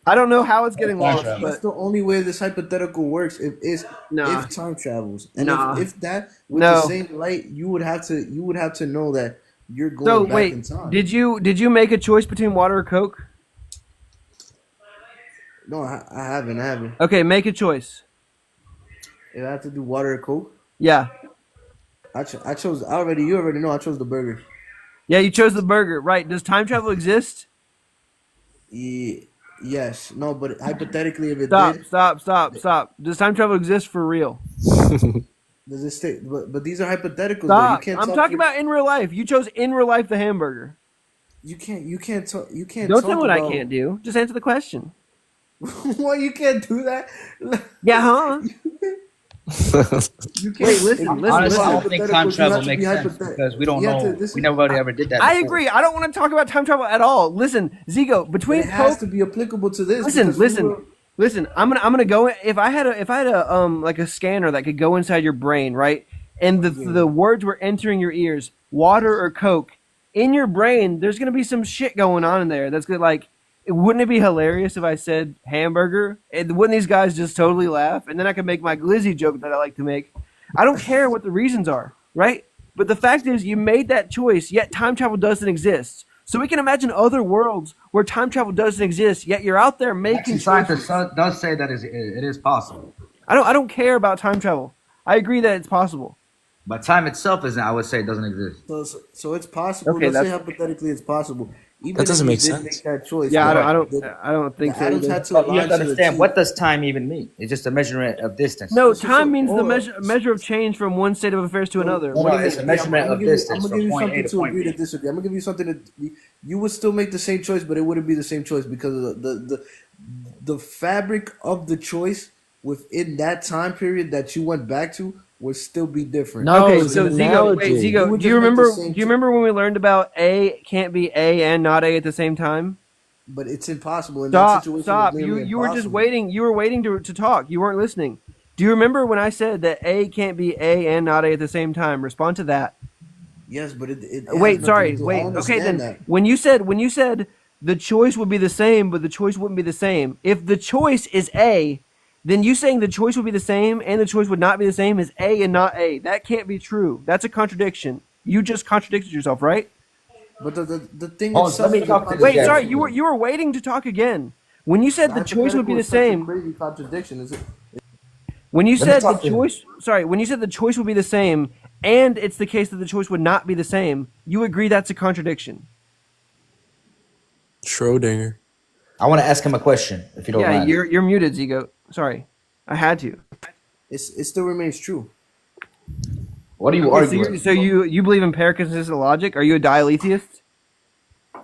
I don't know how it's getting lost, That's but the only way this hypothetical works. If time travels, and if that with the same light, you would have to know that you're going so back wait, in time. did you make a choice between water or Coke? No, I haven't. Okay, make a choice. If I have to do water or Coke, Yeah. I chose. You already know I chose the burger. Yeah, you chose the burger, right? Does time travel exist? Yes. No, but hypothetically, if it did, Stop. Does time travel exist for real? does it stay? But these are hypotheticals. Stop. Though. You can't. I'm talking about in real life. You chose in real life the hamburger. You can't talk. You can't. Don't talk tell me what about, I can't do. Just answer the question. Well, you can't do that. Yeah, huh? You can't. Wait, listen. Honestly, I don't think time Hypotheticals, you travel have to makes be sense because we don't know. We nobody ever did that. I before. agree. I don't want to talk about time travel at all. Listen, Zigo, But between it has Coke, to be applicable to this. listen, because we listen, will- listen. I'm gonna go. If I had a like a scanner that could go inside your brain, right? And the words were entering your ears, water or Coke, in your brain. There's gonna be some shit going on in there. That's good. Like, wouldn't it be hilarious if I said hamburger? And wouldn't these guys just totally laugh? And then I could make my glizzy joke that I like to make. I don't care what the reasons are, right? But the fact is, you made that choice, yet time travel doesn't exist. So we can imagine other worlds where time travel doesn't exist, yet you're out there making choices. Scientists does say that it is possible, I don't care about time travel. I agree that it's possible. but time itself isn't. I would say it doesn't exist. So it's possible. Okay, Let's say that's- hypothetically it's possible. Even That doesn't if make you did sense. make that choice. Yeah, I the don't think so. atoms either. had to But you align have to to the understand, T. what does time even mean? It's just a measurement of distance. No, So- time means the hold on. measure of change from one state of affairs to another. No, What do you it's mean? a measurement I'm of gonna give you, distance I'm gonna from give you point A something to to point agree B. to disagree. I'm gonna give you something that you would still make the same choice, but it wouldn't be the same choice because of the fabric of the choice within that time period that you went back to would still be different. No, Okay, it's so an Zigo, analogy. wait, You Zigo, would do you just make the remember? same Do you remember when we learned about A can't be A and not A at the same time? But it's impossible in that situation. Stop! It's literally You were just impossible. waiting. You were waiting to talk. You weren't listening. Do you remember when I said that A can't be A and not A at the same time? Respond to that. Yes, but it has Wait, nothing sorry. to do. I Wait. Okay, understand then that. when you said the choice would be the same, but the choice wouldn't be the same. If the choice is A, then you saying the choice would be the same and the choice would not be the same is A and not A. That can't be true. That's a contradiction. You just contradicted yourself, right? But the thing Oh, itself. let me is talk a to this Wait, guy. sorry. You were waiting to talk again. When you said the choice would be hypothetical the is such a same, Crazy contradiction. Is it? when you Let me said the talk to him. choice, sorry, when you said the choice would be the same, and it's the case that the choice would not be the same, you agree that's a contradiction. Schrodinger. I want to ask him a question, if you don't Yeah, mind. you're muted, Zigo. Sorry, I had to. It still remains true. What are you Okay, so arguing? you believe in paraconsistent logic? Are you a dialetheist?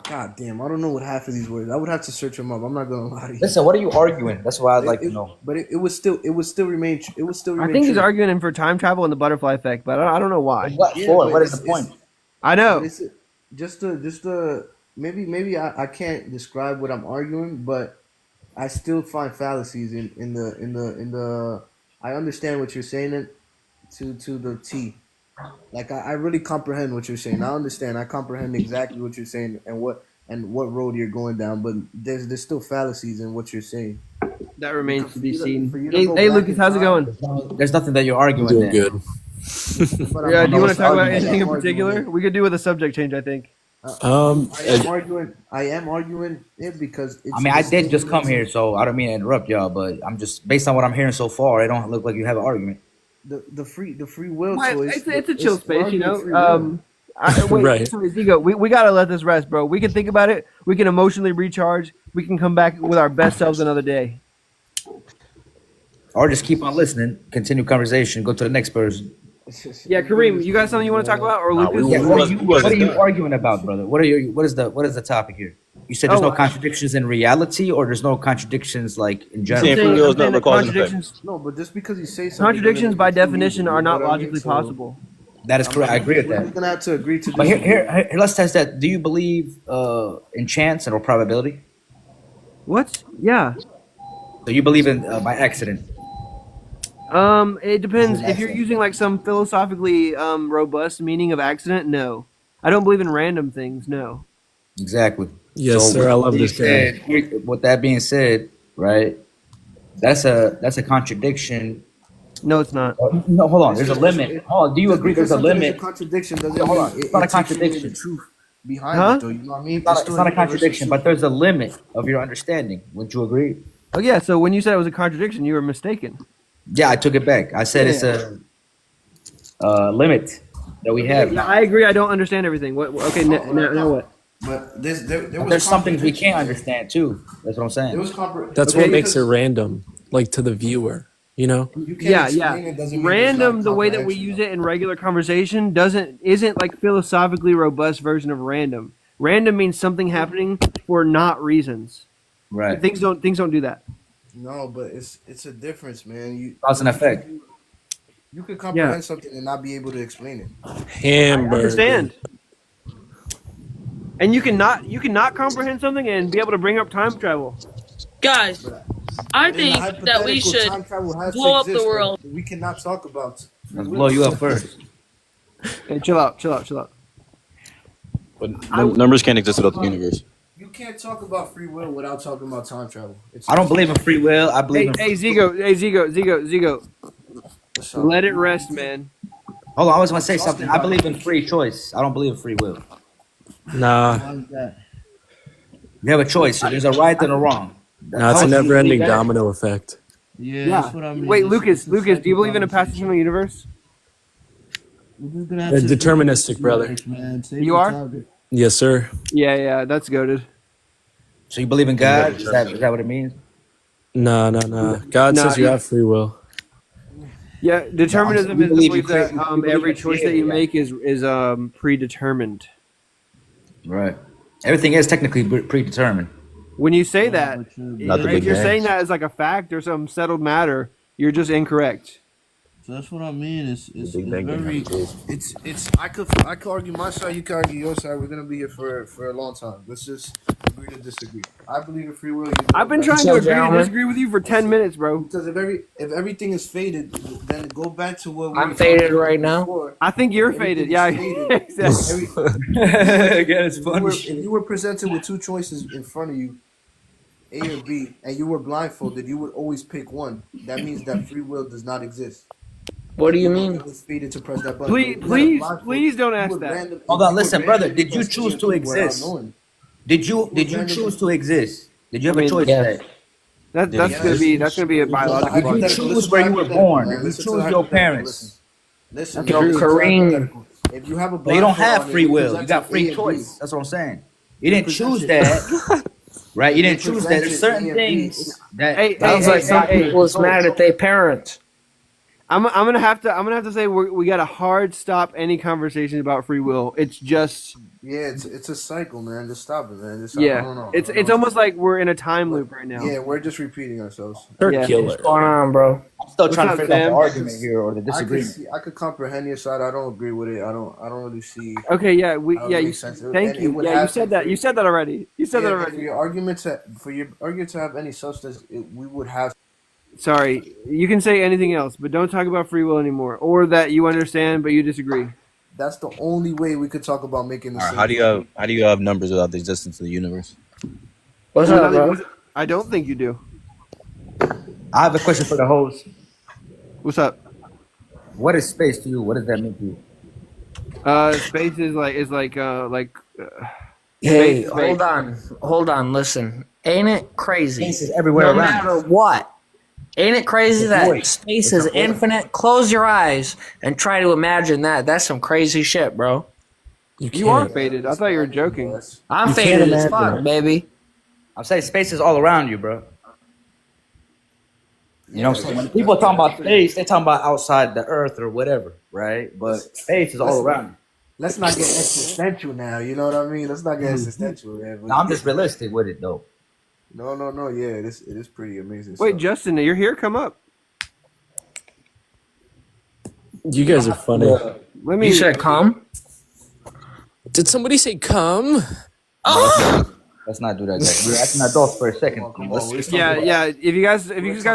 God damn, I don't know what half of these words. I would have to search them up. I'm not gonna lie to you. Listen, what are you arguing? That's what I'd like to know. But it would still remain. It would still remain. I think he's true. arguing for time travel and the butterfly effect, but I don't know why. What Yeah, for? but What is the it's- point? I know. But it's just the maybe I can't describe what I'm arguing, but I still find fallacies in the. I understand what you're saying to the T. Like I really comprehend what you're saying. I understand. I comprehend exactly what you're saying and what road you're going down. But there's still fallacies in what you're saying. That remains to be For seen. you to Hey, go hey back Lucas, in how's it time- going? There's nothing that you're arguing. Doing then. good. But Yeah, do you want to talk about arguing. anything in I'm particular? arguing We could do with a subject change, I think. I am arguing it because it's. I mean, I it's did just come it's- here, so I don't mean to interrupt y'all, but I'm just based on what I'm hearing so far. It don't look like you have an argument. The free will Well, choice. it's a chill space, you know. free will. Wait, Right. sorry, Zigo, we gotta let this rest, bro. We can think about it. We can emotionally recharge. We can come back with our best selves another day. Or just keep on listening, continue conversation, go to the next person. Yeah, Kareem, you got something you want to talk about, or Lucas? Yeah, what are you arguing about, brother? What is the topic here? You said there's no contradictions in reality, or there's no contradictions like in general. I'm saying that contradictions, No, but just because you say something, contradictions by doesn't mean definition are not what I mean, logically so- possible. That is correct. I agree with We're that. gonna have to agree to. But disagree. here, let's test that. Do you believe in chance or probability? What? Yeah. So you believe in by accident? It depends. If you're using like some philosophically robust meaning of accident, no. I don't believe in random things. No. Exactly. Yes, sir. I love this guy. With that being said, right? That's a contradiction. No, it's not. No, hold on. There's a limit. Oh, do you agree? There's a limit. Contradiction doesn't Hold on. mean It's not a takes away contradiction. the truth behind Huh? it, though. You know what I mean? It's not a contradiction, but there's a limit of your understanding. Would you agree? Oh yeah. So when you said it was a contradiction, you were mistaken. Yeah, I took it back. I said it's a limit that we have. Yeah, I agree. I don't understand everything. What? Okay. Now what? But There's some things we can't understand too. That's what I'm saying. That's what makes it random, like to the viewer. You know? Yeah. Random, the way that we use it in regular conversation, isn't like philosophically robust version of random. Random means something happening for not reasons. Right. Things don't do that. No, but it's a difference, man. Cause and effect. You could comprehend something and not be able to explain it. Hamburger. I understand. And you cannot comprehend something and be able to bring up time travel. Guys, I think that we should blow up the world. We cannot talk about. Let's blow you up first. Hey, chill out. But numbers can't exist without the universe. You can't talk about free will without talking about time travel. I don't believe in free will. I believe in. Hey, Zigo. Let it rest, man. Hold on, I was gonna say something. I believe in free choice. I don't believe in free will. Nah. You have a choice. So there's a right and a wrong. Nah, it's a never-ending domino effect. Yeah. That's what I mean. Wait, Lucas, do you believe in a passage from the universe? It's deterministic, brother. You are? Yes, sir. Yeah, that's goated. So you believe in God? Is that what it means? Nah. God says you have free will. Yeah, determinism No, is the you belief that believe every in choice that you creator, make is predetermined. Right. Everything is technically predetermined. When you say that, Not the if Big you're Bang. saying that as like a fact or some settled matter, you're just incorrect. So that's what I mean. It's Big Bang didn't very. have a choice. It's. I could argue my side. You could argue your side. We're gonna be here for a long time. Let's just agree to disagree. I believe in free will. I've been trying to agree and disagree with you for 10 minutes, bro. Because if everything is faded, then go back to what I'm faded right now. before. I think you're faded. Yeah, exactly. Again, it's If you were presented with two choices in front of you, A or B, and you were blindfolded, you would always pick one. That means that free will does not exist. What do you mean? It was faded to press that button. Please don't ask that. Hold on, listen, brother. Did you choose to exist? Did you choose to exist? Did you have a choice today? That's gonna be a biological. Did you choose where you were born? Did you choose your parents? Listen, Yo, Kareem. if you have a So you don't blindfold have on, free you will. present You got A free and choice. B. That's what I'm saying. You didn't choose that, right? You didn't choose that. There's certain things that. Sounds like some people is mad at their parents. I'm gonna have to say we got to hard stop any conversation about free will. It's just it's a cycle, man. Just stop it, man. Just yeah. I don't know. It's almost like we're in a time loop right now. Yeah, we're just repeating ourselves. Yeah. What's going on, bro? I'm still What's trying to up, figure out Sam? the argument here or the disagreement. I could comprehend your side. I don't agree with it. I don't really see. Okay, yeah, how it you makes sense. thank It you. would Yeah, you have said to- that. You said that already. You said that For already. your argument to have any substance, we would have. Sorry, you can say anything else, but don't talk about free will anymore, or that you understand but you disagree. That's the only way we could talk about making this. All right, how do you have numbers without the existence of the universe? What's up, bro? I don't think you do. I have a question for the host. What's up? What is space to you? What does that mean to you? Space is like Hey, space. hold on, listen. Ain't it crazy? Space is everywhere no around matter what. Ain't it crazy It's that void. space It's is a void. infinite? Close your eyes and try to imagine that. That's some crazy shit, bro. You are faded. I thought you were joking. I'm You can't faded as imagine fuck, it. baby. I'm saying space is all around you, bro. You know what I'm saying? When people talking about space, they're talking about outside the Earth or whatever, right? But space is all around you. Let's not get existential now. You know what I mean? Let's not get existential, man. No, I'm just realistic with it, though. No. Yeah, it is pretty amazing. Wait, stuff. Justin, you're here. Come up. You guys are funny. Let me. You said come? Did somebody say come? Let's not do that, guys. We're acting adults for a second. Yeah. If you guys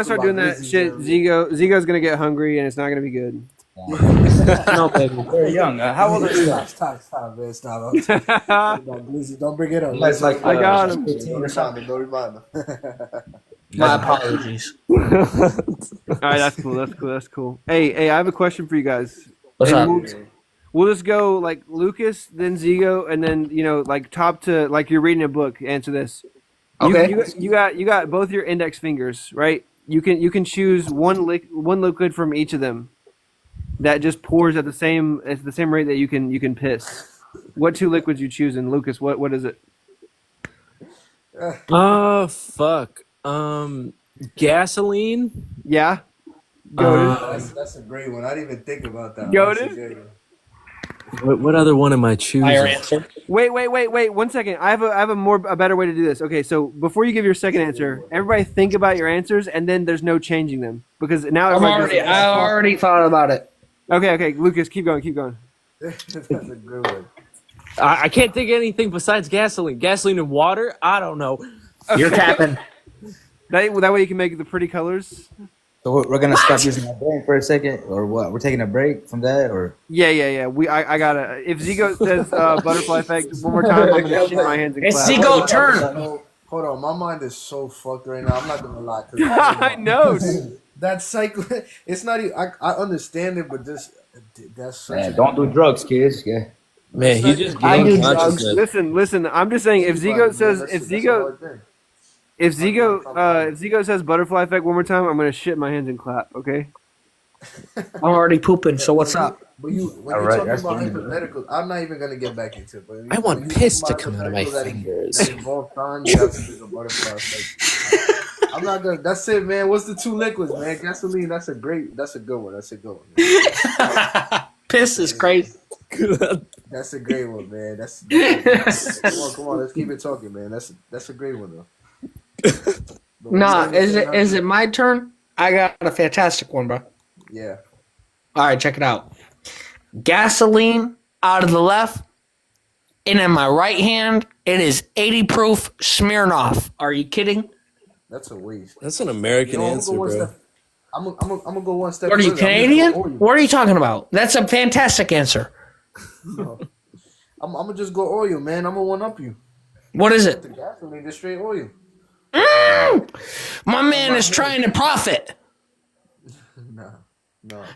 start doing that shit, Zigo's gonna get hungry and it's not gonna be good. No, baby. Very young. How old are you? Stop, man. Stop. Don't bring it up. That's like I got him. 15 or something. Don't remind him. My apologies. All right, that's cool. Hey, I have a question for you guys. What's And up? We'll just go like Lucas, then Zigo, and then like top to like you're reading a book. Answer this. Okay. You got both your index fingers, right? You can choose one liquid from each of them that just pours at the same rate that you can piss. What two liquids you choosing, Lucas? What is it? Oh fuck. Gasoline. Yeah. That's a great one. I didn't even think about that. Goated? What other one am I choosing? Fire answer. Wait. 1 second. I have a better way to do this. Okay, so before you give your second answer, everybody think about your answers, and then there's no changing them because now I already thought about it. Okay, Lucas, keep going. That's a good one. I can't think of anything besides gasoline. Gasoline and water? I don't know. You're capping. That way you can make the pretty colors. So we're gonna stop using our brain for a second, or what? We're taking a break from that, or Yeah. I gotta. If Zigo says butterfly effect one more time, I'm gonna shit my hands and It's clap. Zigo turn. Hold on, my mind is so fucked right now. I'm not gonna lie. I know, dude. That cycle. It's not even. I understand it, but that's such. man, don't do drugs, kids. Yeah. Man, he just I gained do drugs. consciousness. Listen. I'm just saying, if Zigo says butterfly effect one more time, I'm gonna shit my hands and clap. Okay. I'm already pooping, so what's up? But when All you're right, talking that's about the end of it. hypotheticals, I'm not even gonna get back into it. But I want when you piss talk to about come out of my hypotheticals fingers. that involve time, you have to choose a butterfly effect. I'm not gonna. That's it, man. What's the two liquids, man? Gasoline. That's a good one. Man. Piss is crazy. That's a great one, man. Come on. Let's keep it talking, man. That's a great one though. Nah, is it my turn? I got a fantastic one, bro. Yeah. All right, check it out. Gasoline out of the left, and in my right hand, it is 80 proof Smirnoff. Are you kidding? That's a waste. That's an American answer, bro. I'm gonna go one step. What are you, further. Canadian? What are you talking about? That's a fantastic answer. No. I'm gonna just go oil, man. I'm gonna one up you. What is it? The gasoline, just straight oil. My man is trying to profit. No.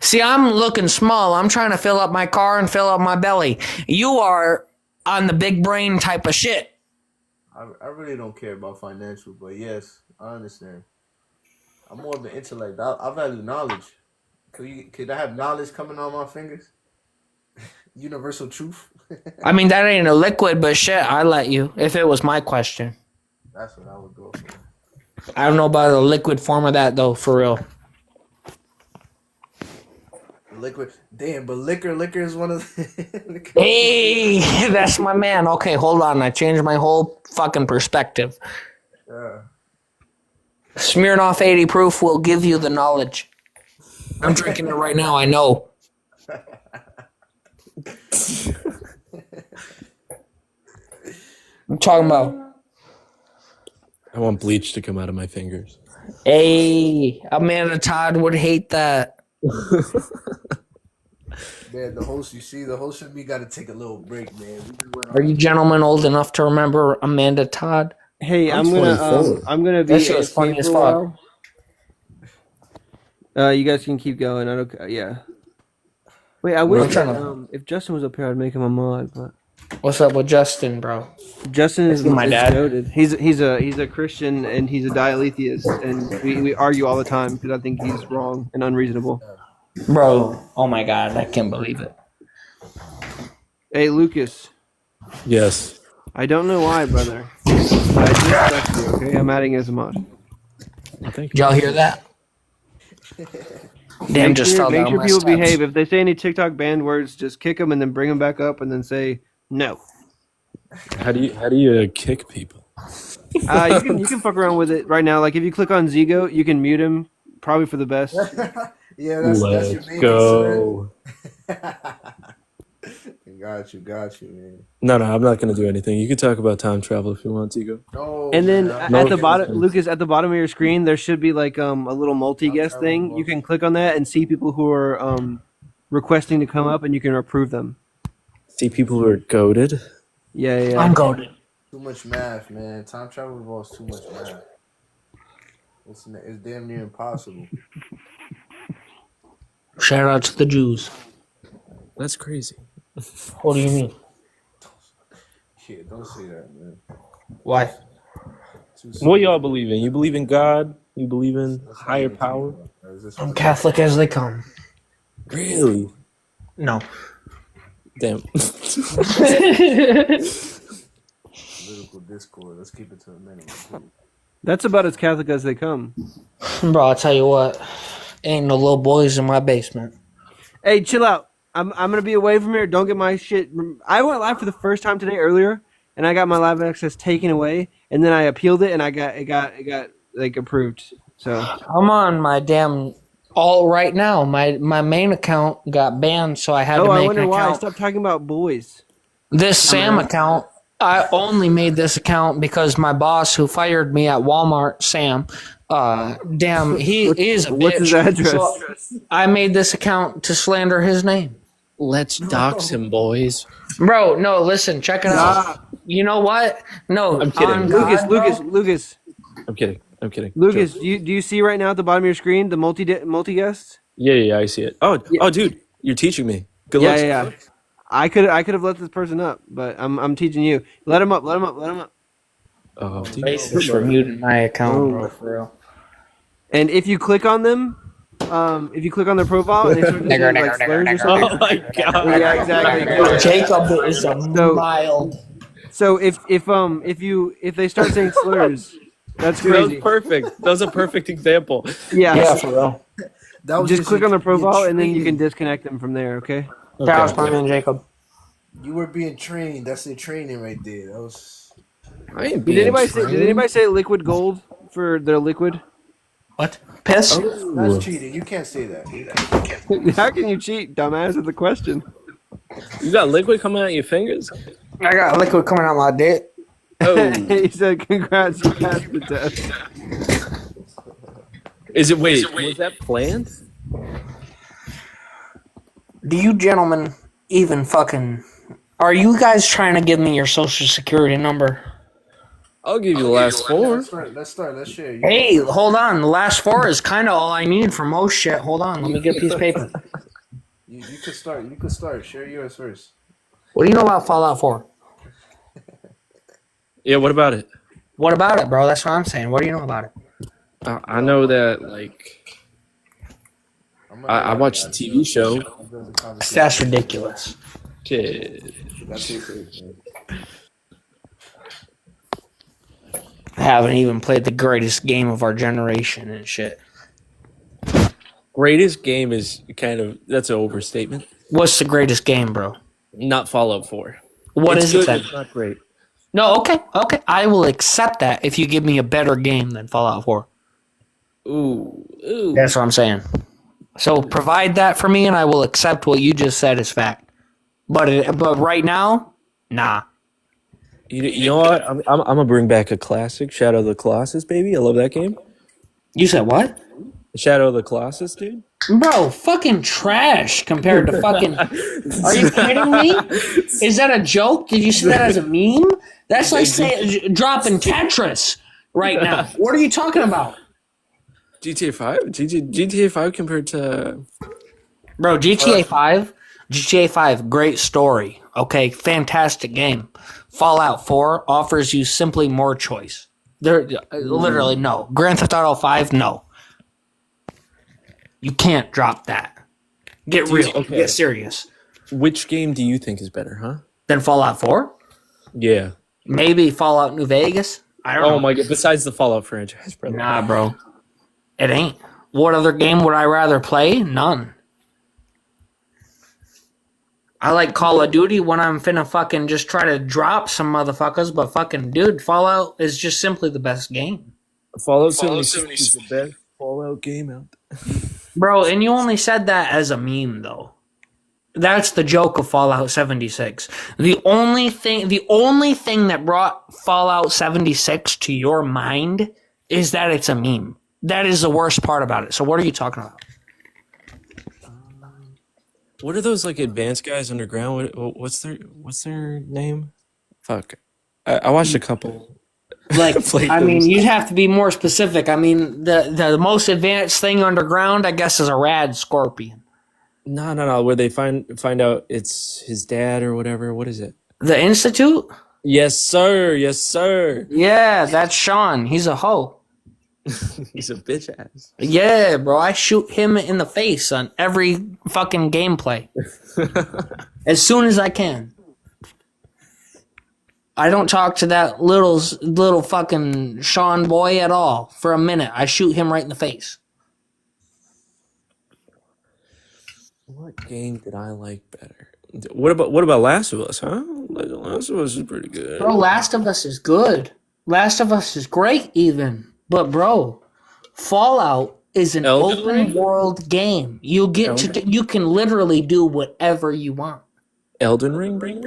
See, I'm looking small. I'm trying to fill up my car and fill up my belly. You are on the big brain type of shit. I really don't care about financial, but yes, I understand. I'm more of an intellect. I value knowledge. Could I have knowledge coming on my fingers? Universal truth. I mean, that ain't a liquid, but shit, I let you. If it was my question. That's what I would go for. I don't know about the liquid form of that, though, for real. Liquid. Damn, but liquor is one of the... Hey, that's my man. Okay, hold on. I changed my whole fucking perspective. Smirnoff 80 proof will give you the knowledge. I'm drinking it right now, I know. I'm talking about. I want bleach to come out of my fingers. Hey, Amanda Todd would hate that. Man, the host and me got to take a little break, man. Are you gentlemen old enough to remember Amanda Todd? Hey, I'm gonna be. That shit was funny as fuck. You guys can keep going. I don't. Yeah. Wait, I wish that, if Justin was up here, I'd make him a mod. But What's up with Justin, bro? Justin is My dad. goated. He's a Christian and he's a dialetheist, and we argue all the time because I think he's wrong and unreasonable. Bro, oh my god, I can't believe it. Hey, Lucas. Yes. I don't know why, brother. I just text you, okay? I'm adding you as a mod. Did y'all hear that? Damn, just fell Make down sure my people steps. behave. If they say any TikTok banned words, just kick them and then bring them back up and then say no. How do you kick people? You can fuck around with it right now. Like if you click on Zigo, you can mute him. Probably for the best. Yeah, that's your Let's main go. Got you, man. No, I'm not gonna do anything. You can talk about time travel if you want to go. No, And then man, at the bottom, Lucas, at the bottom of your screen, there should be like a little multi-guest thing. You can click on that and see people who are requesting to come up, and you can approve them. See people who are goaded. Yeah. I'm goaded. Too much math, man. Time travel involves too much math. It's damn near impossible. Shout out to the Jews. That's crazy. What do you mean? Yeah, don't say that, man. Why? What y'all believe in? You believe in God? You believe in higher power? I'm Catholic as they come. Really? No. Damn. Political discord. Let's keep it to a minimum. Please. That's about as Catholic as they come. Bro, I'll tell you what. Ain't no little boys in my basement. Hey, chill out. I'm gonna be away from here. Don't get my shit. I went live for the first time today earlier, and I got my live access taken away, and then I appealed it, and it got like approved. So I'm on my damn all right now. My main account got banned, so I had to I make wonder an why. account. Stop talking about boys. This Sam account, I only made this account because my boss who fired me at Walmart, Sam, damn, he is a bitch. What's his address? So I made this account to slander his name. Let's dox him, boys. Bro, no, listen, check it out. You know what? No, I'm kidding. Lucas. I'm kidding. Lucas, do you see right now at the bottom of your screen the multi guest? Yeah, I see it. Oh, dude, you're teaching me. Good luck. Yeah. I could have let this person up, but I'm teaching you. Let him up. Oh, Thanks for muting my account, bro, for real. And if you click on them, if you click on their profile and they start to say, like slurs or something. Oh my god. Yeah, exactly. Jacob is a mild. So if they start saying slurs, that's Dude, crazy. that was perfect. That was a perfect example. Yeah, for real. Just click on their profile and then you can disconnect them from there. Okay. That was my man, Jacob. You were being trained. That's the training right there. That was. I ain't Did anybody say liquid gold for their liquid? What? Piss? That's cheating. You can't say that. How can you cheat, dumbass? Is the question. You got liquid coming out your fingers? I got liquid coming out my dick. Oh. He said, "Congrats, you passed the test." Was that planned? Do you gentlemen even fucking... Are you guys trying to give me your social security number? I'll give you the last four. Let's start. Let's share. Hey, hold on. The last four is kind of all I need for most shit. Hold on. Let me get a piece of paper. You could start. You could start. Share yours first. What do you know about Fallout 4? Yeah, what about it? What about it, bro? That's what I'm saying. What do you know about it? I know that, like, I watched the TV show. That's ridiculous. Kid. I haven't even played the greatest game of our generation and shit. Greatest game is that's an overstatement. What's the greatest game, bro? Not Fallout 4. What It's is good, it then? It's not great. No, okay. I will accept that if you give me a better game than Fallout 4. Ooh. That's what I'm saying. So provide that for me, and I will accept what you just said as fact. But right now, nah. You know what? I'm gonna bring back a classic, Shadow of the Colossus, baby. I love that game. You said what? Shadow of the Colossus, dude. Bro, fucking trash compared to fucking... Are you kidding me? Is that a joke? Did you see that as a meme? That's like dropping Tetris right now. What are you talking about? GTA 5? GTA 5 compared to... Bro, GTA 5, great story. Okay, fantastic game. Fallout 4 offers you simply more choice. There, literally, no. Grand Theft Auto 5, no. You can't drop that. Get real. Okay. Get serious. Which game do you think is better, huh? Then Fallout 4? Yeah. Maybe Fallout New Vegas? I don't know. Oh my god, besides the Fallout franchise, brother. Nah, bro. It ain't. What other game would I rather play? None. I like Call of Duty when I'm finna fucking just try to drop some motherfuckers, but fucking dude, Fallout is just simply the best game. Fallout 76 is the best Fallout game out there. Bro, and you only said that as a meme though. That's the joke of Fallout 76. The only thing that brought Fallout 76 to your mind is that it's a meme. That is the worst part about it. So what are you talking about? What are those like advanced guys underground? What's their name? Fuck. I watched a couple. Like, I mean, you'd have to be more specific. I mean, the most advanced thing underground, I guess, is a rad scorpion. No. Where they find out it's his dad or whatever. What is it? The Institute? Yes, sir. Yes, sir. Yeah, that's Sean. He's a hoe. He's a bitch ass. Yeah, bro. I shoot him in the face on every fucking gameplay. As soon as I can. I don't talk to that little fucking Sean boy at all for a minute. I shoot him right in the face. What game did I like better? What about Last of Us, huh? Last of Us is pretty good. Bro, Last of Us is good. Last of Us is great even. But bro, Fallout is an open world game. You can literally do whatever you want. Elden Ring, bro?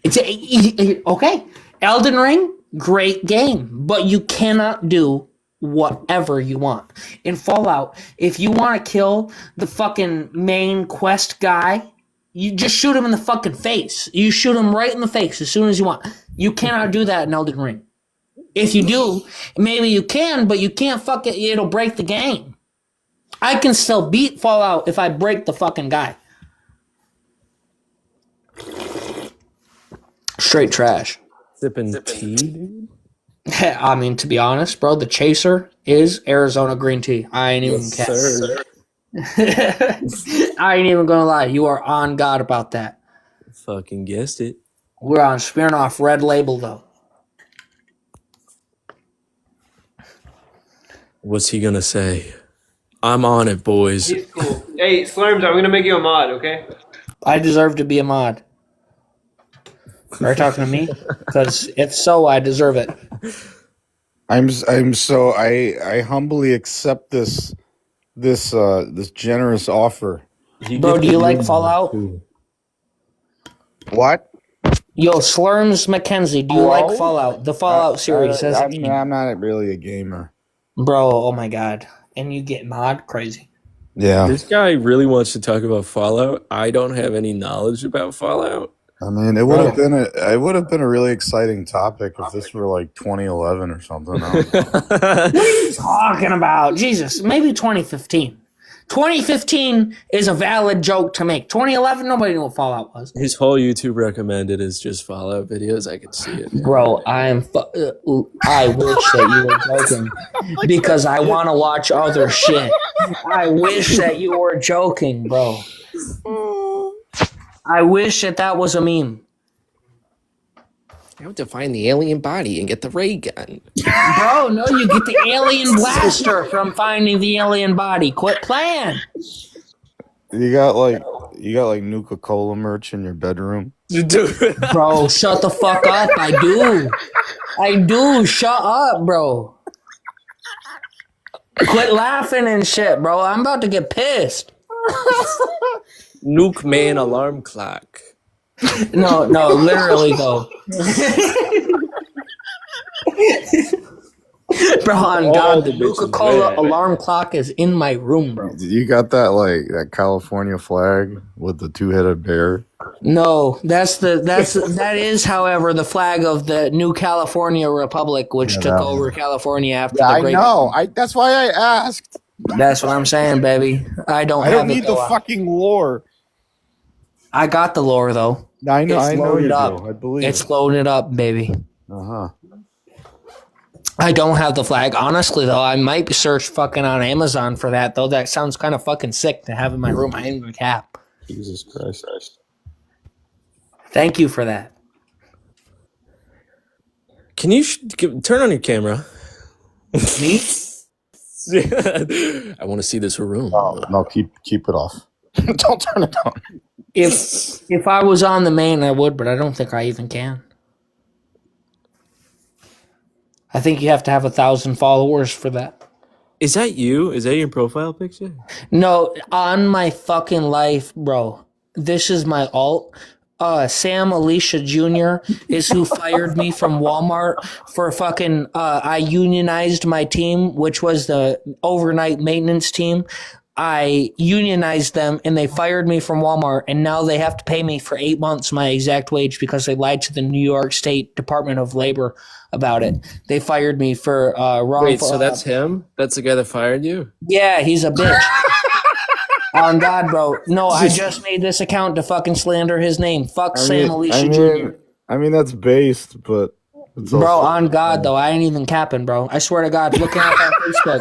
Okay. Elden Ring, great game, but you cannot do whatever you want. In Fallout, if you want to kill the fucking main quest guy, you just shoot him in the fucking face. You shoot him right in the face as soon as you want. You cannot do that in Elden Ring. If you do, maybe you can, but you can't it'll break the game. I can still beat Fallout if I break the fucking guy. Straight trash. Sipping tea, dude? I mean, to be honest, bro, the chaser is Arizona green tea. I ain't even I ain't even gonna lie. You are on God about that. Fucking guessed it. We're on Smirnoff Red Label, though. What's he gonna say? I'm on it, boys. He's cool. Hey, Slurms, I'm gonna make you a mod, okay? I deserve to be a mod. Are you talking to me? Because if so, I deserve it. I humbly accept this generous offer. Bro, do you like Fallout? What? Yo, Slurms McKenzie, do you like Fallout? The Fallout series. I'm not really a gamer. Bro, oh my god. And you get mod? Crazy. Yeah. This guy really wants to talk about Fallout. I don't have any knowledge about Fallout. I mean, it would have been a really exciting topic if this were like 2011 or something. What are you talking about? Jesus, maybe 2015. 2015 is a valid joke to make. 2011, nobody knew what Fallout was. His whole YouTube recommended is just Fallout videos. I can see it. Bro, I wish that you were joking because I want to watch other shit. I wish that you were joking, bro. I wish that was a meme. I have to find the alien body and get the ray gun. Bro, no, you get the alien blaster from finding the alien body. Quit playing. You got Nuka-Cola merch in your bedroom? Bro, shut the fuck up. I do. Shut up, bro. Quit laughing and shit, bro. I'm about to get pissed. Nuke man alarm clock. No, literally though. Bro, on God, the Nuka-Cola alarm clock is in my room, bro. You got that California flag with the two-headed bear? No, that is, however, the flag of the New California Republic, which took over California after the Great. I know. That's why I asked. That's what I'm saying, baby. I don't I have don't it need the though. fucking lore. I got the lore though. I know. It's I know loaded you up. do. I believe. It's loaded up, baby. Uh huh. I don't have the flag. Honestly, though, I might search fucking on Amazon for that, though. That sounds kind of fucking sick to have in my room. I ain't gonna cap. Jesus Christ. Thank you for that. Can you turn on your camera? Me? I want to see this room. No, keep it off. Don't turn it on. If I was on the main, I would, but I don't think I even can. I think you have to have 1,000 followers for that. Is that you? Is that your profile picture? No, on my fucking life, bro. This is my alt. Sam Alicia Jr. is who fired me from Walmart for fucking, I unionized my team, which was the overnight maintenance team. I unionized them and they fired me from Walmart, and now they have to pay me for 8 months my exact wage because they lied to the New York State Department of Labor about it. They fired me for wrongful. Wait, so that's him? That's the guy that fired you? Yeah, he's a bitch. On God, bro. No, I just made this account to fucking slander his name. Fuck Sam Alicia Jr. I mean, that's based, but it's Bro, also, on God, though, I ain't even capping, bro. I swear to God, look him up on Facebook.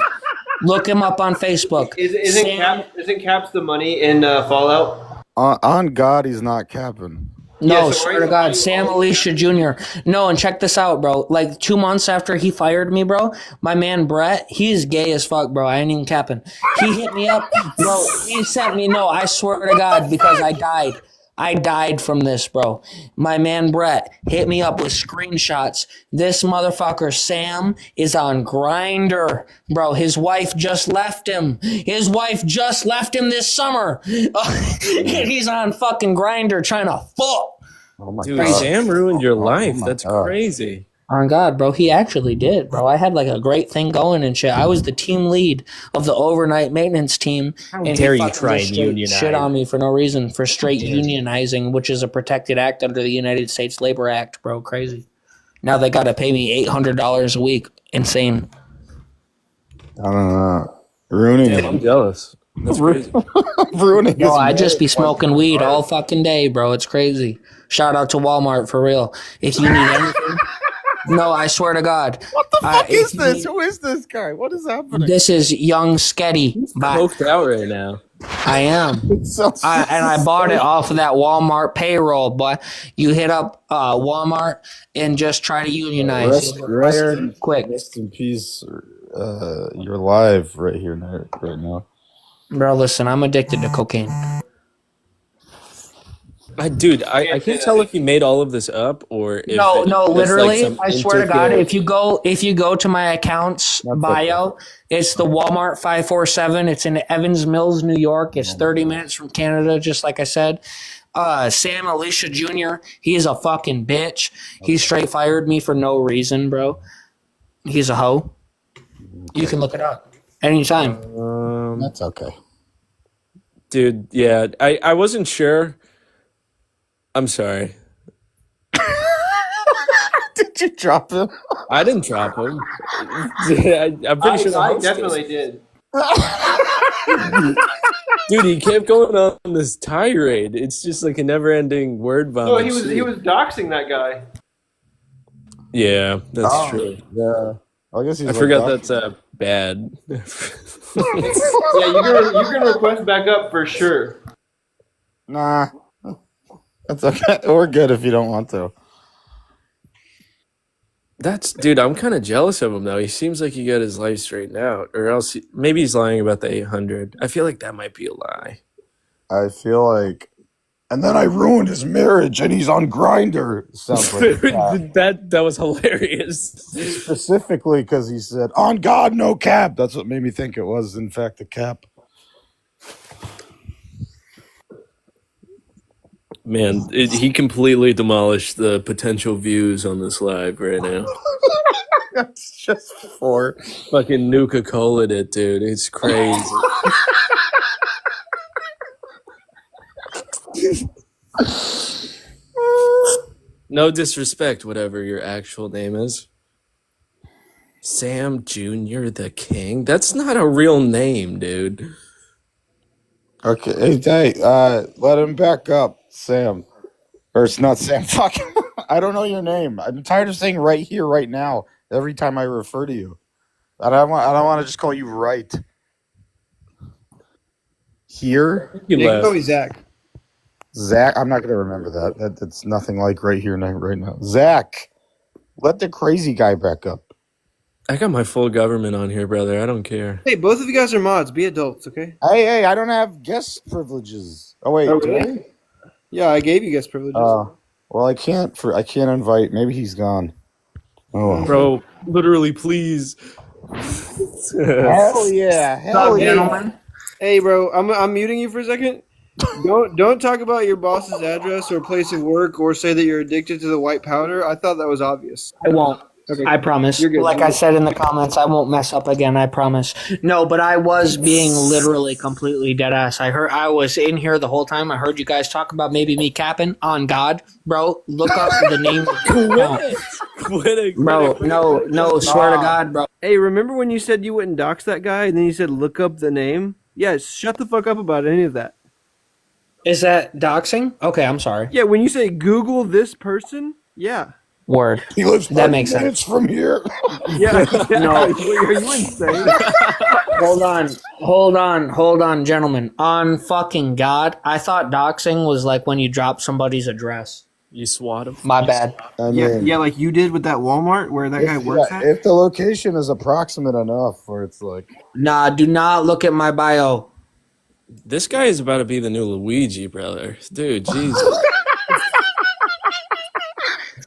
Look him up on Facebook. Isn't Caps the money in Fallout? on God, he's not capping. No, swear to God, Sam Alicia Jr. No, and check this out, bro. Like 2 months after he fired me, bro, my man Brett, he's gay as fuck, bro. I ain't even capping. He hit me up, bro. He sent me, no, I swear to God, because I died. I died from this, bro. My man Brett hit me up with screenshots. This motherfucker Sam is on Grindr, bro. His wife just left him. His wife just left him this summer. And he's on fucking Grindr trying to fuck. Oh my Dude, God. Sam ruined your life. my That's God. crazy. On God, bro, he actually did, bro. I had like a great thing going and shit. I was the team lead of the overnight maintenance team. How and dare he you fucking try just and straight unionize? shit on me for no reason, for straight unionizing, which is a protected act under the United States Labor Act, bro. Crazy. Now they got to pay me $800 a week. Insane. I don't know. Ruining Damn, I'm jealous. That's crazy. ruining No, his I just be marriage. smoking weed all fucking day, bro. It's crazy. Shout out to Walmart for real. If you need anything. No, I swear to God. What the fuck is if you this? need- Who is this guy? What is happening? This is Young Sketty. Coked out right now. I am. It sounds And I bought it off of that Walmart payroll, but you hit up Walmart and just try to unionize. Quick. Rest in peace. You're live right here, right now. Bro, listen, I'm addicted to cocaine. Dude, I can't tell if you made all of this up or if No, it's literally, like some I swear to God, intricate- if you go to my account's bio, it's the Walmart 547. It's in Evans Mills, New York. It's 30 minutes from Canada, just like I said. Sam Alicia Jr., he is a fucking bitch. He straight fired me for no reason, bro. He's a hoe. You can look it up anytime. That's okay. Dude, yeah, I wasn't sure. I'm sorry. Did you drop him? I didn't drop him. I'm pretty sure the I host definitely did. Dude, he kept going on this tirade. It's just like a never-ending word vomit. No, he was doxing that guy. Yeah, that's Oh, true. Yeah. I guess he's I like forgot that. that's bad. Yeah, you can request back up for sure. Nah. That's okay. We're good if you don't want to. Dude, I'm kind of jealous of him though. He seems like he got his life straightened out, or else maybe he's lying about the 800. I feel like that might be a lie. I feel like. And then I ruined his marriage and he's on Grindr. Sounds like that was hilarious. Specifically because he said, on God, no cap. That's what made me think it was, in fact, a cap. Man, he completely demolished the potential views on this live right now. That's just for fucking Nuka-Cola it, dude. It's crazy. No disrespect, whatever your actual name is. Sam Jr. the King? That's not a real name, dude. Okay, hey, let him back up, Sam. Or it's not Sam. Fuck. I don't know your name. I'm tired of saying right here, right now, every time I refer to you. I don't want to just call you right. Here? You can call me Zach. Zach, I'm not going to remember that. That's nothing like right here, right now. Zach, let the crazy guy back up. I got my full government on here, brother. I don't care. Hey, both of you guys are mods. Be adults, okay? Hey, I don't have guest privileges. Oh wait, Oh, do really? I? Yeah, I gave you guys privileges. Well, I can't invite. Maybe he's gone. Oh, well. Bro, literally, please. Hell yeah, hell yeah. Hey, bro, I'm muting you for a second. Don't talk about your boss's address or place of work or say that you're addicted to the white powder. I thought that was obvious. I won't. Okay. I promise. You're good. Like I said in the comments, I won't mess up again. I promise. No, but I was being literally completely dead ass. I was in here the whole time. I heard you guys talk about maybe me capping on God, bro. Look up the name. Bro, no, swear to God, bro. Hey, remember when you said you wouldn't dox that guy and then you said look up the name? Yeah, shut the fuck up about any of that. Is that doxing? Okay, I'm sorry. Yeah, when you say Google this person, yeah. Word. He lives That makes 30 minutes sense. from here. Yeah. No. Are you insane? Hold on, gentlemen. On fucking God, I thought doxing was like when you drop somebody's address. You swat him? My bad. I mean, Yeah, like you did with that Walmart where that guy works at. if the location is approximate enough, where it's like, Nah, do not look at my bio. This guy is about to be the new Luigi, brother. Dude, Jesus.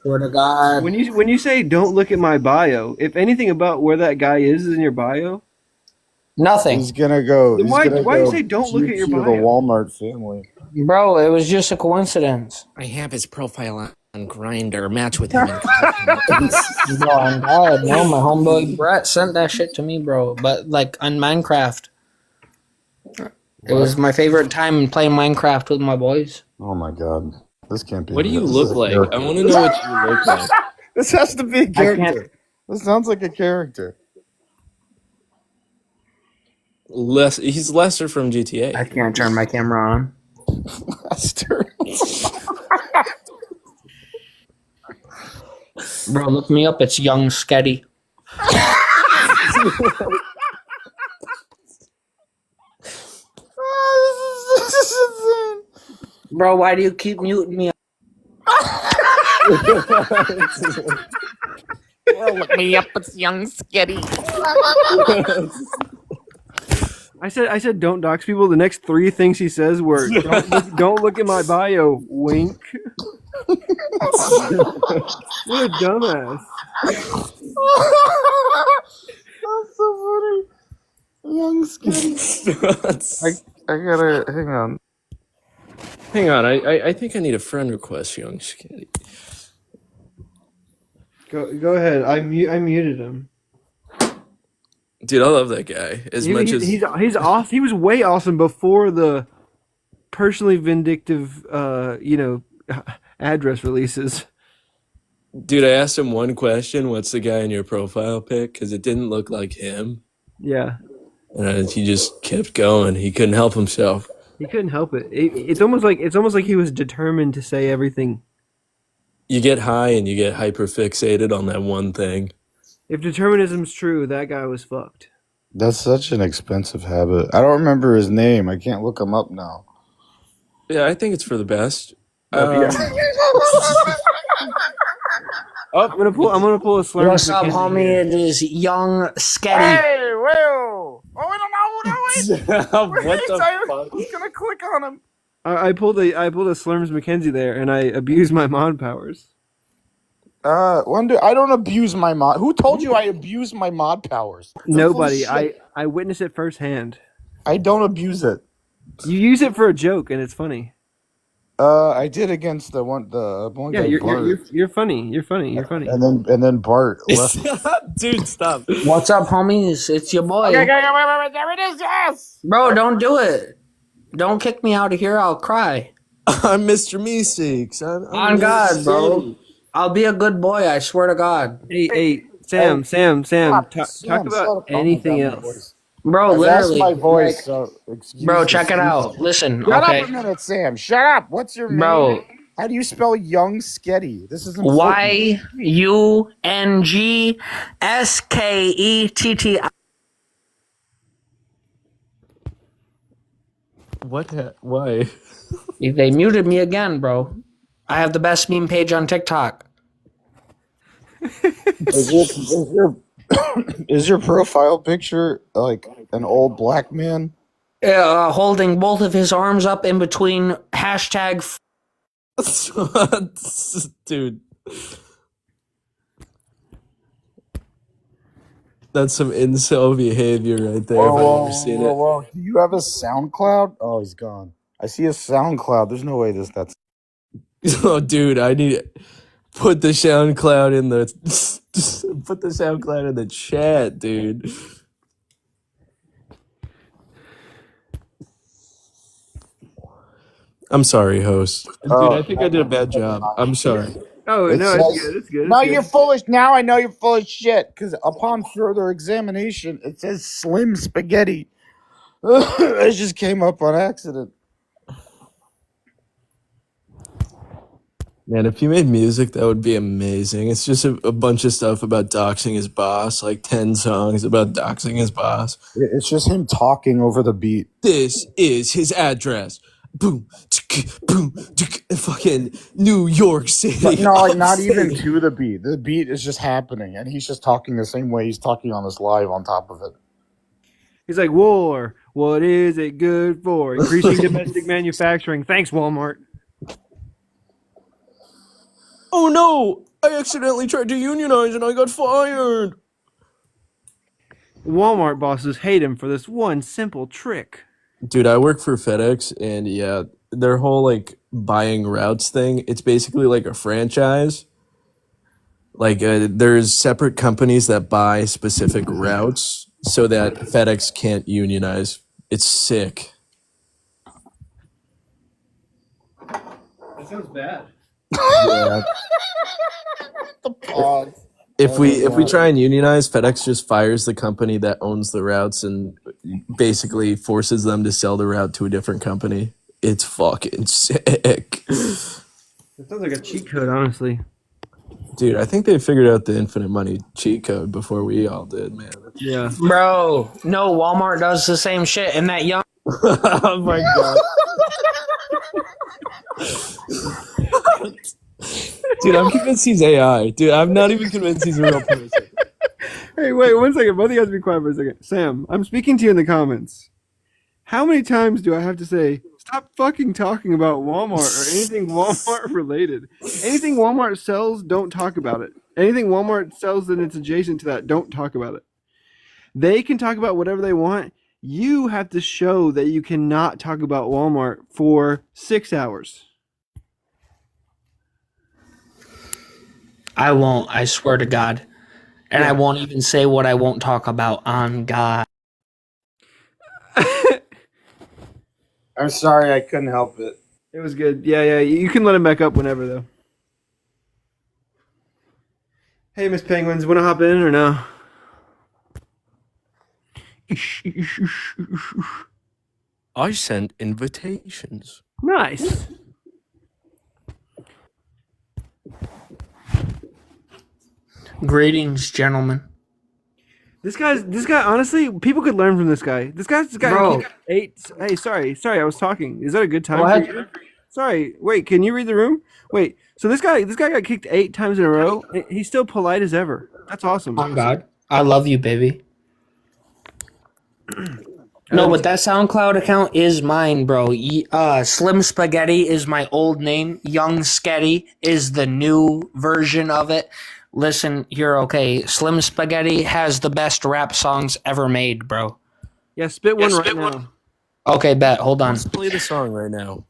Swear to God. When you say don't look at my bio, if anything about where that guy is in your bio, Nothing. he's gonna go. Then He's why gonna you go say don't look at your GQ bio? The Walmart family. Bro, it was just a coincidence. I have his profile on Grindr. Match with him. Bro, on God, no, my homeboy Brett sent that shit to me, bro. But like on Minecraft. It was my favorite time playing Minecraft with my boys. Oh my God, this can't be. What do you this look is a like? character. I want to know what you look like. This has to be a I can't- character. This sounds like a character. He's Lester from GTA. I can't turn my camera on. Lester. Bro, look me up. It's Young Sketty. This is insane. Bro, why do you keep muting me? Well, look me up. It's Young Sketty. I said don't dox people. The next three things he says were don't look at my bio. Wink. What a dumbass. That's so funny. Young Skitty. I gotta hang on. Hang on, I think I need a friend request, Young Skitty. Go ahead. I muted him. Dude, I love that guy. He's awesome. He was way awesome before the personally vindictive address releases. Dude, I asked him one question. What's the guy in your profile pic? Because it didn't look like him. Yeah. And he just kept going. He couldn't help himself. He couldn't help it. It's almost like he was determined to say everything. You get high and you get hyper fixated on that one thing. If determinism's true, that guy was fucked. That's such an expensive habit. I don't remember his name. I can't look him up now. Yeah, I think it's for the best. I'm gonna pull a slur. What's up, homie? It is Young Sketty. Hey, whoa! Oh, we don't know who that is. What the fuck? Who's gonna click on him? I pulled a Slurms McKenzie there, and I abused my mod powers. Wonder. I don't abuse my mod. Who told you I abuse my mod powers? Nobody. I witnessed it firsthand. I don't abuse it. You use it for a joke, and it's funny. I did against the one Yeah, guy, Bart. you're funny. You're funny. And then Bart left. Dude, stop. What's up, homies? It's your boy. Okay, wait, there it is, yes! Bro, don't do it. Don't kick me out of here. I'll cry. I'm Mr. Meeseeks. On God, bro. I'll be a good boy. I swear to God. Hey, Sam, Sam, Stop, talk Sam, shut about up. Oh my anything God, my else. voice. Bro, I've lost literally, my voice, like, so excuse bro, the check it speech. out. Listen, Shut okay, up a minute, Sam. Shut up. What's your name? bro. How do you spell Young Sketty? This is important. YUNGSKETT. Why? They muted me again, bro. I have the best meme page on TikTok. Is your profile picture like an old black man? Holding both of his arms up in between hashtag. Dude. That's some incel behavior right there. If I've ever seen it. Whoa. Do you have a SoundCloud? Oh, he's gone. I see a SoundCloud. There's no way that's. Oh, dude, I need put the SoundCloud in the chat, dude. I'm sorry, host. Dude, I think I did a bad job. I'm sorry. Oh It no, says- it's good. It's good. No, it's you're good. foolish. Now I know you're full of shit. Because upon further examination, it says Slim Spaghetti. It just came up on accident. Man, if he made music, that would be amazing. It's just a bunch of stuff about doxing his boss, like 10 songs about doxing his boss. It's just him talking over the beat. This is his address. Boom, boom, fucking New York City. But no, like I'm not even saying. to the beat. The beat is just happening, and he's just talking the same way he's talking on this live on top of it. He's like, war. What is it good for? Increasing domestic manufacturing. Thanks, Walmart. Oh no! I accidentally tried to unionize and I got fired. Walmart bosses hate him for this one simple trick. Dude, I work for FedEx, and yeah, their whole like buying routes thing, it's basically like a franchise. Like there's separate companies that buy specific routes so that FedEx can't unionize. It's sick. That sounds bad. Yeah. The pause. If we try and unionize, FedEx just fires the company that owns the routes and basically forces them to sell the route to a different company. It's fucking sick. That sounds like a cheat code, honestly. Dude, I think they figured out the infinite money cheat code before we all did, man. Yeah. Bro, no, Walmart does the same shit. And that young. Oh my god. Dude, I'm convinced he's AI. Dude, I'm not even convinced he's a real person. Hey, wait 1 second. Both of you guys be quiet for a second. Sam, I'm speaking to you in the comments. How many times do I have to say, stop fucking talking about Walmart or anything Walmart related? Anything Walmart sells, don't talk about it. Anything Walmart sells and it's adjacent to that, don't talk about it. They can talk about whatever they want. You have to show that you cannot talk about Walmart for 6 hours. I won't, I swear to God. And I won't even say what I won't talk about on God. I'm sorry, I couldn't help it. It was good. Yeah. You can let him back up whenever, though. Hey, Miss Penguins, want to hop in or no? I sent invitations. Nice. Greetings, gentlemen. This guy, honestly, people could learn from this guy. This guy Bro. Hey, sorry, I was talking. Is that a good time Go for ahead. you? Sorry, wait, can you read the room? Wait, so this guy got kicked 8 times in a row. He's still polite as ever. That's awesome. Oh, God. I love you, baby. No, but that SoundCloud account is mine, bro. Slim Spaghetti is my old name. Young Sketty is the new version of it. Listen, you're okay. Slim Spaghetti has the best rap songs ever made, bro. Yeah, spit one right now. Okay, bet. Hold on. Let's play the song right now.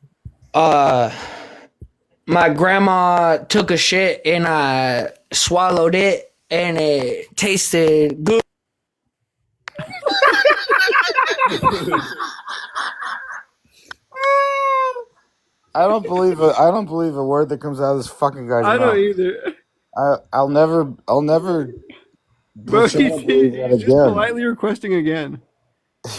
My grandma took a shit and I swallowed it and it tasted good. I don't believe it. I don't believe a word that comes out of this fucking guy's mouth. I don't either. I'll never Bro, But you don't believe that he's just again. politely requesting again.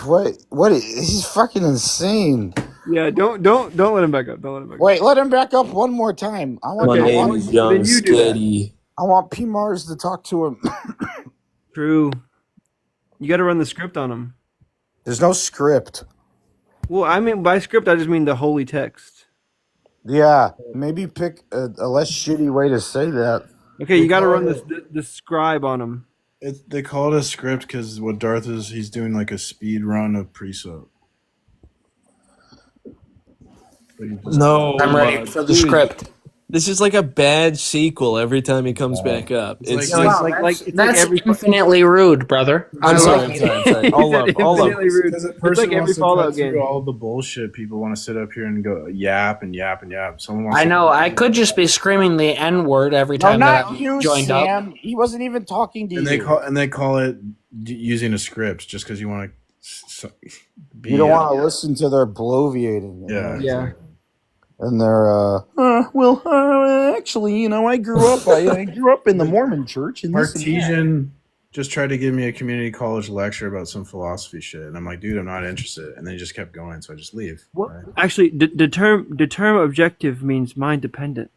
What? He's fucking insane. Yeah, don't let him back up. Don't let him back up. Wait, let him back up one more time. I want. My Okay, name well, is John then you do that. Steady. I want P Mars to talk to him. True. You got to run the script on him. There's no script. Well, I mean by script, I just mean the holy text. Yeah, maybe pick a less shitty way to say that. Okay, you got to run the scribe on him. They call it a script because what Darth is, he's doing like a speed run of Precept. No, I'm ready for the dude, script. This is like a bad sequel every time he comes back up. It's That's infinitely rude, brother. I'm sorry. All love. Because a person like wants every to Fallout cut through game. all the bullshit. People want to sit up here and go yap and yap and yap. Someone wants I to- know. I could just be screaming the N word every No, time that not I'm you, joined up. Sam. He wasn't even talking to and you. they call it using a script just because you want to be. You don't want to listen to their bloviating. Yeah. Yeah. And they're actually, I grew up. I grew up in the Mormon church. And this and that. Martesian just tried to give me a community college lecture about some philosophy shit, and I'm like, dude, I'm not interested. And then he just kept going, so I just leave. What? Right? Actually, the term objective means mind dependent.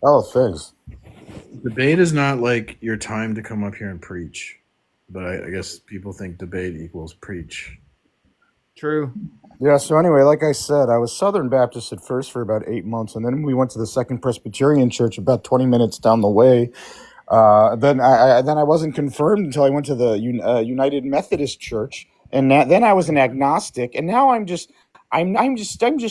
Oh, thanks. Debate is not like your time to come up here and preach, but I guess people think debate equals preach. True. Yeah, so anyway, like I said, I was Southern Baptist at first for about 8 months, and then we went to the Second Presbyterian Church about 20 minutes down the way. Then I wasn't confirmed until I went to the United Methodist Church, and then I was an agnostic, and now I'm just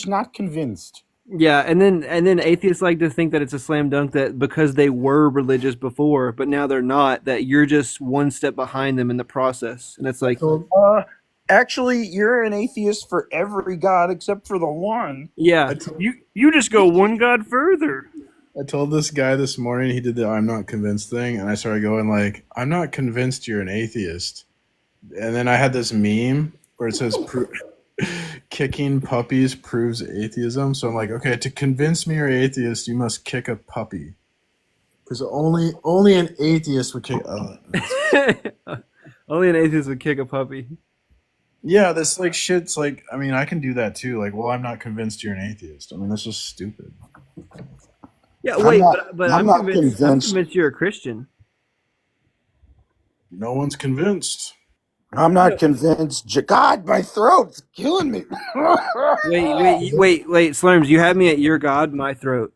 not convinced. Yeah, and then atheists like to think that it's a slam dunk that because they were religious before, but now they're not, that you're just one step behind them in the process. And it's like, Actually, you're an atheist for every god except for the one. yeah, you just go one god further. I told this guy this morning, he did the I'm not convinced thing, and I started going like, I'm not convinced you're an atheist. And then I had this meme where it says kicking puppies proves atheism. So I'm like, okay, to convince me you're atheist, you must kick a puppy. Because only an atheist would kick Only an atheist would kick a puppy. Yeah, this like shit's like, I mean, I can do that too. Like, well, I'm not convinced you're an atheist. I mean, that's just stupid. Yeah, wait, but I'm not convinced. I'm convinced you're a Christian. No one's convinced. I'm not convinced. God, my throat's killing me. Wait, Slurms, you had me at your God, my throat.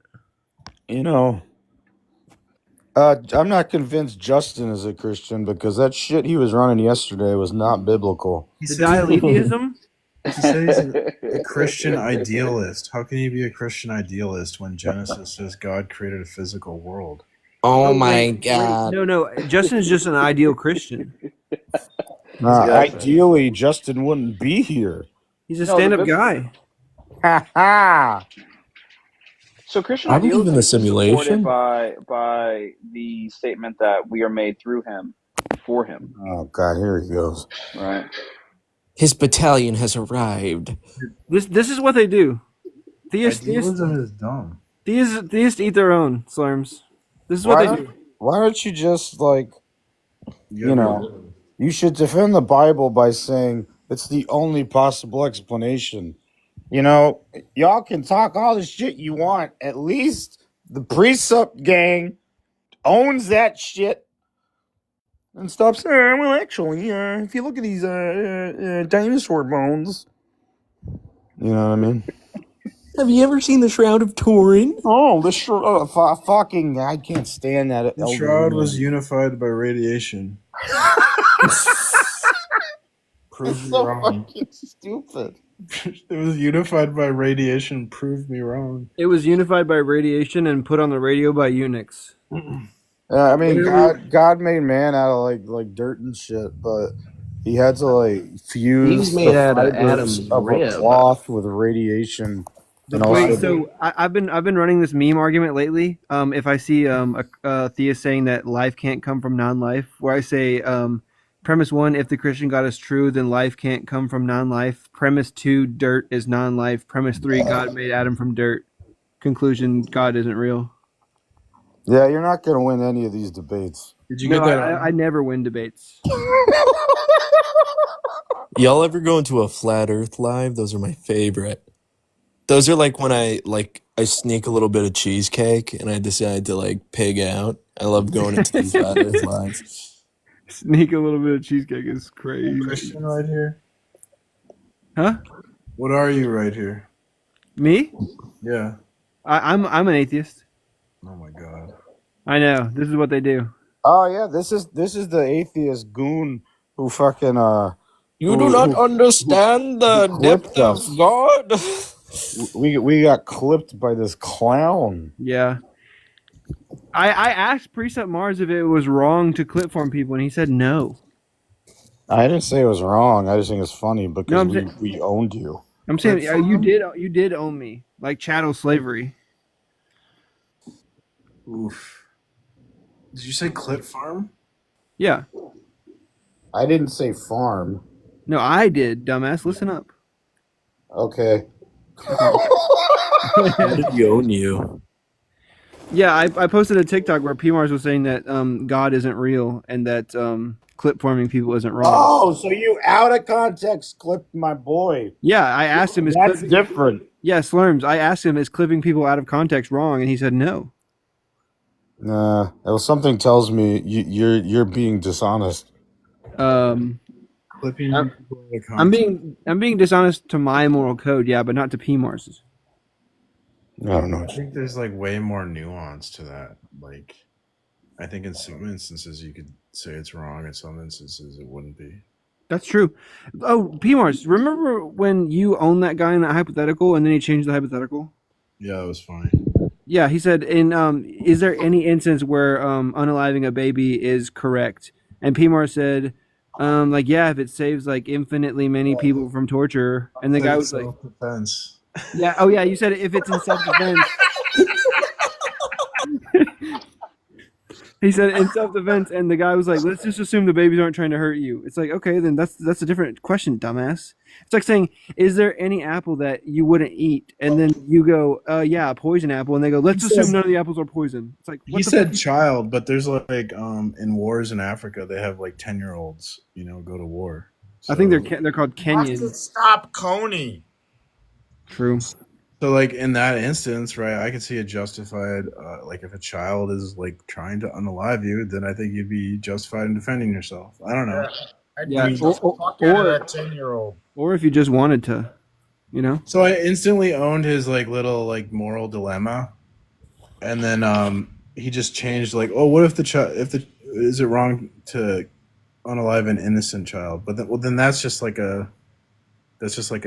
I'm not convinced Justin is a Christian because that shit he was running yesterday was not biblical. The dialetheism? He says he's a Christian idealist. How can he be a Christian idealist when Genesis says God created a physical world? Oh my wait, god. No, Justin's just an ideal Christian. Ideally, Justin wouldn't be here. He's a stand-up guy. Ha ha! So Christian I believe in idealism the is supported simulation. by the statement that we are made through him, for him. Oh God, here he goes. Right. His battalion has arrived. This is what they do. Idealism is dumb. Theists eat their own, Slurms. This is what they do. Why don't you just you should defend the Bible by saying it's the only possible explanation. Y'all can talk all the shit you want. At least the Precept gang owns that shit and stop saying, well, actually, if you look at these dinosaur bones, you know what I mean? Have you ever seen the Shroud of Turin? Oh, the fucking, I can't stand that. The shroud was unified by radiation. Prove me so wrong. fucking stupid. It was unified by radiation. Prove me wrong. It was unified by radiation and put on the radio by eunuchs. I mean, God made man out of like dirt and shit, but he had to fuse He's made the out of fibers Adam's of rib. a cloth with radiation. And Wait, also, so I've been running this meme argument lately. If I see a theist saying that life can't come from non-life, where I say premise 1, if the Christian God is true, then life can't come from non-life. Premise 2, dirt is non-life. Premise 3, God made Adam from dirt. Conclusion, God isn't real. yeah, you're not gonna win any of these debates. Did you No, get that? I never win debates. Y'all ever go into a flat Earth live? Those are my favorite. Those are like when I sneak a little bit of cheesecake and I decide to like pig out. I love going into these flat Earth lives. Sneak a little bit of cheesecake is crazy. Christian right here. Huh? What are you right here? Me? Yeah. I'm an atheist. Oh my god. I know. This is what they do. Oh yeah, this is the atheist goon who fucking You do not understand the clipped depth of us. God. We got clipped by this clown. Yeah. I asked Precept Mars if it was wrong to clip farm people, and he said no. I didn't say it was wrong. I just think it's funny because No, we owned you. I'm saying you did own me, like chattel slavery. Oof. Did you say clip farm? Yeah. I didn't say farm. No, I did, dumbass. Listen up. Okay. How did he own you? Yeah, I posted a TikTok where P Mars was saying that God isn't real and that clip farming people isn't wrong. Oh, so you out of context clipped my boy. Yeah, I asked him. That's different. Yeah, Slurms. I asked him, is clipping people out of context wrong? And he said no. Nah, well, something tells me you're being dishonest. Clipping. people I'm being dishonest to my moral code, yeah, but not to P Mars's. I don't know. I think there's like way more nuance to that. Like, I think in some instances you could say it's wrong. In some instances it wouldn't be. That's true. Oh, P Mars, remember when you owned that guy in that hypothetical and then he changed the hypothetical? Yeah, it was fine. Yeah, he said, is there any instance where unaliving a baby is correct? And P Mars said, yeah, if it saves like infinitely many people from torture. And the guy was like, self-defense. yeah, oh yeah, you said if it's in self-defense. He said in self-defense, and the guy was like, let's just assume the babies aren't trying to hurt you. It's like, okay, then that's a different question, dumbass. It's like saying, is there any apple that you wouldn't eat? And then you go, yeah, a poison apple. And they go, let's assume none of the apples are poison. It's like, He said child, but there's like in wars in Africa, they have like 10-year-olds, go to war. I think they're called Kenyan. Stop Coney. True. So like in that instance, right, I could see it justified. Like if a child is like trying to unalive you, then I think you'd be justified in defending yourself. I don't know. Yeah, Or that 10-year-old. Or if you just wanted to, So I instantly owned his like little like moral dilemma, and then he just changed like, oh, what if is it wrong to unalive an innocent child? But then that's just like a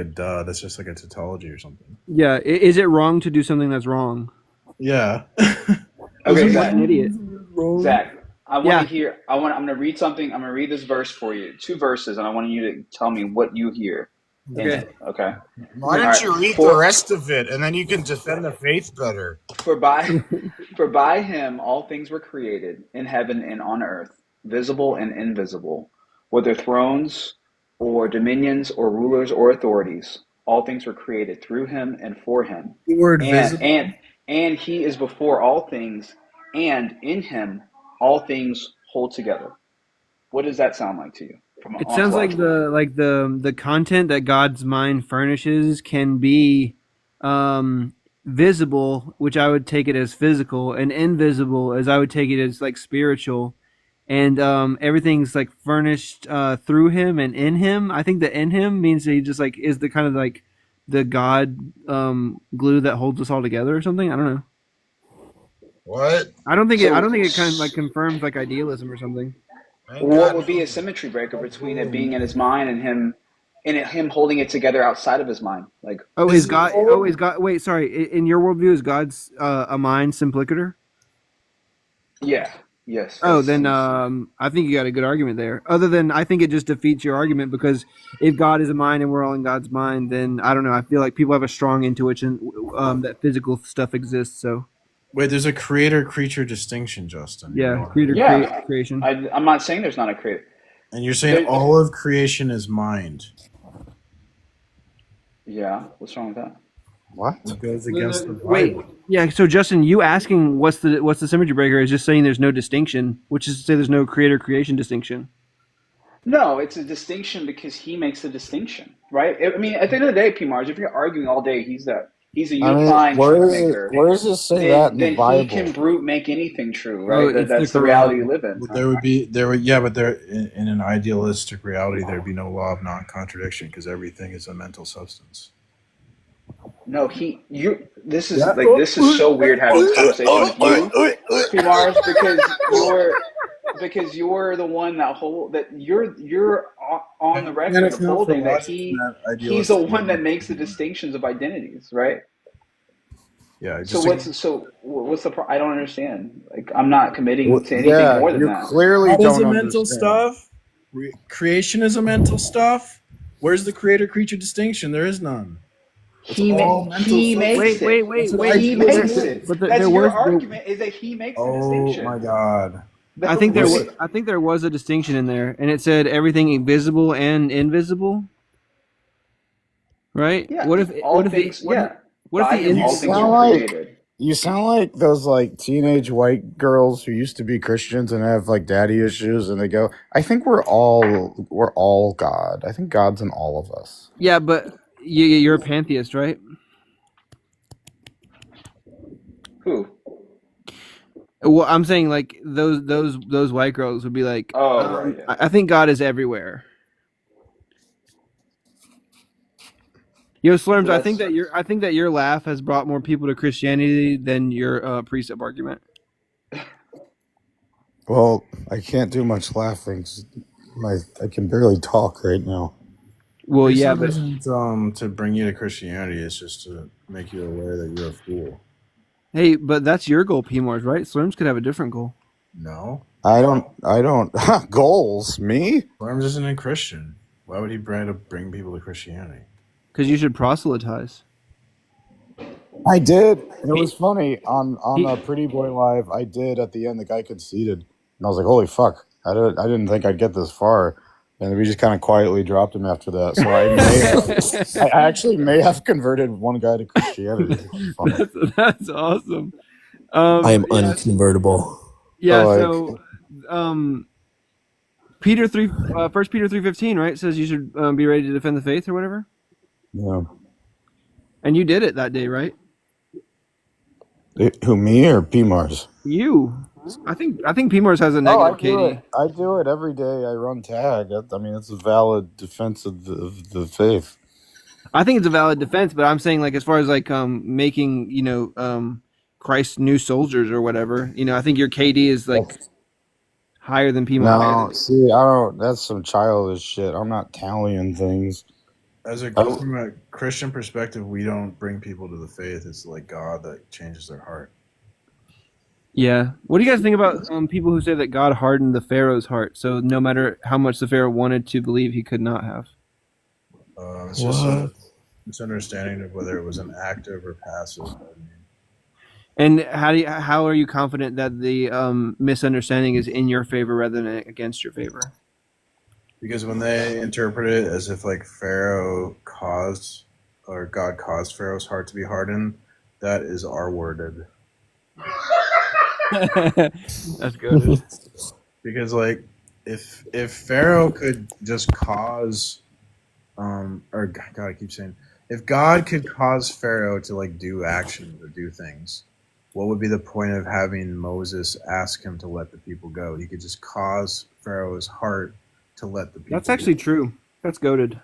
duh. That's just like a tautology or something. Yeah, is it wrong to do something that's wrong? Yeah. Okay, What Zach. an idiot. Zach, I want Yeah. to hear. I'm going to read something. I'm going to read this verse for you. 2 verses, and I want you to tell me what you hear. in Okay. it, okay. Why don't you read the rest of it and then you can defend the faith better? For by him all things were created in heaven and on earth, visible and invisible, whether thrones or dominions or rulers or authorities. All things were created through him and for him. The word visible. And he is before all things, and in him all things hold together. What does that sound like to you? It sounds like the content that God's mind furnishes can be visible, which I would take it as physical, and invisible as I would take it as like spiritual, and everything's like furnished through him and in him. I think that in him means that he just like is the kind of like the God glue that holds us all together or something. I don't know. What? I don't think it kind of like confirms like idealism or something. What would be a symmetry breaker between it being in his mind and him holding it together outside of his mind? Like, Is God? Wait, sorry. In your worldview, is God's a mind simplicator? yeah, yes. Oh, then I think you got a good argument there. Other than I think it just defeats your argument because if God is a mind and we're all in God's mind, then I don't know. I feel like people have a strong intuition that physical stuff exists. So Wait, there's a creator-creature distinction, Justin. yeah, creation. I'm not saying there's not a creator. And you're saying all of creation is mind. Yeah, what's wrong with that? What? It goes against the Wait, Bible. yeah. So Justin, you asking what's the symmetry breaker is just saying there's no distinction, which is to say there's no creator creation distinction. No, it's a distinction because he makes a distinction, right? I mean, at the end of the day, P. Mars, if you're arguing all day, he's a I mean, unifying truth maker. where does it say that in the Then he Bible? can brute make anything true, Oh, right? it's That's the the reality Quran. you live in. But in an idealistic reality, there'd be no law of non-contradiction because everything is a mental substance. No, this is so weird having this conversation with you, P. Mars, because you're the one that you're on the record of holding that he's the one that makes the distinctions of identities, right? Yeah. So what's the I don't understand. Like, I'm not committing to anything more than that. Clearly That is don't a mental understand. stuff. Creation is a mental stuff. Where's the creator-creature distinction? There is none. He makes it. Wait. He makes it. But That's your argument, is that he makes the distinction. Oh my God. I think there was a distinction in there, and it said everything invisible and invisible. Right? Yeah. What if You sound like those like teenage white girls who used to be Christians and have like daddy issues, and they go, "I think we're all God. I think God's in all of us." Yeah, but you're a pantheist, right? Who? Well, I'm saying like those white girls would be like, right. Yeah. I think God is everywhere. Yo, Slurms, I think that your laugh has brought more people to Christianity than your precept argument. Well, I can't do much laughing. I can barely talk right now. Well, yeah, but but to bring you to Christianity, it's just to make you aware that you're a fool. hey, but that's your goal, P-Mars, right? Slurms could have a different goal. No, I don't goals. Me? Worms isn't a Christian. Why would he try to bring people to Christianity? Because you should proselytize. I did. It was funny on the Pretty Boy Live. I did at the end. The guy conceded, and I was like, "Holy fuck! I didn't think I'd get this far." And we just kind of quietly dropped him after that. So I actually may have converted one guy to Christianity. That's awesome. I am unconvertible. Yeah. So, So, Peter 1 Peter 3:15, right, says you should be ready to defend the faith or whatever. Yeah. And you did it that day, right? Who, me or PMars? You. I think PMars has a negative KD. I do it every day. I run tag. I mean, it's a valid defense of the faith. I think it's a valid defense, but I'm saying like as far as like making Christ's new soldiers or whatever, I think your KD is like higher than PMars. No, see, I don't. That's some childish shit. I'm not tallying things. From a Christian perspective, we don't bring people to the faith. It's like God that changes their heart. Yeah. What do you guys think about people who say that God hardened the Pharaoh's heart, so no matter how much the Pharaoh wanted to believe, he could not have? It's just a misunderstanding of whether it was an active or passive. And how are you confident that the misunderstanding is in your favor rather than against your favor? Because when they interpret it as if like Pharaoh caused or God caused Pharaoh's heart to be hardened, that is R-worded. That's good. Because like if Pharaoh could just cause or God, I keep saying, if God could cause Pharaoh to like do actions or do things, what would be the point of having Moses ask him to let the people go? He could just cause Pharaoh's heart to let the people That's actually true. That's goated.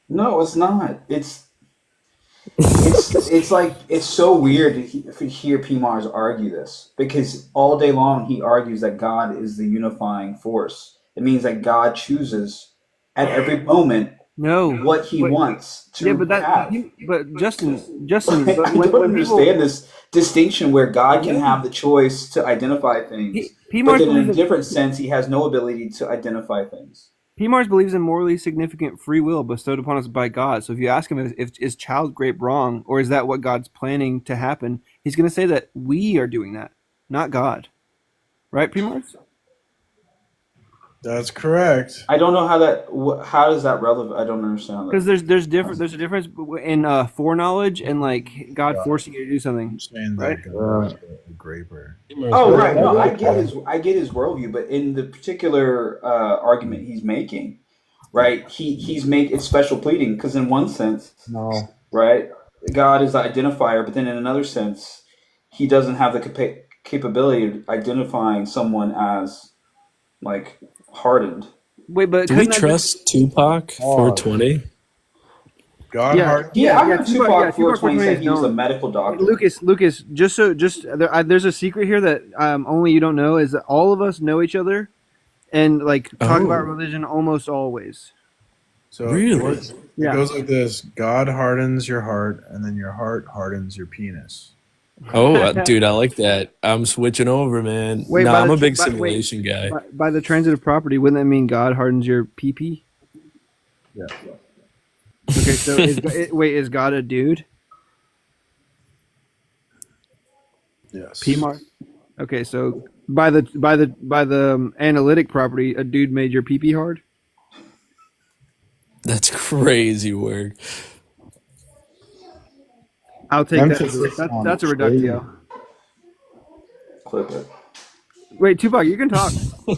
No, it's not. It's like it's so weird to hear PMars argue this, because all day long he argues that God is the unifying force. It means that God chooses at every moment what he wants to have. But Justin, I don't understand this distinction where God can have the choice to identify things, but then in a different sense he has no ability to identify things. PMars believes in morally significant free will bestowed upon us by God. So if you ask him if is child rape wrong, or is that what God's planning to happen, he's going to say that we are doing that, not God. Right, PMars? That's correct. I don't know how that. How is that relevant? I don't understand that. Because there's a difference in foreknowledge and like God forcing you to do something. Right? Graper. Oh right, no, I get his worldview, but in the particular argument he's making, right? It's special pleading because in one sense, right, God is the identifier, but then in another sense, he doesn't have the capability of identifying someone as like hardened. Wait, but do we trust Tupac 420? God, I heard Tupac 420 said he was a medical doctor. Lucas, there's a secret here that only you don't know is that all of us know each other, and like talk about religion almost always. So really, it goes like this: God hardens your heart, and then your heart hardens your penis. Oh, dude, I like that. I'm switching over, man. Wait, I'm a big simulation guy. By the transitive property, wouldn't that mean God hardens your pee-pee? Yeah. Okay, so is God a dude? Yes. P-Mar? Okay, so by the analytic property, a dude made your pee-pee hard? That's crazy work. I'll take that. That's a reductio. Clip it. Wait, Tupac, you can talk. Yeah,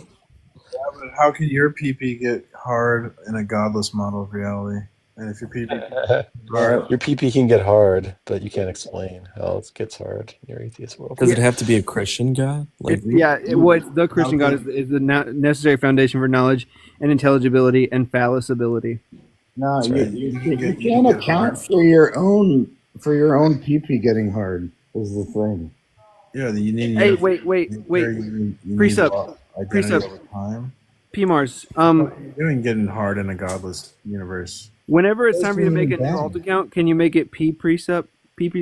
but how can your pee-pee get hard in a godless model of reality? And if your pee-pee your pee-pee can get hard, but you can't explain how it gets hard in your atheist world. Does it have to be a Christian God? Like, The Christian God is the necessary foundation for knowledge and intelligibility and phallicability. No, you can't account for your own pee-pee getting hard. Is the thing. Yeah, you need. Hey, wait. Precept. PMARS. You're doing getting hard in a godless universe. Whenever it's time for you to make an alt account, can you make it precept? You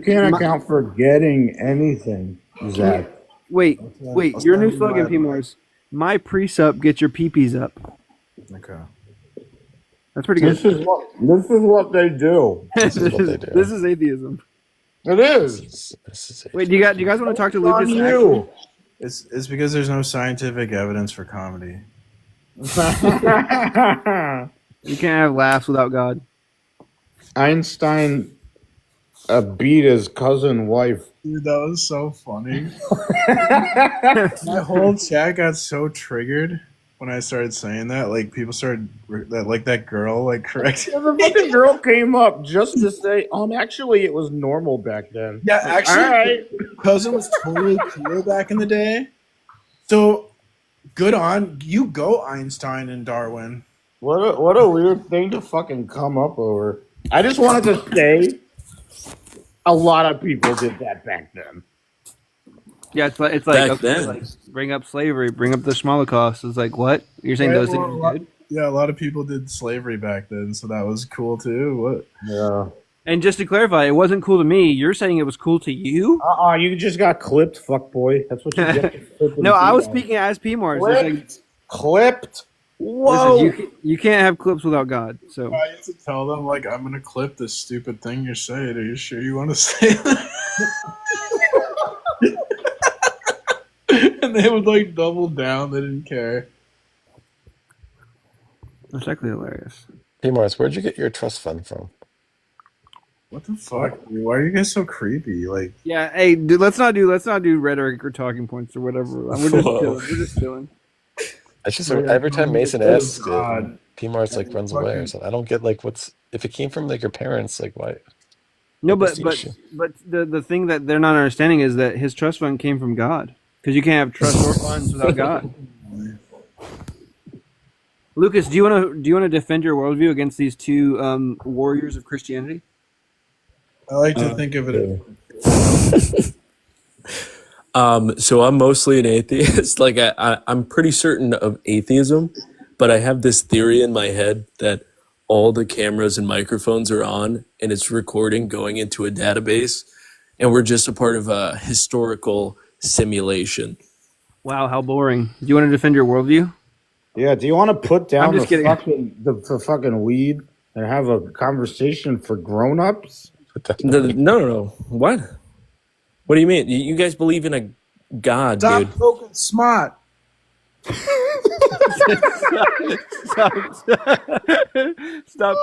can't account for getting anything, Zach. Wait. Your new slogan, PMARS. My precept gets your peepees up. Okay. That's pretty good. This is what they do. This is atheism. It is. Wait, do you guys want to talk to Lucas? It's because there's no scientific evidence for comedy. You can't have laughs without God. Einstein beat his cousin wife. Dude, that was so funny. My whole chat got so triggered when I started saying that. Like people started that girl correcting. Yeah, the fucking girl came up just to say, actually it was normal back then. Yeah, actually, all right. Cousin was totally cool back in the day. So good on you, go Einstein and Darwin. What a weird thing to fucking come up over. I just wanted to say, a lot of people did that back then. Yeah, it's like bring up slavery, bring up the Holocaust. It's like, what? You're saying those things are good? Yeah, a lot of people did slavery back then, so that was cool too. What? Yeah. And just to clarify, it wasn't cool to me. You're saying it was cool to you? You just got clipped, fuckboy. That's what you get. No, I was speaking as PMARS. Clipped? Whoa! Listen, you can't have clips without God. So I used to tell them I'm gonna clip this stupid thing you're saying. Are you sure you want to say that? And they would double down. They didn't care. That's actually hilarious. Hey, Mars, where'd you get your trust fund from? What the fuck? Dude? Why are you guys so creepy? Yeah, hey, dude, let's not do rhetoric or talking points or whatever. We're just chilling. It's just every time Mason asks it, P-Mars runs away or something. I don't get what's if it came from your parents, why? No, but the thing that they're not understanding is that his trust fund came from God, because you can't have trust or funds without God. Lucas, do you want to defend your worldview against these two warriors of Christianity? I like to think of it. So I'm mostly an atheist. I'm pretty certain of atheism, but I have this theory in my head that all the cameras and microphones are on and it's recording going into a database, and we're just a part of a historical simulation. Wow, how boring. Do you want to defend your worldview? Yeah, do you want to put down the fucking weed and have a conversation for grown-ups? No. What? What do you mean? You guys believe in God, Stop dude. poking smart. Stop.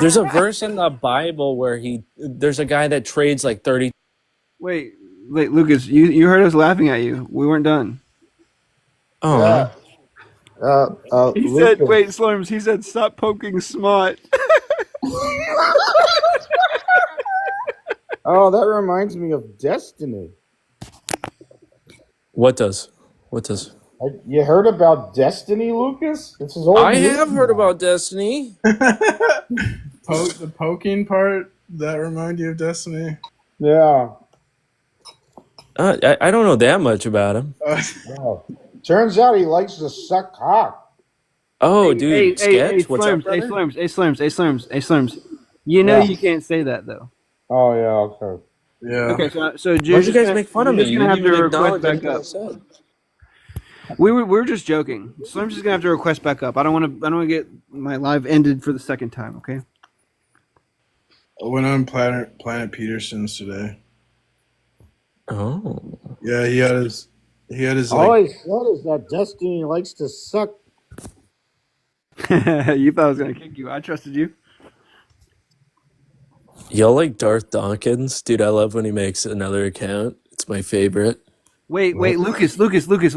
There's a verse in the Bible where there's a guy that trades like 30. Wait, Lucas, you heard us laughing at you. We weren't done. Oh. He Lucas. said, wait, Slurms, he said, stop poking smart. Oh, that reminds me of Destiny. What does? You heard about Destiny, Lucas? This is old I news have heard now. about Destiny. The poking part, that remind you of Destiny? Yeah. I don't know that much about him. Wow. Turns out he likes to suck cock. Oh, dude, Sketch, what's up, Slurms, brother? Slurms. You know Yeah. you can't say that though. Oh, yeah, okay. Yeah. Okay, so Why'd you guys make fun of me? Just You gonna didn't have to even request acknowledge back anything I up. said. We were just joking. Slurms is gonna have to request back up. I don't want to get my live ended for the second time. Okay. I went on Planet Peterson's today. Oh. Yeah, he had his All like. I said is that Destiny likes to suck. You thought I was gonna kick you. I trusted you. Y'all like Darth Dawkins? Dude, I love when he makes another account. It's my favorite. Wait, Lucas,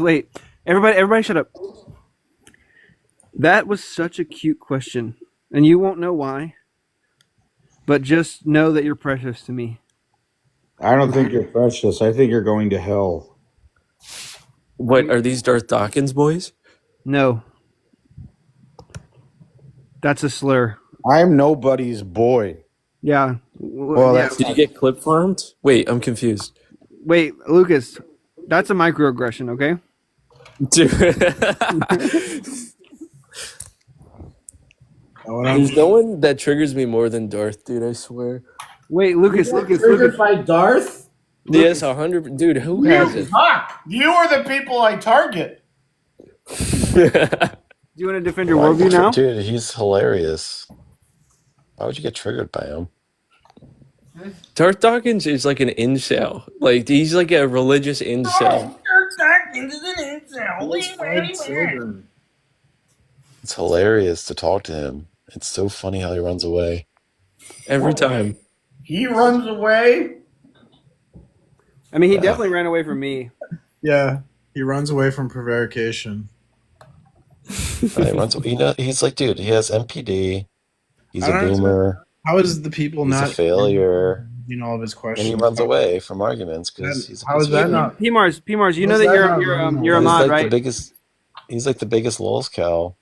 wait. Everybody shut up. That was such a cute question. And you won't know why. But just know that you're precious to me. I don't think you're precious. I think you're going to hell. What, are these Darth Dawkins boys? No. That's a slur. I'm nobody's boy. Yeah. Well, that's Did you get clip farmed? Wait, I'm confused. Wait, Lucas, that's a microaggression, okay? Dude. There's no one that triggers me more than Darth, dude, I swear. Wait, Lucas. Triggered by Darth? Yes, 100. Dude, who hasn't? Fuck! You are the people I target. Do you want to defend your worldview now? Dude, he's hilarious. Why would you get triggered by him? Darth Dawkins is like an incel. Like, he's like a religious incel. It's hilarious to talk to him. It's so funny how he runs away. Every time. He runs away. I mean, he definitely ran away from me. Yeah, he runs away from prevarication. He runs. He's like, dude. He has MPD. He's I a don't know. boomer. How is the people He's not a failure. all of his questions? And he runs away from arguments because he's. How is that not? PMars, you know that you're a mod, like right? He's like the biggest lulz cow.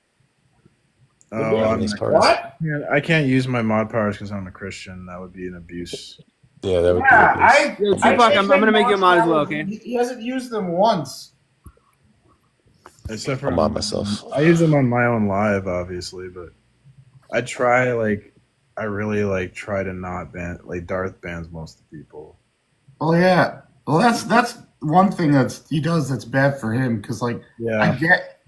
What? I can't use my mod powers because I'm a Christian. That would be an abuse. Yeah, that would be Yo, Tupac, I'm gonna make you a mod as well, okay? He hasn't used them once. Except for I'm on myself. I use them on my own live, obviously, but I really try to not ban. Like Darth bans most of the people. Oh yeah. Well, that's one thing he does that's bad for him because I get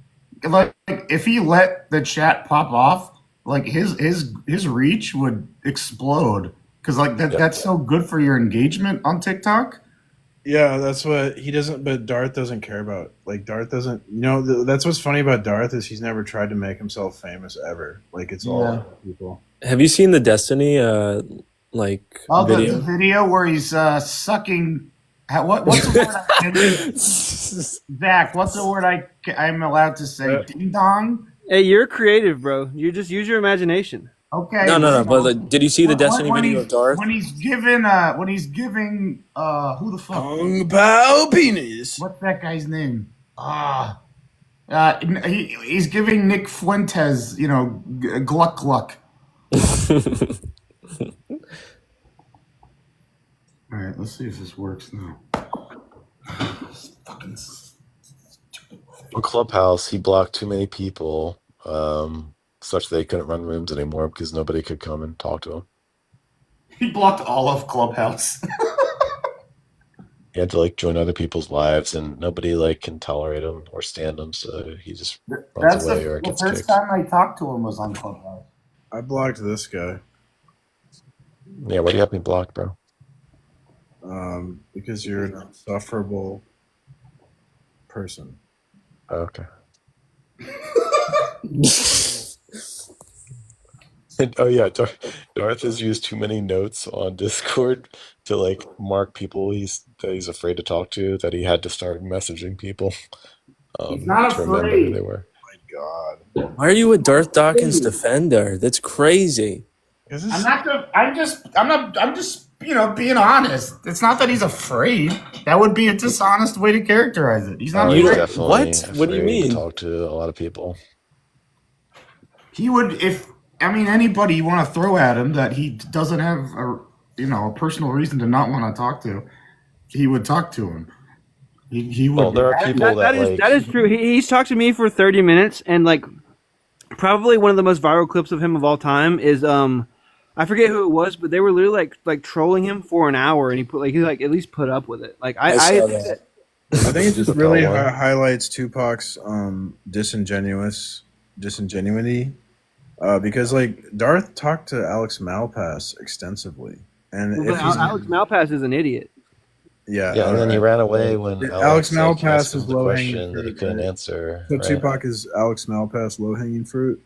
if he let the chat pop off, like his reach would explode because that's so good for your engagement on TikTok. Yeah, that's what he doesn't. But Darth doesn't care about. Like Darth doesn't. You know, that's what's funny about Darth is he's never tried to make himself famous ever. Like it's all other people. Have you seen the Destiny video? The video where he's sucking. What's the word? Zach, what's the word I'm allowed to say? Ding dong. Hey, you're creative, bro. You just use your imagination. Okay. No. But did you see the Destiny video of Darth? When he's giving who the fuck? Kung Pao penis. What's that guy's name? He's giving Nick Fuentes, gluck gluck. All right, let's see if this works now. Fucking On Clubhouse, he blocked too many people, such they couldn't run rooms anymore because nobody could come and talk to him. He blocked all of Clubhouse. He had to join other people's lives, and nobody can tolerate him or stand him, so he just runs away or the gets first kicked. time I talked to him was on Clubhouse. I blocked this guy. Yeah, why do you have me blocked, bro? because you're an insufferable person. Okay. Oh yeah, Darth has used too many notes on Discord to like mark people that he's afraid to talk to, that he had to start messaging people He's not to remember who they afraid. were. Why are you a Darth Dawkins defender? That's crazy. I'm just being honest. It's not that he's afraid. That would be a dishonest way to characterize it. He's not He's afraid. definitely What do you afraid to mean? talk to a lot of people. He would, anybody you want to throw at him that he doesn't have a personal reason to not want to talk to, he would talk to him. He would. Well, there are people that is true. He's talked to me for 30 minutes, and like probably one of the most viral clips of him of all time is I forget who it was, but they were literally like trolling him for an hour, and he at least put up with it. Like I think it just really highlights Tupac's disingenuity, because like Darth talked to Alex Malpass extensively, and Alex Malpass is an idiot. Yeah, and then he ran away when Alex asked Malpass him is the low question hanging that he fruit. couldn't Right? answer. So right? Tupac is Alex Malpass low hanging fruit.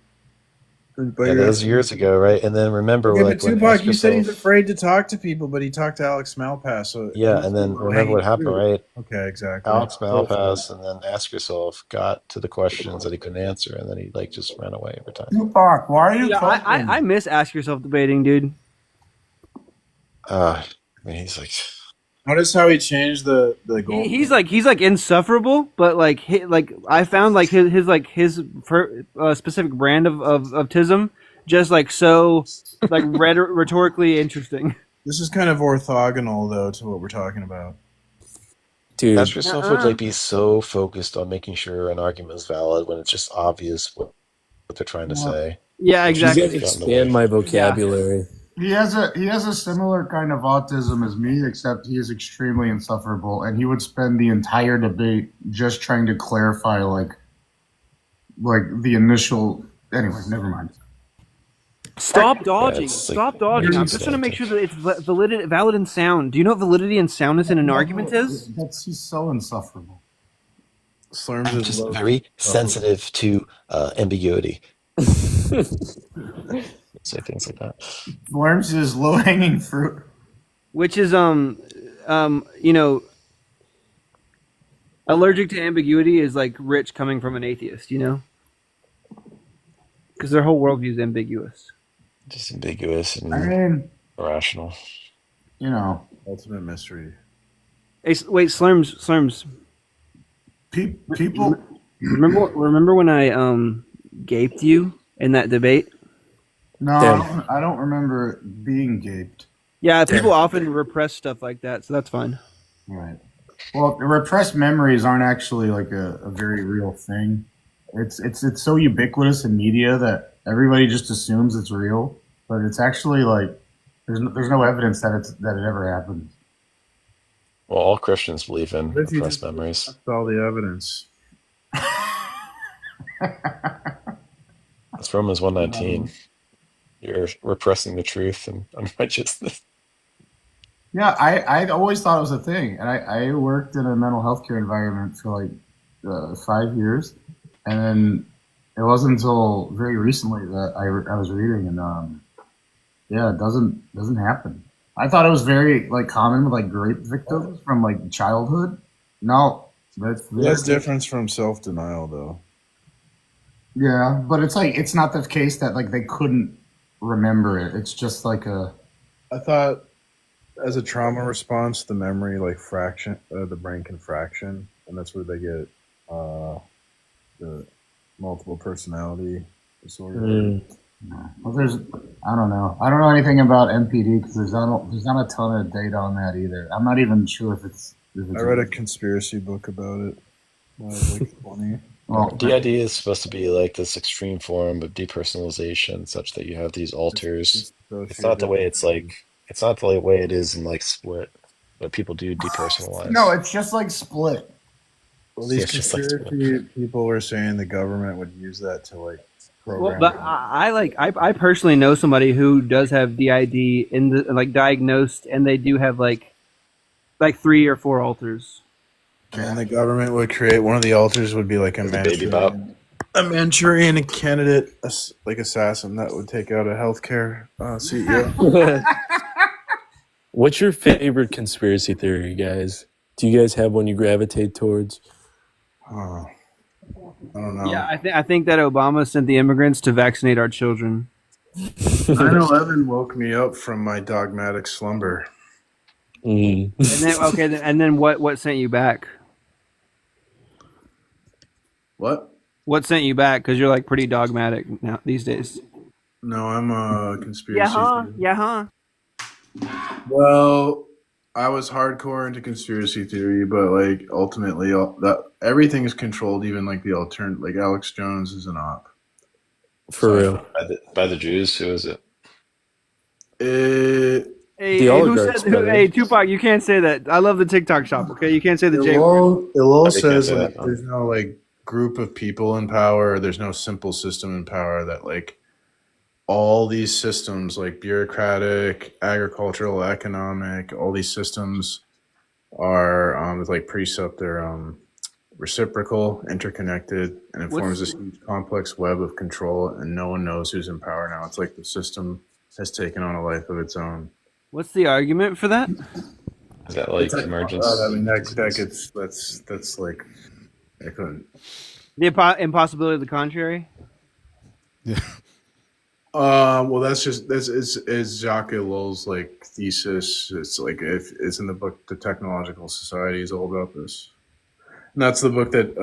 But Yeah, that was years ago, right? And then remember, yeah, like but when Tupac, Ask you said he's Yourself- afraid to talk to people, but he talked to Alex Malpass. So Yeah, and then remember what happened, right? Okay, exactly. Alex Malpass, and then Ask Yourself got to the questions that he couldn't answer, and then he like just ran away every time. Tupac, why are you? Yeah, I miss Ask Yourself debating, dude. I mean, he's like, Notice how he changed the goal. He's like insufferable, but like I found like his specific brand of tism just like so like rhetorically interesting. This is kind of orthogonal though to what we're talking about. Dude, Ask Yourself would like be so focused on making sure an argument is valid when it's just obvious what they're trying to say. Yeah, Which exactly. has gotten away. Expand my vocabulary. He has a similar kind of autism as me, except he is extremely insufferable, and he would spend the entire debate just trying to clarify like the initial. Anyway, never mind. Stop dodging. it's like Stop dodging. I'm makes just trying to make sure sense. that it's valid and sound. Do you know what validity and soundness in an argument is? He's so insufferable. Slurms I'm is just low. very sensitive to ambiguity. Say things like that. Worms is low hanging fruit. Which is allergic to ambiguity is like Rich coming from an atheist, because their whole worldview is ambiguous. Just ambiguous and I mean, irrational. Ultimate mystery. Hey, wait, Slurms. People Remember when I gaped you in that debate? No, I don't remember being gaped. Yeah, people often repress stuff like that, so that's fine. Right. Well, repressed memories aren't actually like a very real thing. It's so ubiquitous in media that everybody just assumes it's real, but it's actually like there's no evidence that it ever happened. Well, all Christians believe in What if you repressed just- memories. That's all the evidence. That's Romans 1:19. You're repressing the truth and unrighteousness. Yeah, I always thought it was a thing, and I worked in a mental health care environment for like 5 years, and then it wasn't until very recently that I was reading, and it doesn't happen. I thought it was very like common with like rape victims from like childhood. No, that's difference from self-denial though. Yeah, but it's like it's not the case that like they couldn't remember it. It's just like a. I thought as a trauma response, the memory like the brain can fraction, and that's where they get the multiple personality disorder. Well, I don't know. I don't know anything about MPD because there's not a ton of data on that either. I'm not even sure if it's. I read a conspiracy book about it when I was like 20. Well, DID is supposed to be like this extreme form of depersonalization, such that you have these alters. It's not the way it's not the way it is in like Split, but people do depersonalize. No, it's just like Split. Well, these It's just like conspiracy people were saying the government would use that to like program. Well, but I personally know somebody who does have DID in the like diagnosed, and they do have like like 3 or 4 altars. And the government would create one of the altars would be like a Baby Bop. Manchurian candidate, like assassin that would take out a healthcare CEO. What's your favorite conspiracy theory, guys? Do you guys have one you gravitate towards? I don't know. Yeah, I think that Obama sent the immigrants to vaccinate our children. 9/11 woke me up from my dogmatic slumber. And then what sent you back? What? What sent you back? Because you're like pretty dogmatic now these days. No, I'm a conspiracy. Yeah, huh? Well, I was hardcore into conspiracy theory, but like ultimately, everything is controlled. Even like the alternative, like Alex Jones is an op. For real. By the Jews. Who is it? Hey, Tupac, you can't say that. I love the TikTok shop. Okay, you can't say the J word. Ilol says like, there's no like group of people in power. There's no simple system in power that like all these systems like bureaucratic, agricultural, economic, all these systems are with like precept. They're reciprocal, interconnected, and it forms this huge complex web of control. And no one knows who's in power now. It's like the system has taken on a life of its own. What's the argument for that? Is that like emergence? I mean, that's like I couldn't. The impossibility of the contrary. Yeah. Well, that's Jacques Ellul's like thesis. It's like if it's in the book, The Technological Society is all about this, and that's the book that.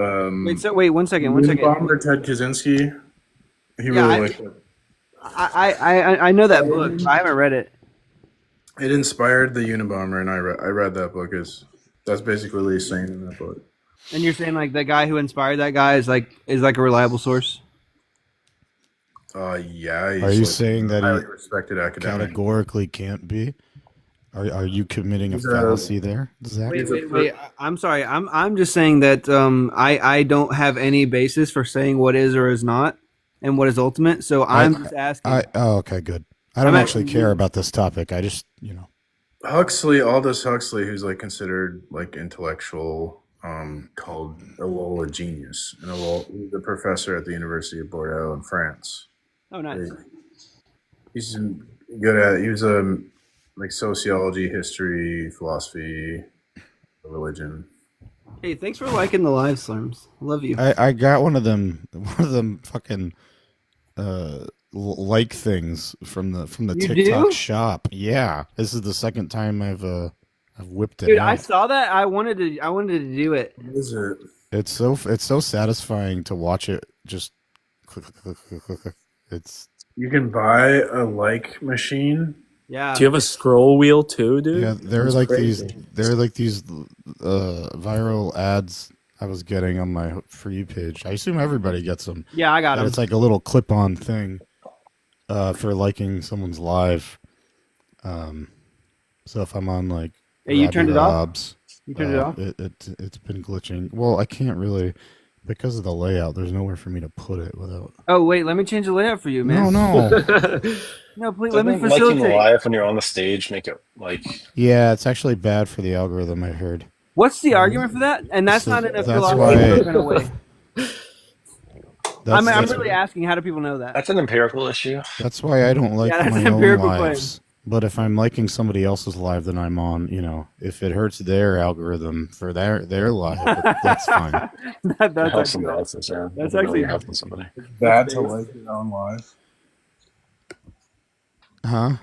Wait, one second. Bomber Ted Kaczynski. He really liked it. I know that book. But I haven't read it. It inspired the Unabomber, and I read that book. That's basically what he's saying in that book. And you're saying like the guy who inspired that guy is like a reliable source? Yeah. Are you saying that highly he respected academic? categorically can't be? Are you committing a fallacy there, Zach? Wait. I'm sorry. I'm just saying that I don't have any basis for saying what is or is not and what is ultimate. So I'm just asking. Okay, good. I don't actually care about this topic. I just, Huxley, Aldous Huxley, who's like considered like intellectual, called Ellul a genius, and Ellul, he's a professor at the University of Bordeaux in France. Oh, nice. He's good at. He was like sociology, history, philosophy, religion. Hey, thanks for liking the live slurms. Love you. I got one of them fucking like things from the You TikTok do? shop. Yeah, this is the second time I've whipped it Dude, out. I saw that. I wanted to do it. What is it? It's so satisfying to watch it. Just click. It's. You can buy a like machine. Yeah. Do you have a scroll wheel too, dude? Yeah, there are like these viral ads I was getting on my For You page. I assume everybody gets them. Yeah, I got And them. it's like a little clip-on thing for liking someone's live. So if I'm on like Hey, you turned it off? Rob's, You turned it off? It's been glitching. Well, I can't really because of the layout. There's nowhere for me to put it without. Oh wait, let me change the layout for you, man. No. No, please let me Doesn't facilitate. liking live when you're on the stage make it like? Yeah, it's actually bad for the algorithm. I heard. What's the argument for that? And that's not in a That's philosophical why- kind of way. I'm That's- really asking, how do people know that? That's an empirical issue. That's why I don't like Yeah, that's my an own empirical lives. But if I'm liking somebody else's live that I'm on, if it hurts their algorithm for their live, that's fine. That's Help actually somebody else, yeah. That's Really actually helping somebody. Bad to like your own live. Huh?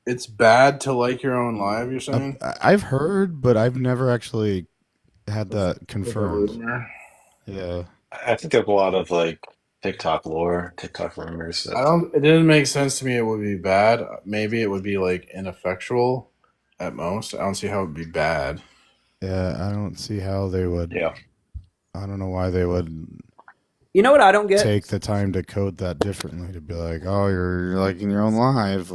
It's bad to like your own live. You're saying? I've heard, but I've never actually had that confirmed. Yeah. I think there's a lot of like TikTok lore, TikTok rumors. That, It didn't make sense to me. It would be bad. Maybe it would be like ineffectual at most. I don't see how it would be bad. Yeah, I don't see how they would. Yeah. I don't know why they would. You know what I don't get? Take the time to code that differently to be like, oh, you're liking your own live.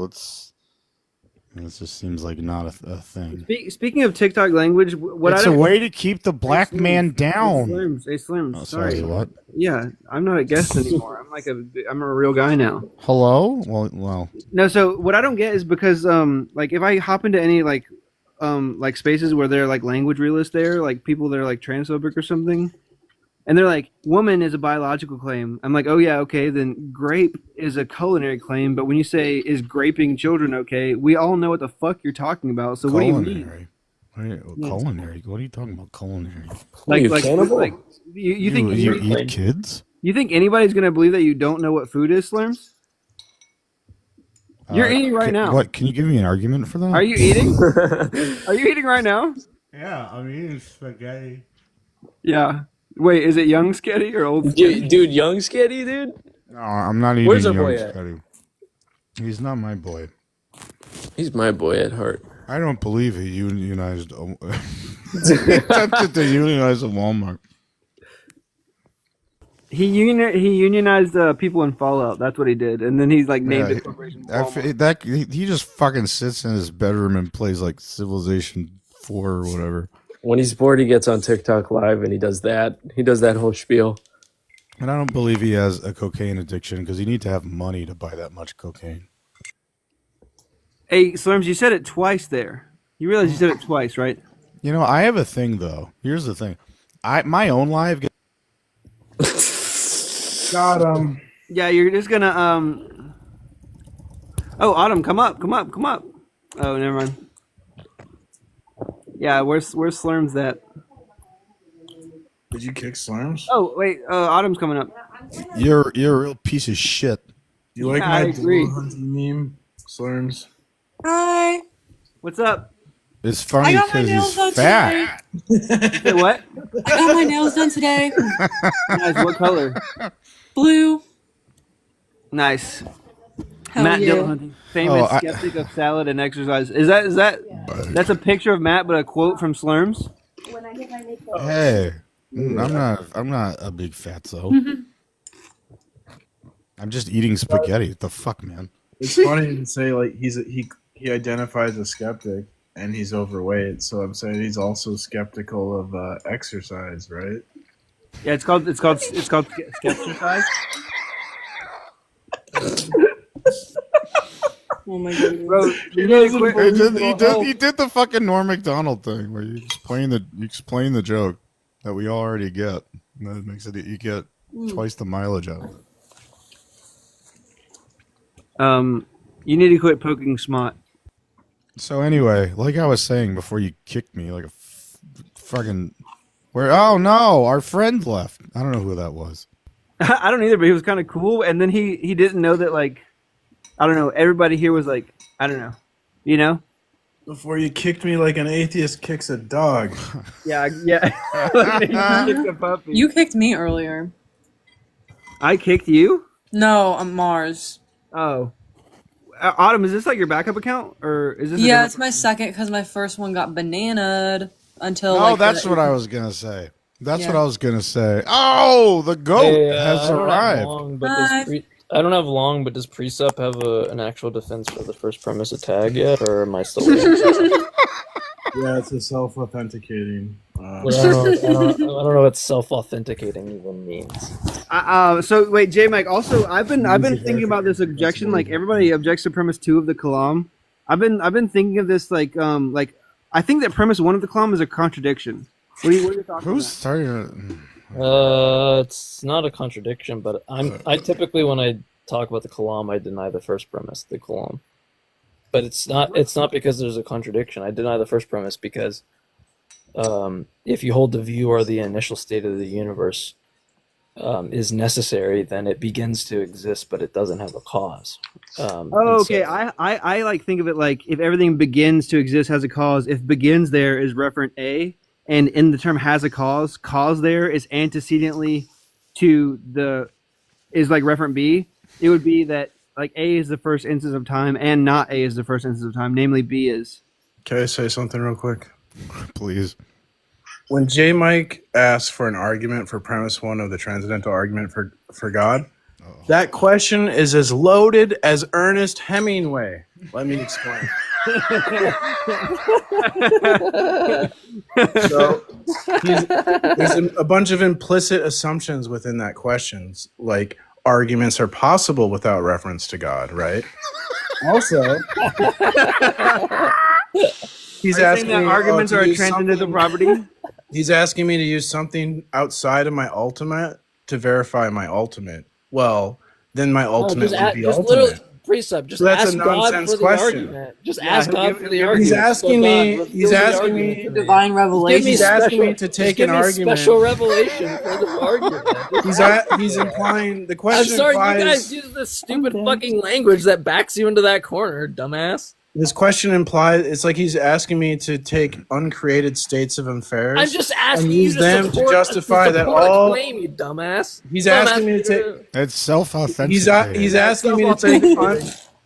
It just seems like not a thing. Speaking of TikTok language, what It's I a don't way to keep the black man down. Hey Slims, Oh, sorry. sorry, what? Yeah, I'm not a guest anymore. I'm a real guy now. Hello? Well. No, so what I don't get is because like if I hop into any like like spaces where they're like language realists there, like people that are like transphobic or something. And they're like, woman is a biological claim. I'm like, oh yeah, okay, then grape is a culinary claim. But when you say, is graping children okay, we all know what the fuck you're talking about. So what do you mean? Culinary? What are you talking about? Culinary? Like you think you eat kids? You think anybody's gonna believe that you don't know what food is, Slurms? You're eating right now. What? Can you give me an argument for that? Are you eating? Are you eating right now? Yeah, I'm eating spaghetti. Yeah. Wait, is it young sketty or old sketty? Dude, young sketty, dude? No, I'm not eating Where's our young boy at? sketty. He's not my boy. He's my boy at heart. I don't believe he unionized. He attempted to unionize a Walmart. He unionized people in Fallout. That's what he did, and then he's like named it Corporation Walmart. He just fucking sits in his bedroom and plays like Civilization 4 or whatever. When he's bored, he gets on TikTok Live and he does that. He does that whole spiel. And I don't believe he has a cocaine addiction because you need to have money to buy that much cocaine. Hey, Slurms, you said it twice there. You realize you said it twice, right? You know, I have a thing though. Here's the thing. My own live. Got him. Yeah, you're just gonna Oh, Autumn, come up. Oh, never mind. Yeah, where's Slurms at? Did you kick Slurms? Oh wait, Autumn's coming up. You're a real piece of shit. You like I my agree. blue hunting meme, Slurms? Hi. What's up? It's funny I got my because nails he's done fat. Say what? I got my nails done today. Nice. What color? Blue. Nice. Hell Matt yeah. Dillahunty, famous skeptic of salad and exercise. Is that that's a picture of Matt, but a quote from Slurms? Hey, I'm not a big fatso. I'm just eating spaghetti. What the fuck, man? It's funny to say like he identifies as a skeptic and he's overweight, so I'm saying he's also skeptical of exercise, right? Yeah, it's called skepticize. Oh my goodness. Bro, He did the fucking Norm Macdonald thing where you explain the joke that we all already get. And that makes it you get twice the mileage out of it. You need to quit poking Smot. So anyway, like I was saying before you kicked me like a fucking where oh no, our friend left. I don't know who that was. I don't either, but he was kind of cool, and then he didn't know that, like, I don't know, everybody here was like, I don't know, you know? Before you kicked me like an atheist kicks a dog. Yeah. You kicked a puppy. You kicked me earlier. I kicked you? No, I'm Mars. Oh. Autumn, is this like your backup account, or is this? Yeah, it's my second because my first one got bananaed until. Oh, like, that's what I was gonna say. That's what I was gonna say. Oh, the goat has arrived. I don't have long, but does Precept have an actual defense for the first premise of tag yet, or am I still waiting? Yeah, it's a self-authenticating. I don't know what self-authenticating even means. So wait, J Mike. Also, I've been thinking about this objection. Like everybody objects to premise 2 of the Kalam. I've been thinking of this like I think that premise 1 of the Kalam is a contradiction. What are your thoughts? Who's starting? It's not a contradiction, but I typically when I talk about the Kalam, I deny the first premise, the Kalam. But it's not because there's a contradiction. I deny the first premise because if you hold the view or the initial state of the universe is necessary, then it begins to exist, but it doesn't have a cause. Okay. I like think of it like if everything begins to exist has a cause. If begins there is referent A, and in the term has a cause there is antecedently to is like referent B. It would be that like A is the first instance of time and not A is the first instance of time, namely B is. Can I say something real quick? Please. When J Mike asked for an argument for premise 1 of the transcendental argument for God, that question is as loaded as Ernest Hemingway. Let me explain. So there's a bunch of implicit assumptions within that question, like arguments are possible without reference to God, right? Also, He's Are you asking saying that me, arguments to are a use transcendental something- property? He's asking me to use something outside of my ultimate to verify my ultimate. Well, then my ultimate would be just ultimate. literally precept. Just So that's a ask God nonsense for the question. argument. Just Yeah, ask he'll God give- for he'll the give- argument. He's asking So God, me. reveal He's the asking argument me. to me. Divine Just revelation. give me He's asking me to just take give an me argument. special revelation for this argument. He's implying the I'm question. sorry, implies, you guys use this stupid fucking language that backs you into that corner, dumbass. This question implies it's like he's asking me to take uncreated states of affairs. I'm just asking and you use to them support, to justify that a all. claim, you dumbass. He's That's what I'm asking me to take. It's self-authenticating. He's asking me to take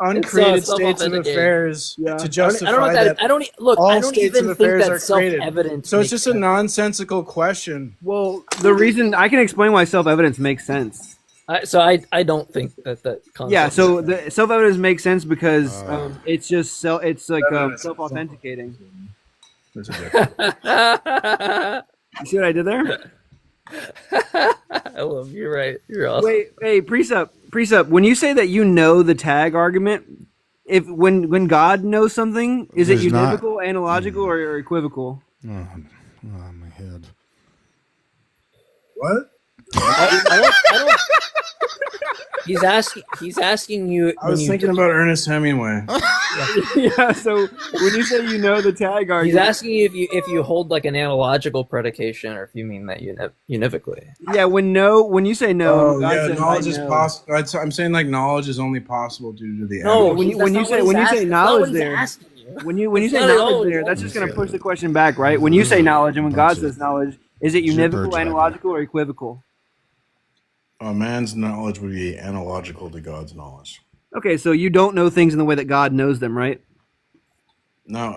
uncreated states of self-authenticating. affairs Yeah. to justify I don't know that. I don't look. all I don't states even of think affairs that's are created. self-evident. So it's just a nonsensical question. Well, the reason I can explain why self-evidence makes sense. I don't think that concept. Yeah, so the self-evidence makes sense because it's just self-authenticating. You see what I did there? I love you. You're right. You're awesome. Wait, hey, precept. When you say that you know the tag argument, when God knows something, is it There's not- univocal, analogical, or equivocal? Oh, my head. What? I don't, he's asking you. I was thinking about Ernest Hemingway. Yeah. So when you say you know the tag argument, He's asking you if you hold like an analogical predication or if you mean that univocally. Yeah. When you say no, Oh, God yeah, says, knowledge I is know. possible. I'm saying like knowledge is only possible due to the. No, evidence. when you say knowledge there, when you say not at all knowledge what there, he's that's just going to push the question back, right? When you say knowledge and when God says knowledge, is it univocal, jibber-jabber. analogical, or equivocal? A man's knowledge would be analogical to God's knowledge. Okay, so you don't know things in the way that God knows them, right? No,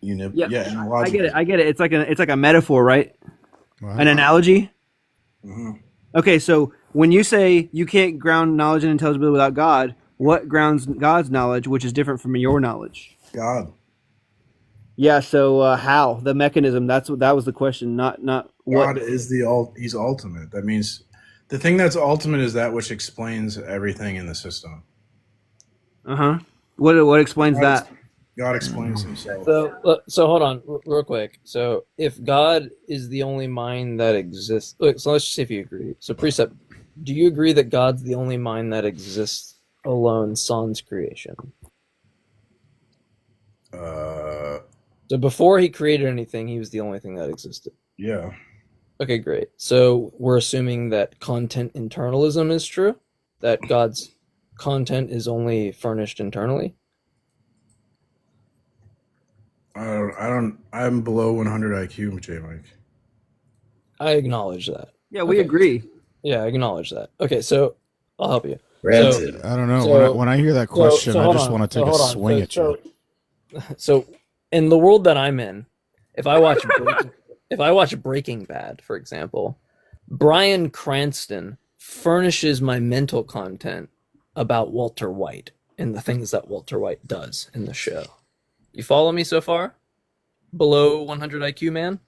Yeah, analogical. I get it. It's like a metaphor, right? An analogy. Mhm. Okay, so when you say you can't ground knowledge and intelligibility without God, what grounds God's knowledge, which is different from your knowledge? God. Yeah. So how the mechanism? That was the question. Not what. God is he's ultimate. That means the thing that's ultimate is that which explains everything in the system. What explains that? God explains himself. So hold on, real quick. So if God is the only mind that exists, so let's just see if you agree. So precept, do you agree that God's the only mind that exists alone, sans creation? So before he created anything, he was the only thing that existed. Yeah. Okay, great. So we're assuming that content internalism is true, that God's content is only furnished internally. I'm below 100 IQ, J Mike. I acknowledge that. Yeah, we agree. Yeah, I acknowledge that. Okay, so I'll help you. Granted. I don't know. When I hear that question, I just want to take a swing at you. So, in the world that I'm in, if I watch Breaking Bad, for example, Bryan Cranston furnishes my mental content about Walter White and the things that Walter White does in the show. You follow me so far? Below 100 IQ, man?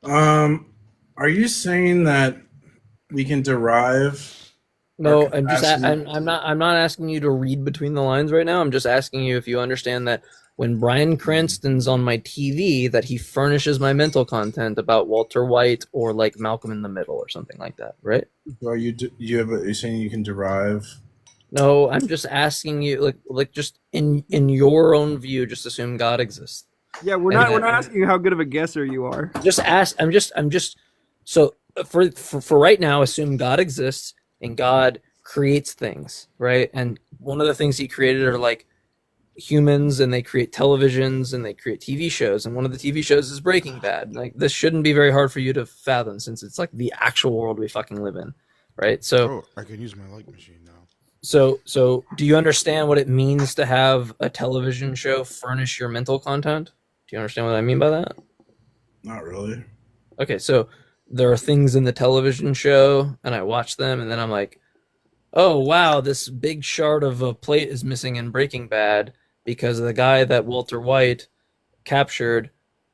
Are you saying that we can derive? No, I'm not asking you to read between the lines right now. I'm just asking you if you understand that when Bryan Cranston's on my TV, that he furnishes my mental content about Walter White or like Malcolm in the Middle or something like that, right? So you're saying you can derive? No, I'm just asking you, like just in your own view, just assume God exists. Yeah, we're not asking you how good of a guesser you are. I'm just so for right now, assume God exists and God creates things, right? And one of the things he created are like humans, and they create televisions and they create TV shows, and one of the TV shows is Breaking Bad. Like, this shouldn't be very hard for you to fathom since it's like the actual world we fucking live in, right? So I can use my light machine now. So do you understand what it means to have a television show furnish your mental content? Do you understand what I mean by that? Not really. Okay, so there are things in the television show, and I watch them, and then I'm like, oh, wow, this big shard of a plate is missing in Breaking Bad because the guy that Walter White captured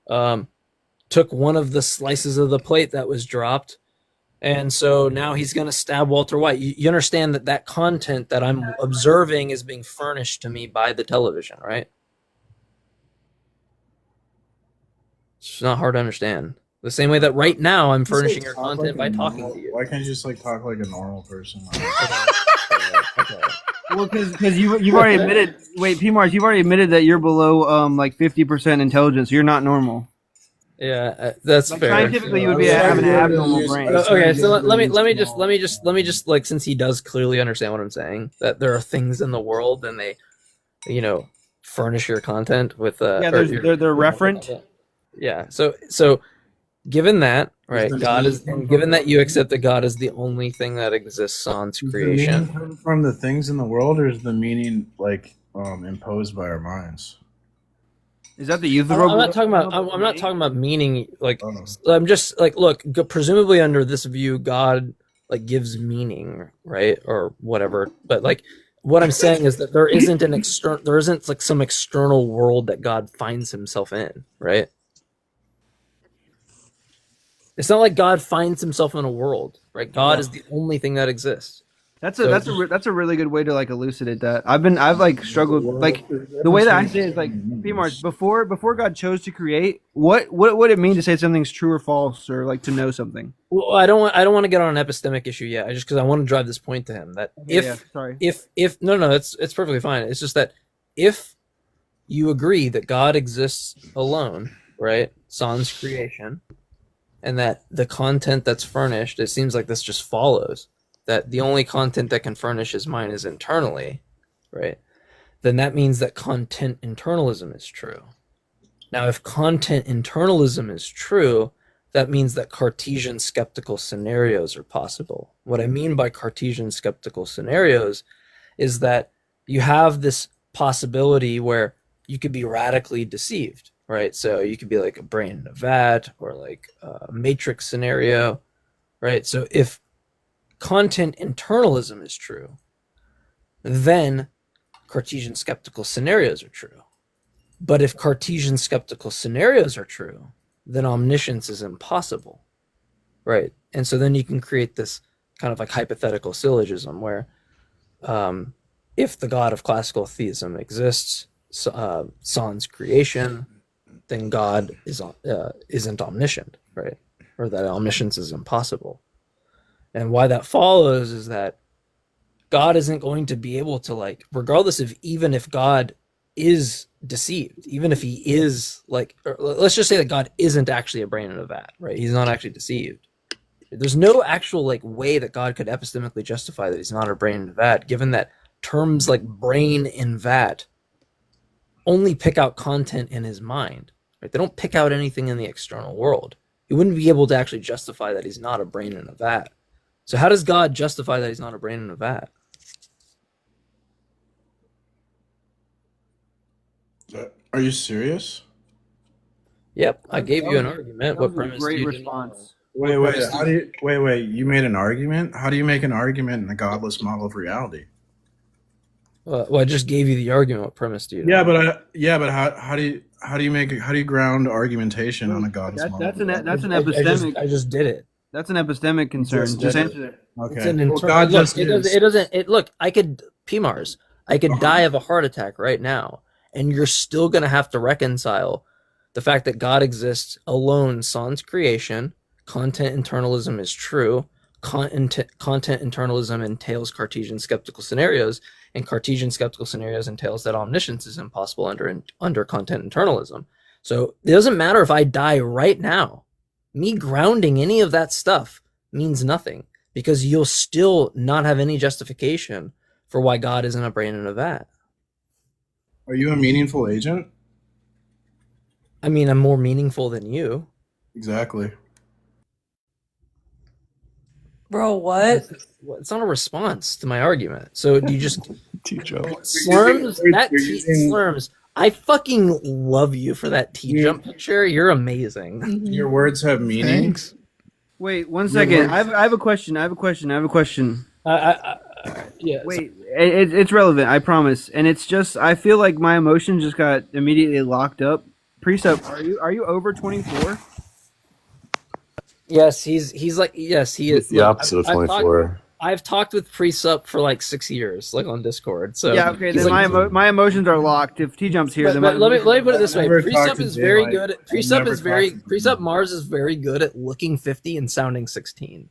took one of the slices of the plate that was dropped, and so now he's going to stab Walter White. You understand that content that I'm observing is being furnished to me by the television, right? It's not hard to understand. The same way that right now I'm furnishing your Talk content like by a talking normal- to you. Why can't you just like talk like a normal person? Well, because you've already admitted. Wait, P-Mars, you've already admitted that you're below like 50% intelligence. You're not normal. Yeah, that's Like, fair. scientifically, you would be having an abnormal brain. Okay, so let me just like, since he does clearly understand what I'm saying, that there are things in the world and they, furnish your content with Yeah, or they're referent. Yeah. So given that, right, and given that you accept that God is the only thing that exists sans Does the creation. meaning come from the things in the world, or is the meaning like imposed by our minds? Is that the I'm not talking about meaning. Like, I'm just like, look, presumably under this view, God like gives meaning, right, or whatever. But like, what I'm saying is that there isn't like some external world that God finds himself in, right? It's not like God finds himself in a world, right? God is the only thing that exists. That's a really good way to like elucidate that. I've like struggled like the way that I say it is like P-Mars before God chose to create. What would it mean to say something's true or false or like to know something? Well, I don't want to get on an epistemic issue yet. I just because I want to drive this point to him that if no, it's perfectly fine. It's just that if you agree that God exists alone, right, sans creation, and that the content that's furnished, it seems like this just follows that the only content that can furnish his mind is internally, right? Then that means that content internalism is true. Now, if content internalism is true, that means that Cartesian skeptical scenarios are possible. What I mean by Cartesian skeptical scenarios is that you have this possibility where you could be radically deceived, right? So you could be like a brain in a vat or like a matrix scenario, right? So if content internalism is true, then Cartesian skeptical scenarios are true. But if Cartesian skeptical scenarios are true, then omniscience is impossible, right? And so then you can create this kind of like hypothetical syllogism where if the God of classical theism exists sans creation, then God isn't omniscient, right? Or that omniscience is impossible. And why that follows is that God isn't going to be able to, like, regardless of even if God is deceived, even if he is like, let's just say that God isn't actually a brain in a vat, right? He's not actually deceived. There's no actual like way that God could epistemically justify that he's not a brain in a vat, given that terms like brain in vat only pick out content in his mind, right? They don't pick out anything in the external world. He wouldn't be able to actually justify that he's not a brain in a vat. So how does God justify that he's not a brain in a vat? Are you serious? Yep, I gave you an argument. What premise? Great response. Wait. How do you wait? You made an argument. How do you make an argument in a godless model of reality? Well, I just gave you the argument. What premise do you? Yeah, but how do you ground argumentation on a godless model? That's an epistemic. I just did it. That's an epistemic concern. Just answer it. Okay. It's an look, I could PMARS. I could die of a heart attack right now, and you're still gonna have to reconcile the fact that God exists alone sans creation. Content internalism is true. Content internalism entails Cartesian skeptical scenarios, and Cartesian skeptical scenarios entails that omniscience is impossible under content internalism. So it doesn't matter if I die right now. Me grounding any of that stuff means nothing, because you'll still not have any justification for why God isn't a brain in a vat. Are you a meaningful agent? I mean, I'm more meaningful than you. Exactly. Bro, what? It's not a response to my argument. So do you just Slurms? Slurms. I fucking love you for that T-jump picture. You're amazing. Your words have meaning. Thanks. Wait 1 second. I have a question. Yeah. Wait, it's relevant. I promise. And it's just I feel like my emotions just got immediately locked up. Precept, are you over 24? Yes, he's like, yes, he is. It's the opposite of 24. I've talked with Precept for like 6 years, like on Discord. So yeah, okay. he's Then like, my emotions are locked. If T Jump's here, but, then but my, let me put it this way: never talked Precept to is very Daylight. good. Precept Mars is very good at looking 50 and sounding 16.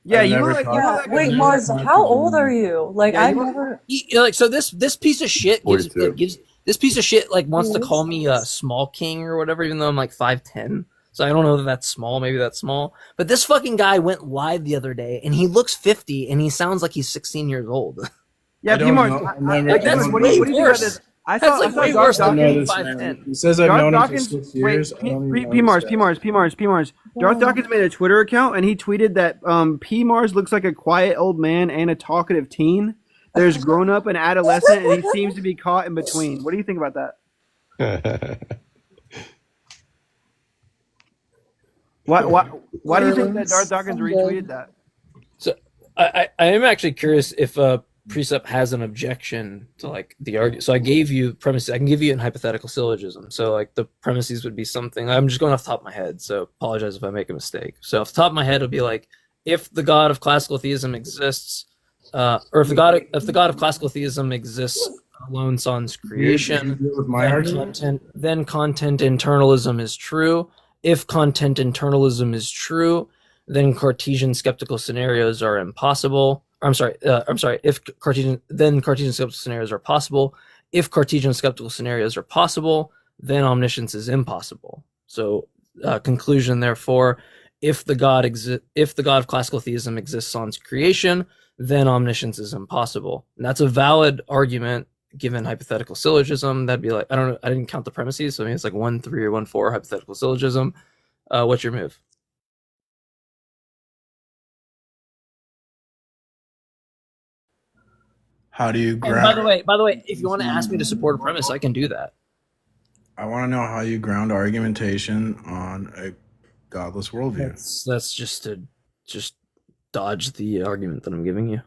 Yeah, I've you never were like, talked- you were Yeah. like Wait, Mars, how old are you? Like, Yeah, I you were- never. Like, so this piece of shit gives 42. this piece of shit like wants to call me a small king or whatever, even though I'm like 5'10". So I don't know that that's small. Maybe that's small. But this fucking guy went live the other day, and he looks 50, and he sounds like he's 16 years old. yeah, I don't P-Mars, know. I've I- never- I- That's what do you way think about worse. this? That's I like saw way Darth worse than I know being this 5'10". man. He says I've Darth known him for Dawkins, 6 years. I don't even know P-Mars, this guy. P-Mars. Darth Dawkins made a Twitter account, and he tweeted that P-Mars looks like a quiet old man and a talkative teen. There's grown up and adolescent, and he seems to be caught in between. What do you think about that? Why do you think that Darth Dawkins retweeted that? So I am actually curious if Precept has an objection to like the argument. So I gave you premises. I can give you an hypothetical syllogism. So like the premises would be something. I'm just going off the top of my head. So apologize if I make a mistake. So off the top of my head, it'll be like, if the god of classical theism exists, or if the god of classical theism exists alone sans creation, with my argument? then content internalism is true. If content internalism is true, then Cartesian skeptical scenarios are impossible. If Cartesian skeptical scenarios are possible. If Cartesian skeptical scenarios are possible, then omniscience is impossible. So, conclusion, therefore, if the god of classical theism exists sans creation, then omniscience is impossible. And that's a valid argument given hypothetical syllogism. That'd be like, I don't know, I didn't count the premises, so I mean it's like 1-3 or 1-4 hypothetical syllogism. What's your move? How do you And ground? by the way, if you want to ask me to support a premise, I can do that. I want to know how you ground argumentation on a godless worldview. That's just to dodge the argument that I'm giving you.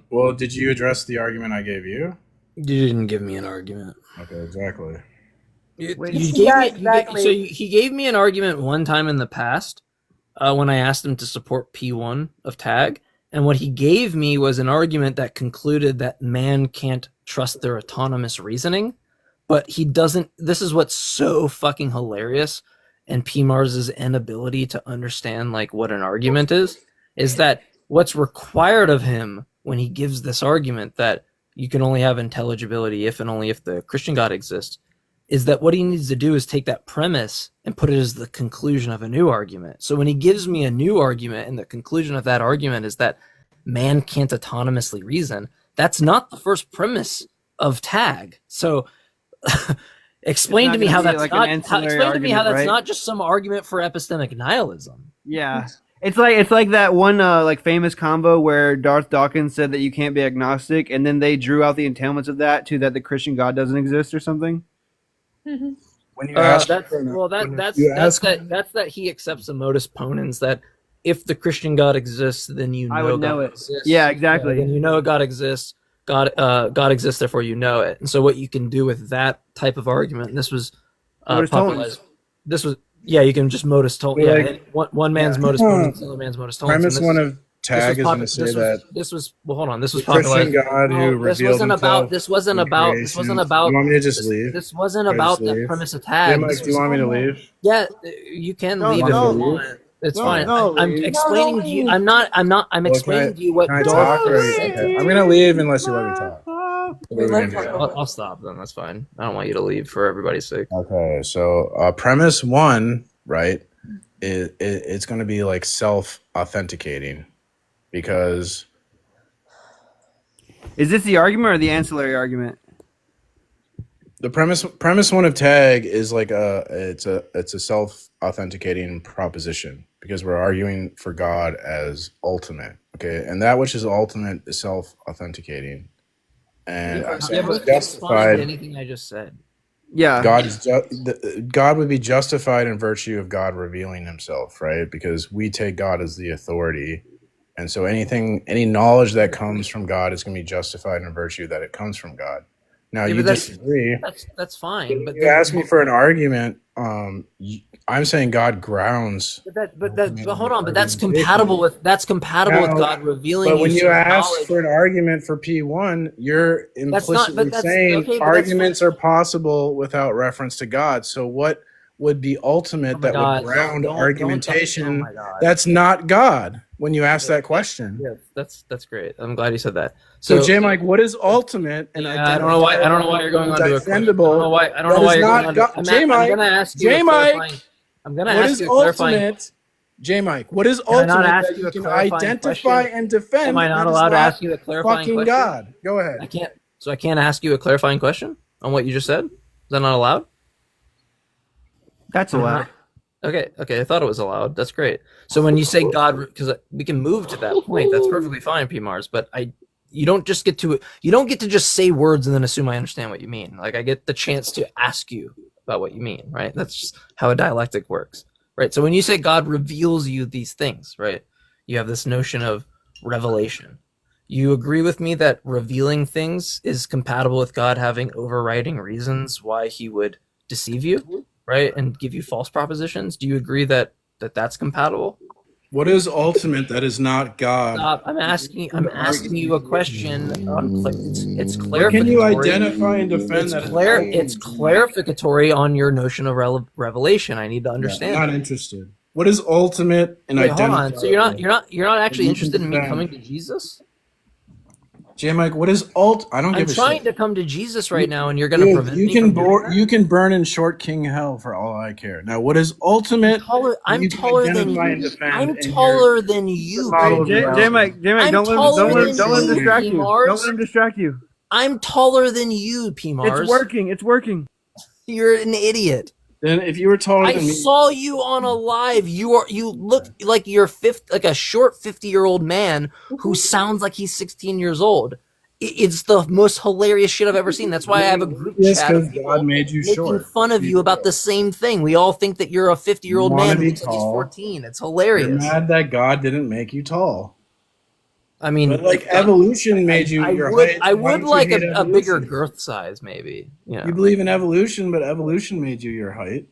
Well, did you address the argument I gave you? You didn't give me an argument. Okay, exactly. He gave me an argument one time in the past when I asked him to support P1 of tag, and what he gave me was an argument that concluded that man can't trust their autonomous reasoning, but he doesn't. This is what's so fucking hilarious, and P-Mars's inability to understand like what an argument is that what's required of him when he gives this argument that you can only have intelligibility if and only if the Christian God exists, is that what he needs to do is take that premise and put it as the conclusion of a new argument. So when he gives me a new argument and the conclusion of that argument is that man can't autonomously reason, that's not the first premise of tag. So explain to me how that's not just some argument for epistemic nihilism. Yeah. It's like that one like famous combo where Darth Dawkins said that you can't be agnostic, and then they drew out the entailments of that to that the Christian God doesn't exist or something. When you ask, that's that he accepts the modus ponens that if the Christian God exists, then you know I would know God it. exists. Yeah, exactly. Then you know God exists. God exists, therefore you know it. And so what you can do with that type of argument, and this was Modus popularized. This was you can just modus tollens. Well, Yeah, one man's modus ponens, another man's modus tollens. premise one of tag is going to say that this was hold on. This was the Christian popularized. God who revealed himself. This wasn't in about. creation. You want me to just leave? This wasn't Can I about just that leave? premise of Yeah, tag. Mike, do you want me to leave? Yeah, you can No, leave if no. you want. It's No, fine. no, I'm leave. explaining to you. I'm explaining to you what Can I Darth talk? Or, is saying. okay. I'm going to leave unless you let me talk. I'll stop then. That's fine. I don't want you to leave for everybody's sake. Okay, so premise one, right? It's going to be like self-authenticating because Is this the argument or the ancillary argument? the premise one of tag is like it's a self-authenticating proposition because we're arguing for God as ultimate, okay, and that which is ultimate is self-authenticating, and I'm saying it's justified. Anything I just said. Yeah, God would be justified in virtue of God revealing Himself, right? Because we take God as the authority, and so any knowledge that comes from God is going to be justified in virtue that it comes from God. Now Yeah, you but that's disagree. that's fine. But You asked me for an argument. I'm saying God grounds. but hold on. But that's compatible with Now, God revealing but you when you some ask knowledge. for an argument for P1, you're That's not. implicitly But that's saying okay. But arguments are possible without reference to God. So what would be ultimate that God, would ground don't- argumentation oh my God. that's not God when you ask that question? Yeah, that's great. I'm glad you said that. So, J. Mike, what is ultimate and I don't know why. I don't know why you're going on to a question. I don't know why. I don't know That why is you're not going on. God. I'm, J. I'm Mike, gonna ask you. J. a Mike, clarifying- I'm gonna what ask is you a clarifying. ultimate? J. Mike, what is Can I not ultimate ask that you you a can clarifying identify question? and defend? Am I not that is allowed to not ask you a clarifying fucking question? God. Go ahead. I can't. So I can't ask you a clarifying question on what you just said. Is that not allowed? That's allowed. Okay. I thought it was allowed. That's great. So when you say God, because we can move to that point, that's perfectly fine, P. Mars. But you don't just get to just say words and then assume I understand what you mean. Like I get the chance to ask you about what you mean, right? That's just how a dialectic works, right? So when you say God reveals you these things, right? You have this notion of revelation. You agree with me that revealing things is compatible with God having overriding reasons why he would deceive you, right? And give you false propositions. Do you agree that that's compatible? What is ultimate that is not God? Stop. I'm asking you a question on it's clarificatory. What can you identify and defend that? It's clarificatory on your notion of revelation. I need to understand. I'm not interested. What is ultimate and Wait, hold identify? on. So you're not actually interested in me coming to Jesus? J. Mike, what is I don't give I'm a trying shit. to come to Jesus right now, and you're going to prevent me from doing that? You can burn in short king hell for all I care. Now, what is ultimate? I'm taller than you. I'm taller than you. J. Mike, don't let him distract you. Don't let him distract you. I'm taller than you, P. Mars. It's working. You're an idiot. Then if you were taller than I me, saw you on a live. You look like you're a short 50-year-old man who sounds like he's 16 years old. It's the most hilarious shit I've ever seen. That's why I have a group chat of people God made you making short. fun of you about the same thing. We all think that you're a 50-year-old You wanna man who be looks like he's tall. 14. It's hilarious. You're mad that God didn't make you tall. I mean, But like evolution made you. I your would, height. I Why would don't you like hate a bigger evolution? girth size, maybe. You know. You believe in evolution, but evolution made you your height.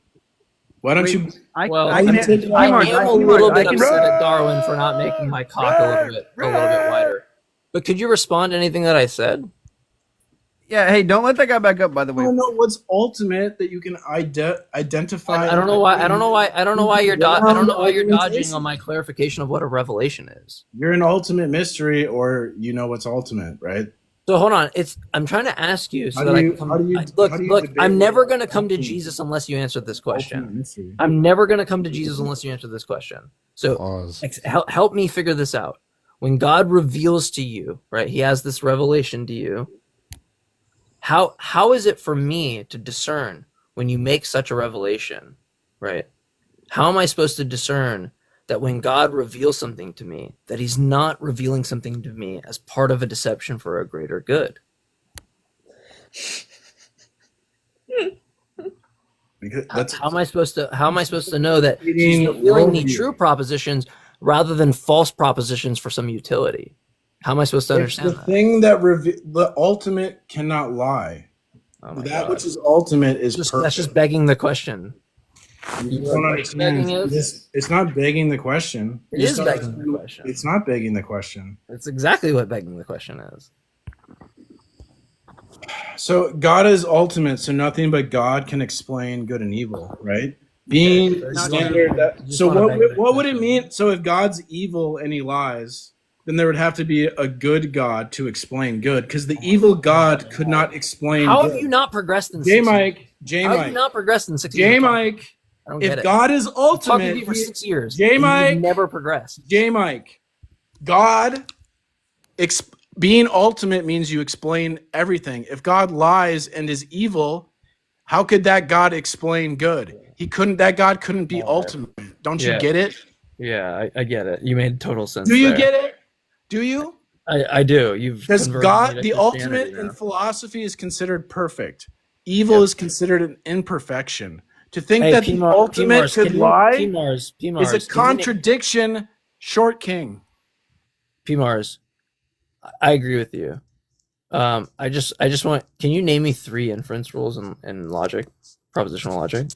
Why don't you? Well, I I can am take- a little bit upset at Darwin for not making my cock a little bit wider. But could you respond to anything that I said? Yeah. Hey, don't let that guy back up. By the I way. don't know what's ultimate that you can identify. I don't know why you're dodging on my clarification of what a revelation is. You're an ultimate mystery, or you know what's ultimate, right? So hold on, I'm trying to ask you so How that do I you- can come. how do you- Look, how do you look, debate I'm never what going to come to ultimate- Jesus unless you answer this Ultimate question. mystery. I'm never going to come to Jesus unless you answer this question. So help me figure this out. When God reveals to you, right? He has this revelation to you. How is it for me to discern when you make such a revelation, right? How am I supposed to discern that when God reveals something to me, that he's not revealing something to me as part of a deception for a greater good? How am I supposed to know that he's revealing me true propositions rather than false propositions for some utility? How am I supposed to It's understand the that? thing that the ultimate cannot lie. Oh my That God. which is ultimate is perfect. That's just begging the question. You don't understand. It's not begging the question. It You is just begging don't- the question. It's not begging the question. That's exactly what begging the question is. So God is ultimate, so nothing but God can explain good and evil, right? Being Okay, standard. So what would it mean? So if God's evil and he lies, then there would have to be a good God to explain good, because the evil God could not explain. How good. have you not progressed in J 6 Mike? years? J How have Mike? you not progressed in 6 J years? Mike? I don't get If it. God is I've talked to ultimate, you for 6 years. J and Mike you've never progressed. J Mike, God being ultimate means you explain everything. If God lies and is evil, how could that God explain good? He couldn't. That God couldn't be ultimate. Don't you Yeah. get it? Yeah, I get it. You made total sense. Do you there. get it? Do you? I do. You've Because converted me God, to the Christianity ultimate now. in philosophy is considered perfect. Evil is considered an imperfection. To think that the ultimate could lie P-Mars, is a contradiction. Short king. P-Mars, I agree with you. I just want. Can you name me 3 inference rules in logic, propositional logic?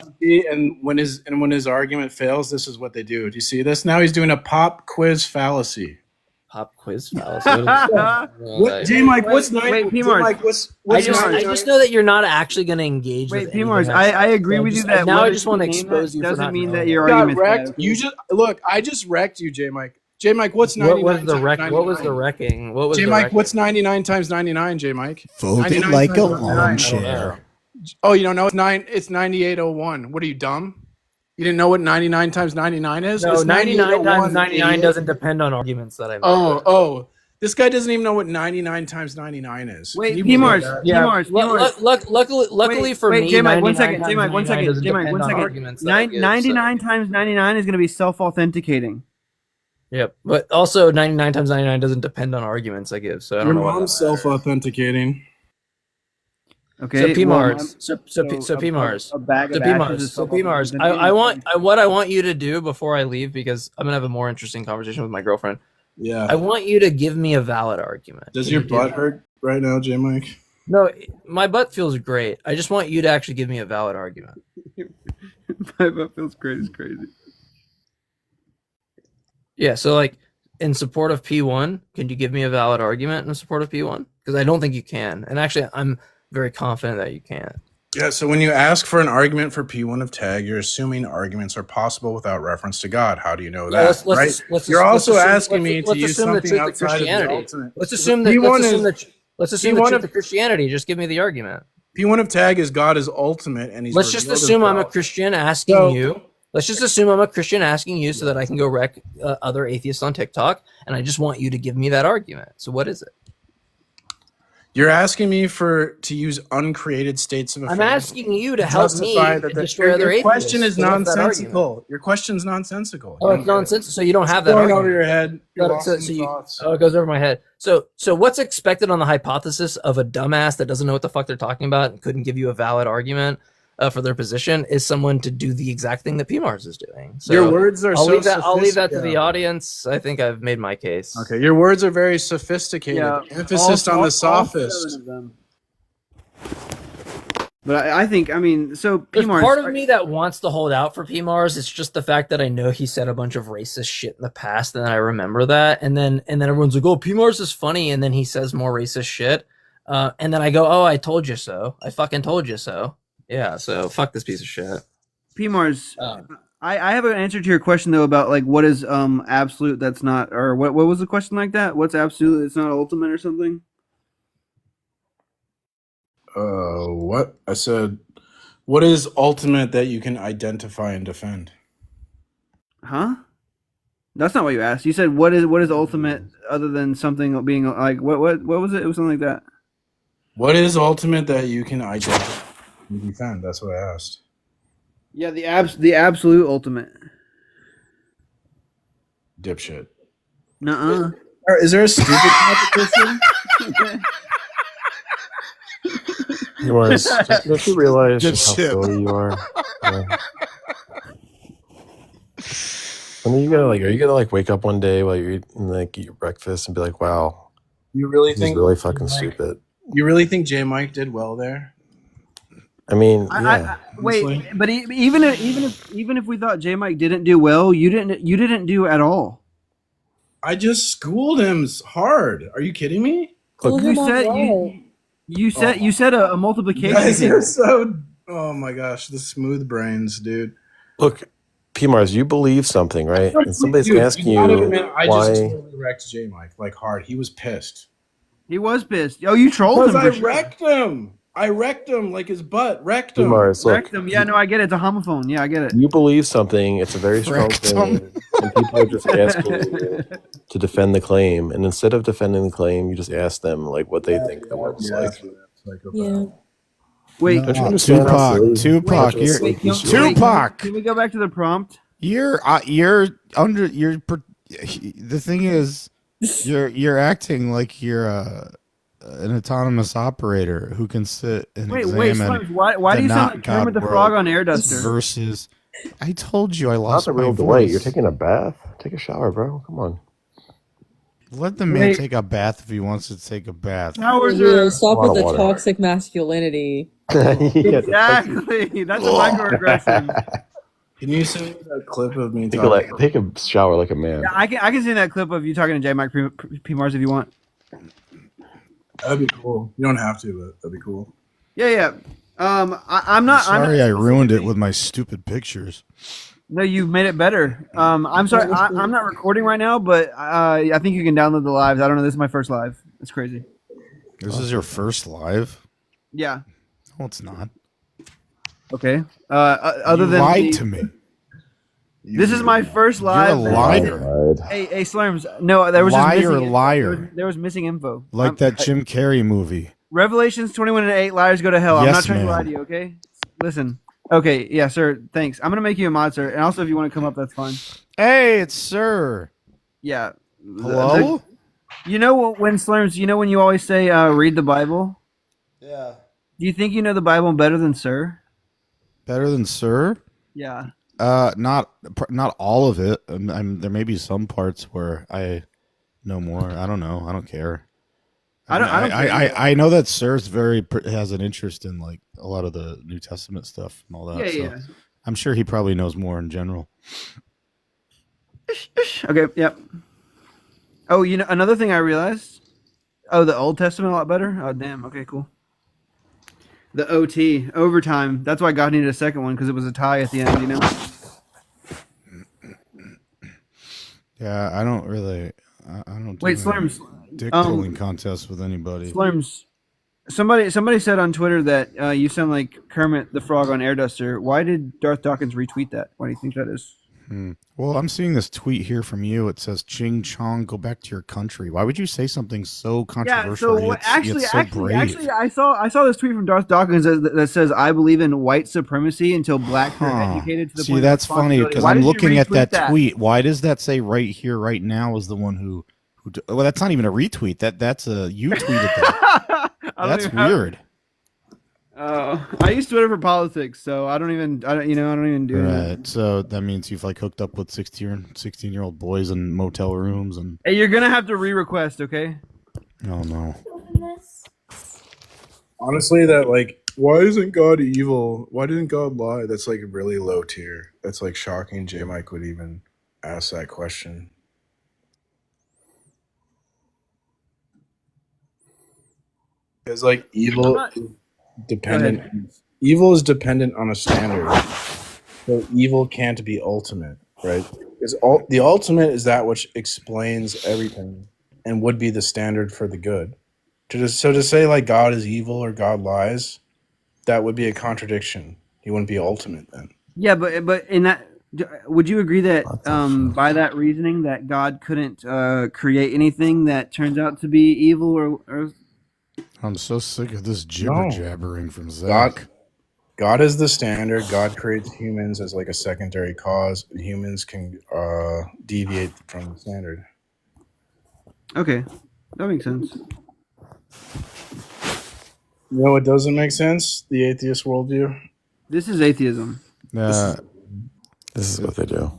And when his argument fails, this is what they do. Do you see this? Now he's doing a pop quiz fallacy. Pop quiz fallacy. What J Mike, what's nine? Wait, P-Mars. Mike, what's I just know that you're not actually going to engage. Wait, with P-Mars, anything I agree with you that now I whether just want to you name expose that you. For doesn't not mean knowing. that your got argument's wrecked? bad. You just look. I just wrecked you, J Mike. J Mike, what's 99? What was the wreck? times What was the 99? wrecking? What was J the Mike, wrecking? what's 99 times 99? J Mike, Fold it 99 like a times 99. lawn chair. Oh, you don't know? It's 9801. What are you, dumb? You didn't know what 99 times 99 is? No, It's 99 times 9801, 99 idiot. doesn't depend on arguments that I make. Oh. This guy doesn't even know what 99 times 99 is. Wait, Can you P-Mars, believe that? Yeah. P-Mars, Luckily for wait, me, J-Mike, 99 one second, times J-Mike, 99 doesn't J-Mike, depend one on second. arguments that I give, 99 times 99 is going to be self-authenticating. Yep, but also 99 times 99 doesn't depend on arguments I give, so I don't Your know. mom's self-authenticating. Okay. So P-Mars, so P-Mars, a bag so of P-Mars, ashes is so P-Mars. What I want you to do before I leave, because I'm gonna have a more interesting conversation with my girlfriend. Yeah. I want you to give me a valid argument. Does Can your you do butt that? hurt right now, J Mike? No, my butt feels great. I just want you to actually give me a valid argument. My butt feels great. It's crazy. Yeah, so like in support of P1, can you give me a valid argument in support of P1? Because I don't think you can. And actually, I'm very confident that you can't. Yeah, so when you ask for an argument for P1 of tag, you're assuming arguments are possible without reference to God. How do you know that? You're also asking me to use something outside of the ultimate. Let's assume that P1 the Christianity. Just give me the argument. P1 of tag is God is ultimate, and he's. Let's just revealed assume I'm a himself. Christian asking you. Let's just assume I'm a Christian asking you so that I can go wreck other atheists on TikTok, and I just want you to give me that argument. So what is it? You're asking me to use uncreated states of affairs. I'm asking you to help me justify that destroy other your question atheists. is So what's that nonsensical. Your question's nonsensical. Oh, it's nonsense. So you don't have that. Going argument. over your head. You're lost in you, thoughts. oh, it goes over my head. So what's expected on the hypothesis of a dumbass that doesn't know what the fuck they're talking about and couldn't give you a valid argument for their position is someone to do the exact thing that P-Mars is doing. So Your words are I'll so leave that to sophisticated. the audience. I think I've made my case. Okay, your words are very sophisticated. Emphasis on the sophist. But I think, I mean, so There's P-Mars. part of me that wants to hold out for P-Mars. It's just the fact that I know he said a bunch of racist shit in the past, and I remember that. And then everyone's like, "Oh, P-Mars is funny," and then he says more racist shit. And then I go, "Oh, I told you so. I fucking told you so." Yeah. So fuck this piece of shit. P-Mars. I have an answer to your question though about like what is absolute that's not, or what was the question like that? What's absolute that's not ultimate or something? What? I said, what is ultimate that you can identify and defend? Huh? That's not what you asked. You said what is ultimate other than something being like what was it? It was something like that. What is ultimate that you can identify and defend? That's what I asked. Yeah, the absolute ultimate. Dipshit. Nuh-uh. Is there a stupid competition? Don't you realize Good just how shit. silly you are? Yeah. And then are you gonna like wake up one day while you're eating eat your breakfast and be like, wow, You really this is think really fucking stupid. You really think J Mike did well there? I mean, yeah. Wait, but even if we thought J Mike didn't do well, you didn't do at all. I just schooled him hard. Are you kidding me? You said a multiplication. You guys table. are so. Oh my gosh, the smooth brains, dude. Look, P-Mars, you believe something, right? And somebody's Dude, asking you gotta you admit, I why. just totally wrecked J Mike like hard. He was pissed. He was pissed. Oh, you trolled him. Because For I sure. wrecked him. I wrecked him like his butt. Wrecked him. P-Mars, look, Wrecked him. Yeah, no, I get it. It's a homophone. Yeah, I get it. you believe something. It's a very strong Wrecked claim, him. and people are just asking you to defend the claim. And instead of defending the claim, you just ask them like what they think the world's like. Yeah. Wait, Don't you understand how silly- Tupac, how you're silly Wait, these can- are? Tupac. Can we go back to the prompt? You're under the thing is you're acting like you're an autonomous operator who can sit and Wait, examine Slimes, why do the you sound not like Kermit the God Frog world on Air Duster? versus I told you I Not lost the my real delight. voice. You're taking a bath. Take a shower, bro. Come on. Let the man Wait. take a bath if he wants to take a bath. Showers Yeah, are stop A with lot the of water. toxic masculinity. exactly. That's a microaggression. Can you send me that clip of me Take talking? take a shower like a man. Yeah, I can send that clip of you talking to J Mike P Mars if you want. That'd be cool. You don't have to, but that'd be cool. Yeah. I'm not. Sorry, I ruined it with my stupid pictures. No, you've made it better. I'm sorry. I'm not recording right now, but I think you can download the lives. I don't know. This is my first live. It's crazy. This is your first live? Yeah. No, it's not. Okay. Other You than lied to me. This is my first live. You're a liar. Hey, Slurms. No, there was just Liar, missing liar. There was missing info. Like that Jim Carrey movie. Revelations 21:8. Liars go to hell. I'm Yes, not trying to lie ma'am. to you. Okay. Listen. Okay. Yeah, sir. Thanks. I'm gonna make you a mod, sir. And also, if you want to come up, that's fine. Hey, it's Sir. Yeah. Hello? You know when Slurms? You know when you always say read the Bible? Yeah. Do you think you know the Bible better than Sir? Better than Sir? Yeah. Not all of it. There may be some parts where I know more. I don't know. I don't care. I know that Sir's has an interest in like a lot of the New Testament stuff and all that. Yeah, so yeah. I'm sure he probably knows more in general. Okay. Yep. Oh, you know another thing I realized. Oh, the Old Testament a lot better. Oh, damn. Okay, cool. The OT overtime. That's why God needed a second one because it was a tie at the end. You know. Yeah, I don't really. I don't. Wait, do any Slurms. Dick pulling contests with anybody. Slurms. Somebody said on Twitter that you sound like Kermit the Frog on Air Duster. Why did Darth Dawkins retweet that? Why do you think that is? Well, I'm seeing this tweet here from you. It says, "Ching Chong, go back to your country." Why would you say something so controversial? Yeah. So actually, I saw this tweet from Darth Dawkins that says, "I believe in white supremacy until blacks are educated to the See, point." that's of funny responsibility." because Why I'm did you looking at retweet that tweet. Why does that say right here, right now? Is the one who well, that's not even a retweet. That's a you tweeted that. That's weird. I use Twitter for politics, so I don't even do it. Right. So that means you've like hooked up with 16-year-old boys in motel rooms and. Hey, you're gonna have to re-request, okay? Oh no. Honestly, that like, why isn't God evil? Why didn't God lie? That's like really low tier. That's like shocking. J Mike would even ask that question. Because like evil is dependent. Evil is dependent on a standard. So evil can't be ultimate, right? Because the ultimate is that which explains everything and would be the standard for the good. To say like God is evil or God lies, that would be a contradiction. He wouldn't be ultimate then. Yeah, but in that, would you agree that by that reasoning that God couldn't create anything that turns out to be evil or? I'm so sick of this jibber jabbering from Zach. God is the standard. God creates humans as like a secondary cause. Humans can deviate from the standard. Okay, that makes sense. You know what doesn't make sense? The atheist worldview. This is atheism. This is what they do.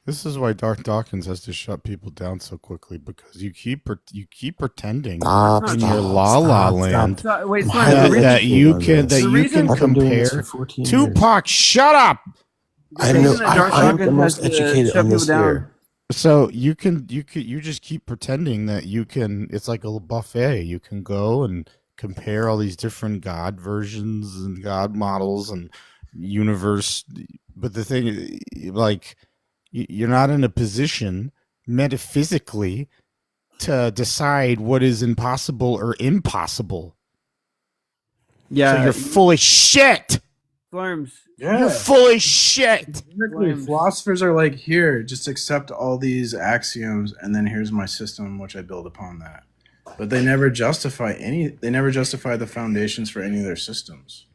This is why Darth Dawkins has to shut people down so quickly because you keep pretending in your la la land Wait, that you can compare Tupac. Shut up! I'm the most educated on this here. So you just keep pretending that you can. It's like a buffet. You can go and compare all these different God versions and God models and universe. But the thing is, like, you're not in a position metaphysically to decide what is impossible or impossible. Yeah, so you're full of shit. Slurms. Yeah. You're full of shit. Exactly. Philosophers are like, here, just accept all these axioms, and then here's my system, which I build upon that. But they never justify the foundations for any of their systems.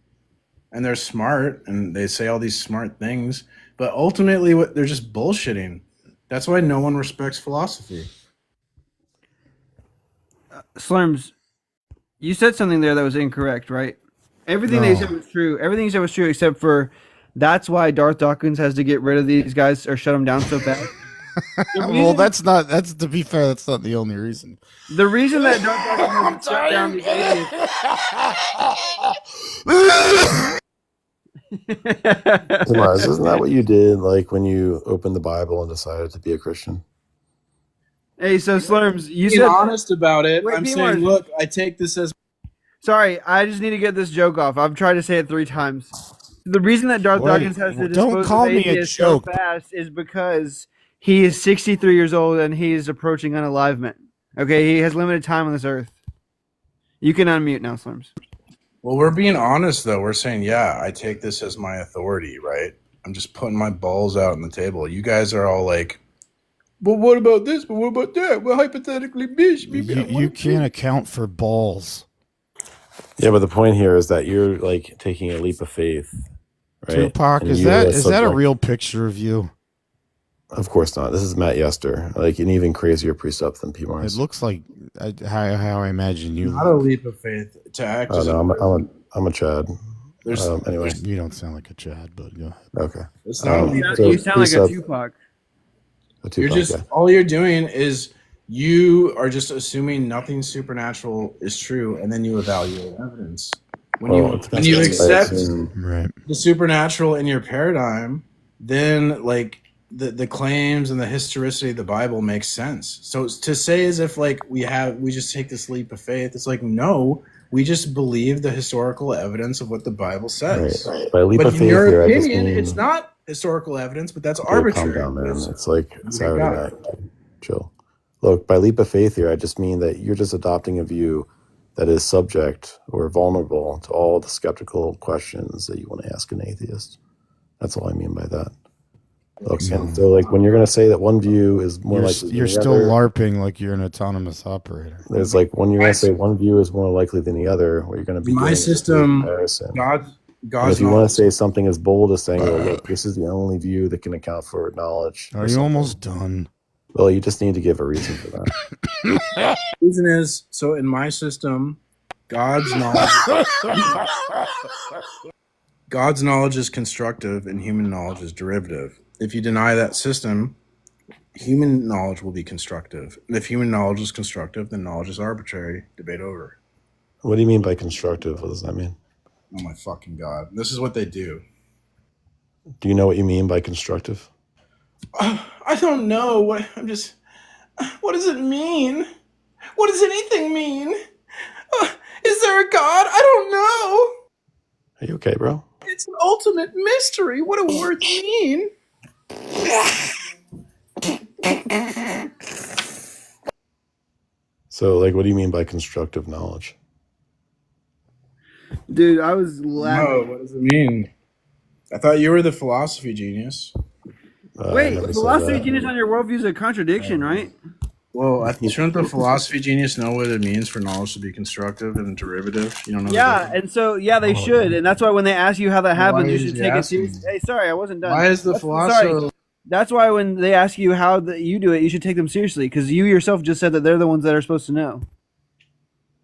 And they're smart, and they say all these smart things, but ultimately they're just bullshitting. That's why no one respects philosophy. Slurms, you said something there that was incorrect, right? Everything they said was true. Everything you said was true except for that's why Darth Dawkins has to get rid of these guys or shut them down so fast. Well, that's not. That's to be fair. That's not the only reason. The reason that Darth Dawkins has shut down the atheists. Tomas, isn't that what you did? Like when you opened the Bible and decided to be a Christian? Hey, so Slurms, you Being said honest about it. Wait, I'm be saying, honest. look, I take this as. Sorry, I just need to get this joke off. I've tried to say it 3 times. The reason that Darth Dawkins has to don't dispose call of me a atheists so joke. fast is because he is 63 years old and he is approaching unalivement. Okay, he has limited time on this earth. You can unmute now, Slurms. Well, we're being honest though. We're saying, yeah, I take this as my authority, right? I'm just putting my balls out on the table. You guys are all like, but what about this? But what about that? Well, hypothetically, You can't account for balls. Yeah, but the point here is that you're like taking a leap of faith, right? Tupac, And is you're that the is that a subject- real picture of you? Of course not. This is Matt Yester, like an even crazier precept than P. Mars. It looks like how I imagine you. Not a leap of faith to act Oh as no, I'm a Chad. There's- Anyway, You don't sound like a Chad, but go ahead. okay. It's not a leap of You sound like a precept- Tupac. a You're Tupac, just yeah. all you're doing is you are just assuming nothing supernatural is true, and then you evaluate evidence. When Well, you it's- when you I accept assume- Right. the supernatural in your paradigm, then like the claims and the historicity of the Bible makes sense. So to say as if like we just take this leap of faith, it's like no, we just believe the historical evidence of what the Bible says. Right. By leap But of in faith your here, I just opinion, mean it's not historical evidence, but that's Dude, arbitrary. calm down, man. It's- It's like You Saturday got night. Chill. Look, by leap of faith here, I just mean that you're just adopting a view that is subject or vulnerable to all the skeptical questions that you want to ask an atheist. That's all I mean by that. Look, and so like when you're going to say that one view is more likely than You're the still other, LARPing like you're an autonomous operator. there's like when you're going to say one view is more likely than the other, where you're going to be My doing a system, comparison. And God's if you want knowledge. to say something as bold as saying, "Oh, look, this is the only view that can account for knowledge," or Are you something, almost done? well, you just need to give a reason for that. Reason is, so in my system, God's knowledge God's knowledge is constructive and human knowledge is derivative. If you deny that system, human knowledge will be constructive. And if human knowledge is constructive, then knowledge is arbitrary. Debate over. What do you mean by constructive? What does that mean? Oh my fucking God. This is what they do. Do you know what you mean by constructive? I don't know. What does it mean? What does anything mean? Is there a God? I don't know. Are you okay, bro? It's an ultimate mystery. What do words mean? So, like, what do you mean by constructive knowledge? Dude, I was laughing. No, what does it mean? I thought you were the philosophy genius. Wait, never said philosophy that. genius on your worldview is a contradiction, right? Well, shouldn't the philosophy genius know what it means for knowledge to be constructive and derivative? You don't know. Yeah, and so they should, and that's why when they ask you how that happens, you is should he take it asking? seriously. Hey, sorry, I wasn't done. Why is the philosopher? That's why when they ask you how you do it, you should take them seriously because you yourself just said that they're the ones that are supposed to know.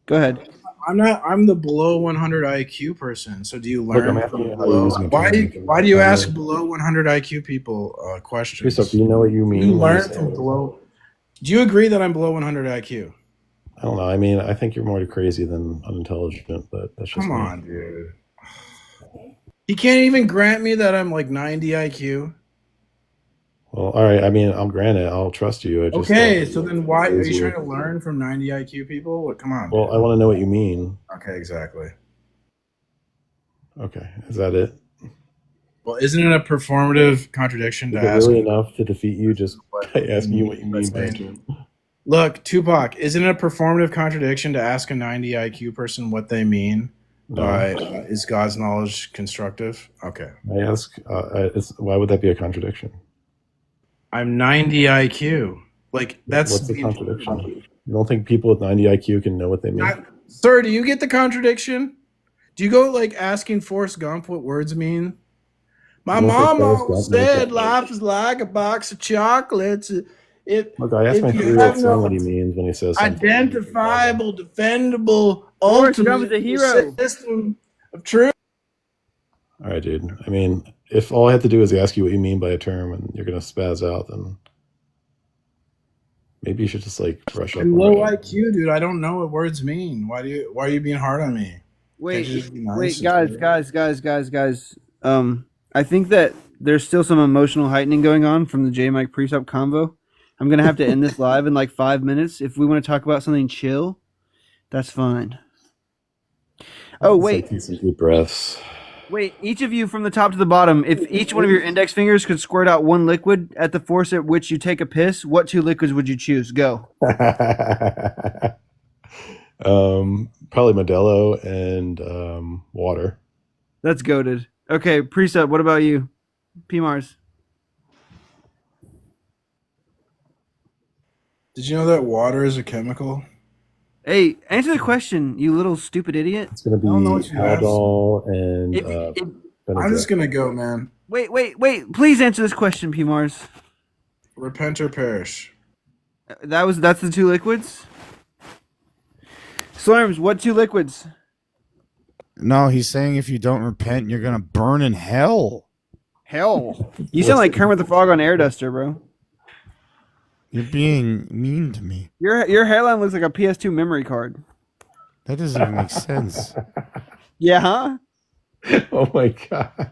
Go ahead. I'm not. I'm the below 100 IQ person. So do you Look, learn I'm asking from you how you're using a Why term. do you ask below 100 IQ people questions? So, do you know what you mean? You when learn say from this? below. Do you agree that I'm below 100 IQ? I don't know. I mean, I think you're more crazy than unintelligent, but that's just Come me. on, dude. He can't even grant me that I'm like 90 IQ. Well, all right. I mean, I'll grant it. I'll trust you. I just Okay, thought so that then why are you crazier. trying to learn from 90 IQ people? What, come on. Well, I want to know what you mean. Okay, exactly. Okay, is that it? Well, isn't it a performative contradiction Is to it ask? really enough to defeat you just by asking you what you mean by it? Look, Tupac, isn't it a performative contradiction to ask a 90 IQ person what they mean by is God's knowledge constructive? Okay. I ask, why would that be a contradiction? I'm 90 IQ. Like, that's What's the contradiction? You don't think people with 90 IQ can know what they mean? Sir, do you get the contradiction? Do you go like asking Forrest Gump what words mean? My You don't think mom Forrest always Gump knows said that? life is like a box of chocolates. Look, I asked my if you 3-year-old have son no what he means when he says something. identifiable, defendable, Forrest Gump ultimate is a hero. system of truth. All right, dude. I mean, if all I had to do is ask you what you mean by a term and you're going to spaz out, then Maybe you should just like brush up I'm on low it. IQ, dude. I don't know what words mean. Why are you being hard on me? Can't you just be nice? Guys. I think that there's still some emotional heightening going on from the J Mike Precept convo. I'm gonna have to end this live in like 5 minutes. If we want to talk about something chill, that's fine. Oh wait, Taking some deep breaths. wait! Each of you from the top to the bottom, if each one of your index fingers could squirt out one liquid at the force at which you take a piss, what 2 liquids would you choose? Go. Probably Modelo and water. That's goated. Okay, Precept. What about you, P Mars? Did you know that water is a chemical? Hey, answer the question, you little stupid idiot. It's gonna be Haldol and I'm just gonna go, man. Wait. Please answer this question, P Mars. Repent or perish. That's the 2 liquids? Slurms, what 2 liquids? No, he's saying if you don't repent, you're gonna burn in hell. Hell. You sound like Kermit the Frog on Air Duster, bro. You're being mean to me. Your hairline looks like a PS2 memory card. That doesn't even make sense. Yeah, huh? Oh my god.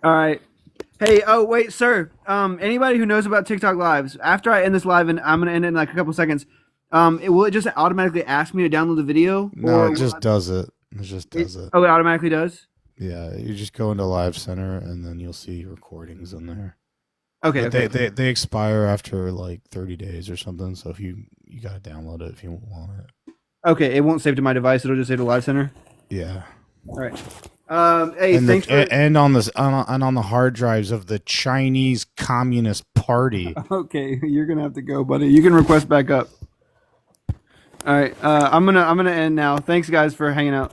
All right. Hey, oh wait, sir. Anybody who knows about TikTok lives, after I end this live, and I'm gonna end it in like a couple seconds. Will it just automatically ask me to download the video? No, it just does it. It just does it. Oh, it automatically does? Yeah, you just go into Live Center and then you'll see recordings in there. Okay, But they expire after like 30 days or something. So if you gotta download it if you want it. Okay, it won't save to my device. It'll just save to Live Center. Yeah. All right. Hey, and thanks for. And on this on the hard drives of the Chinese Communist Party. Okay, you're gonna have to go, buddy. You can request back up. All right, I'm gonna end now. Thanks, guys, for hanging out.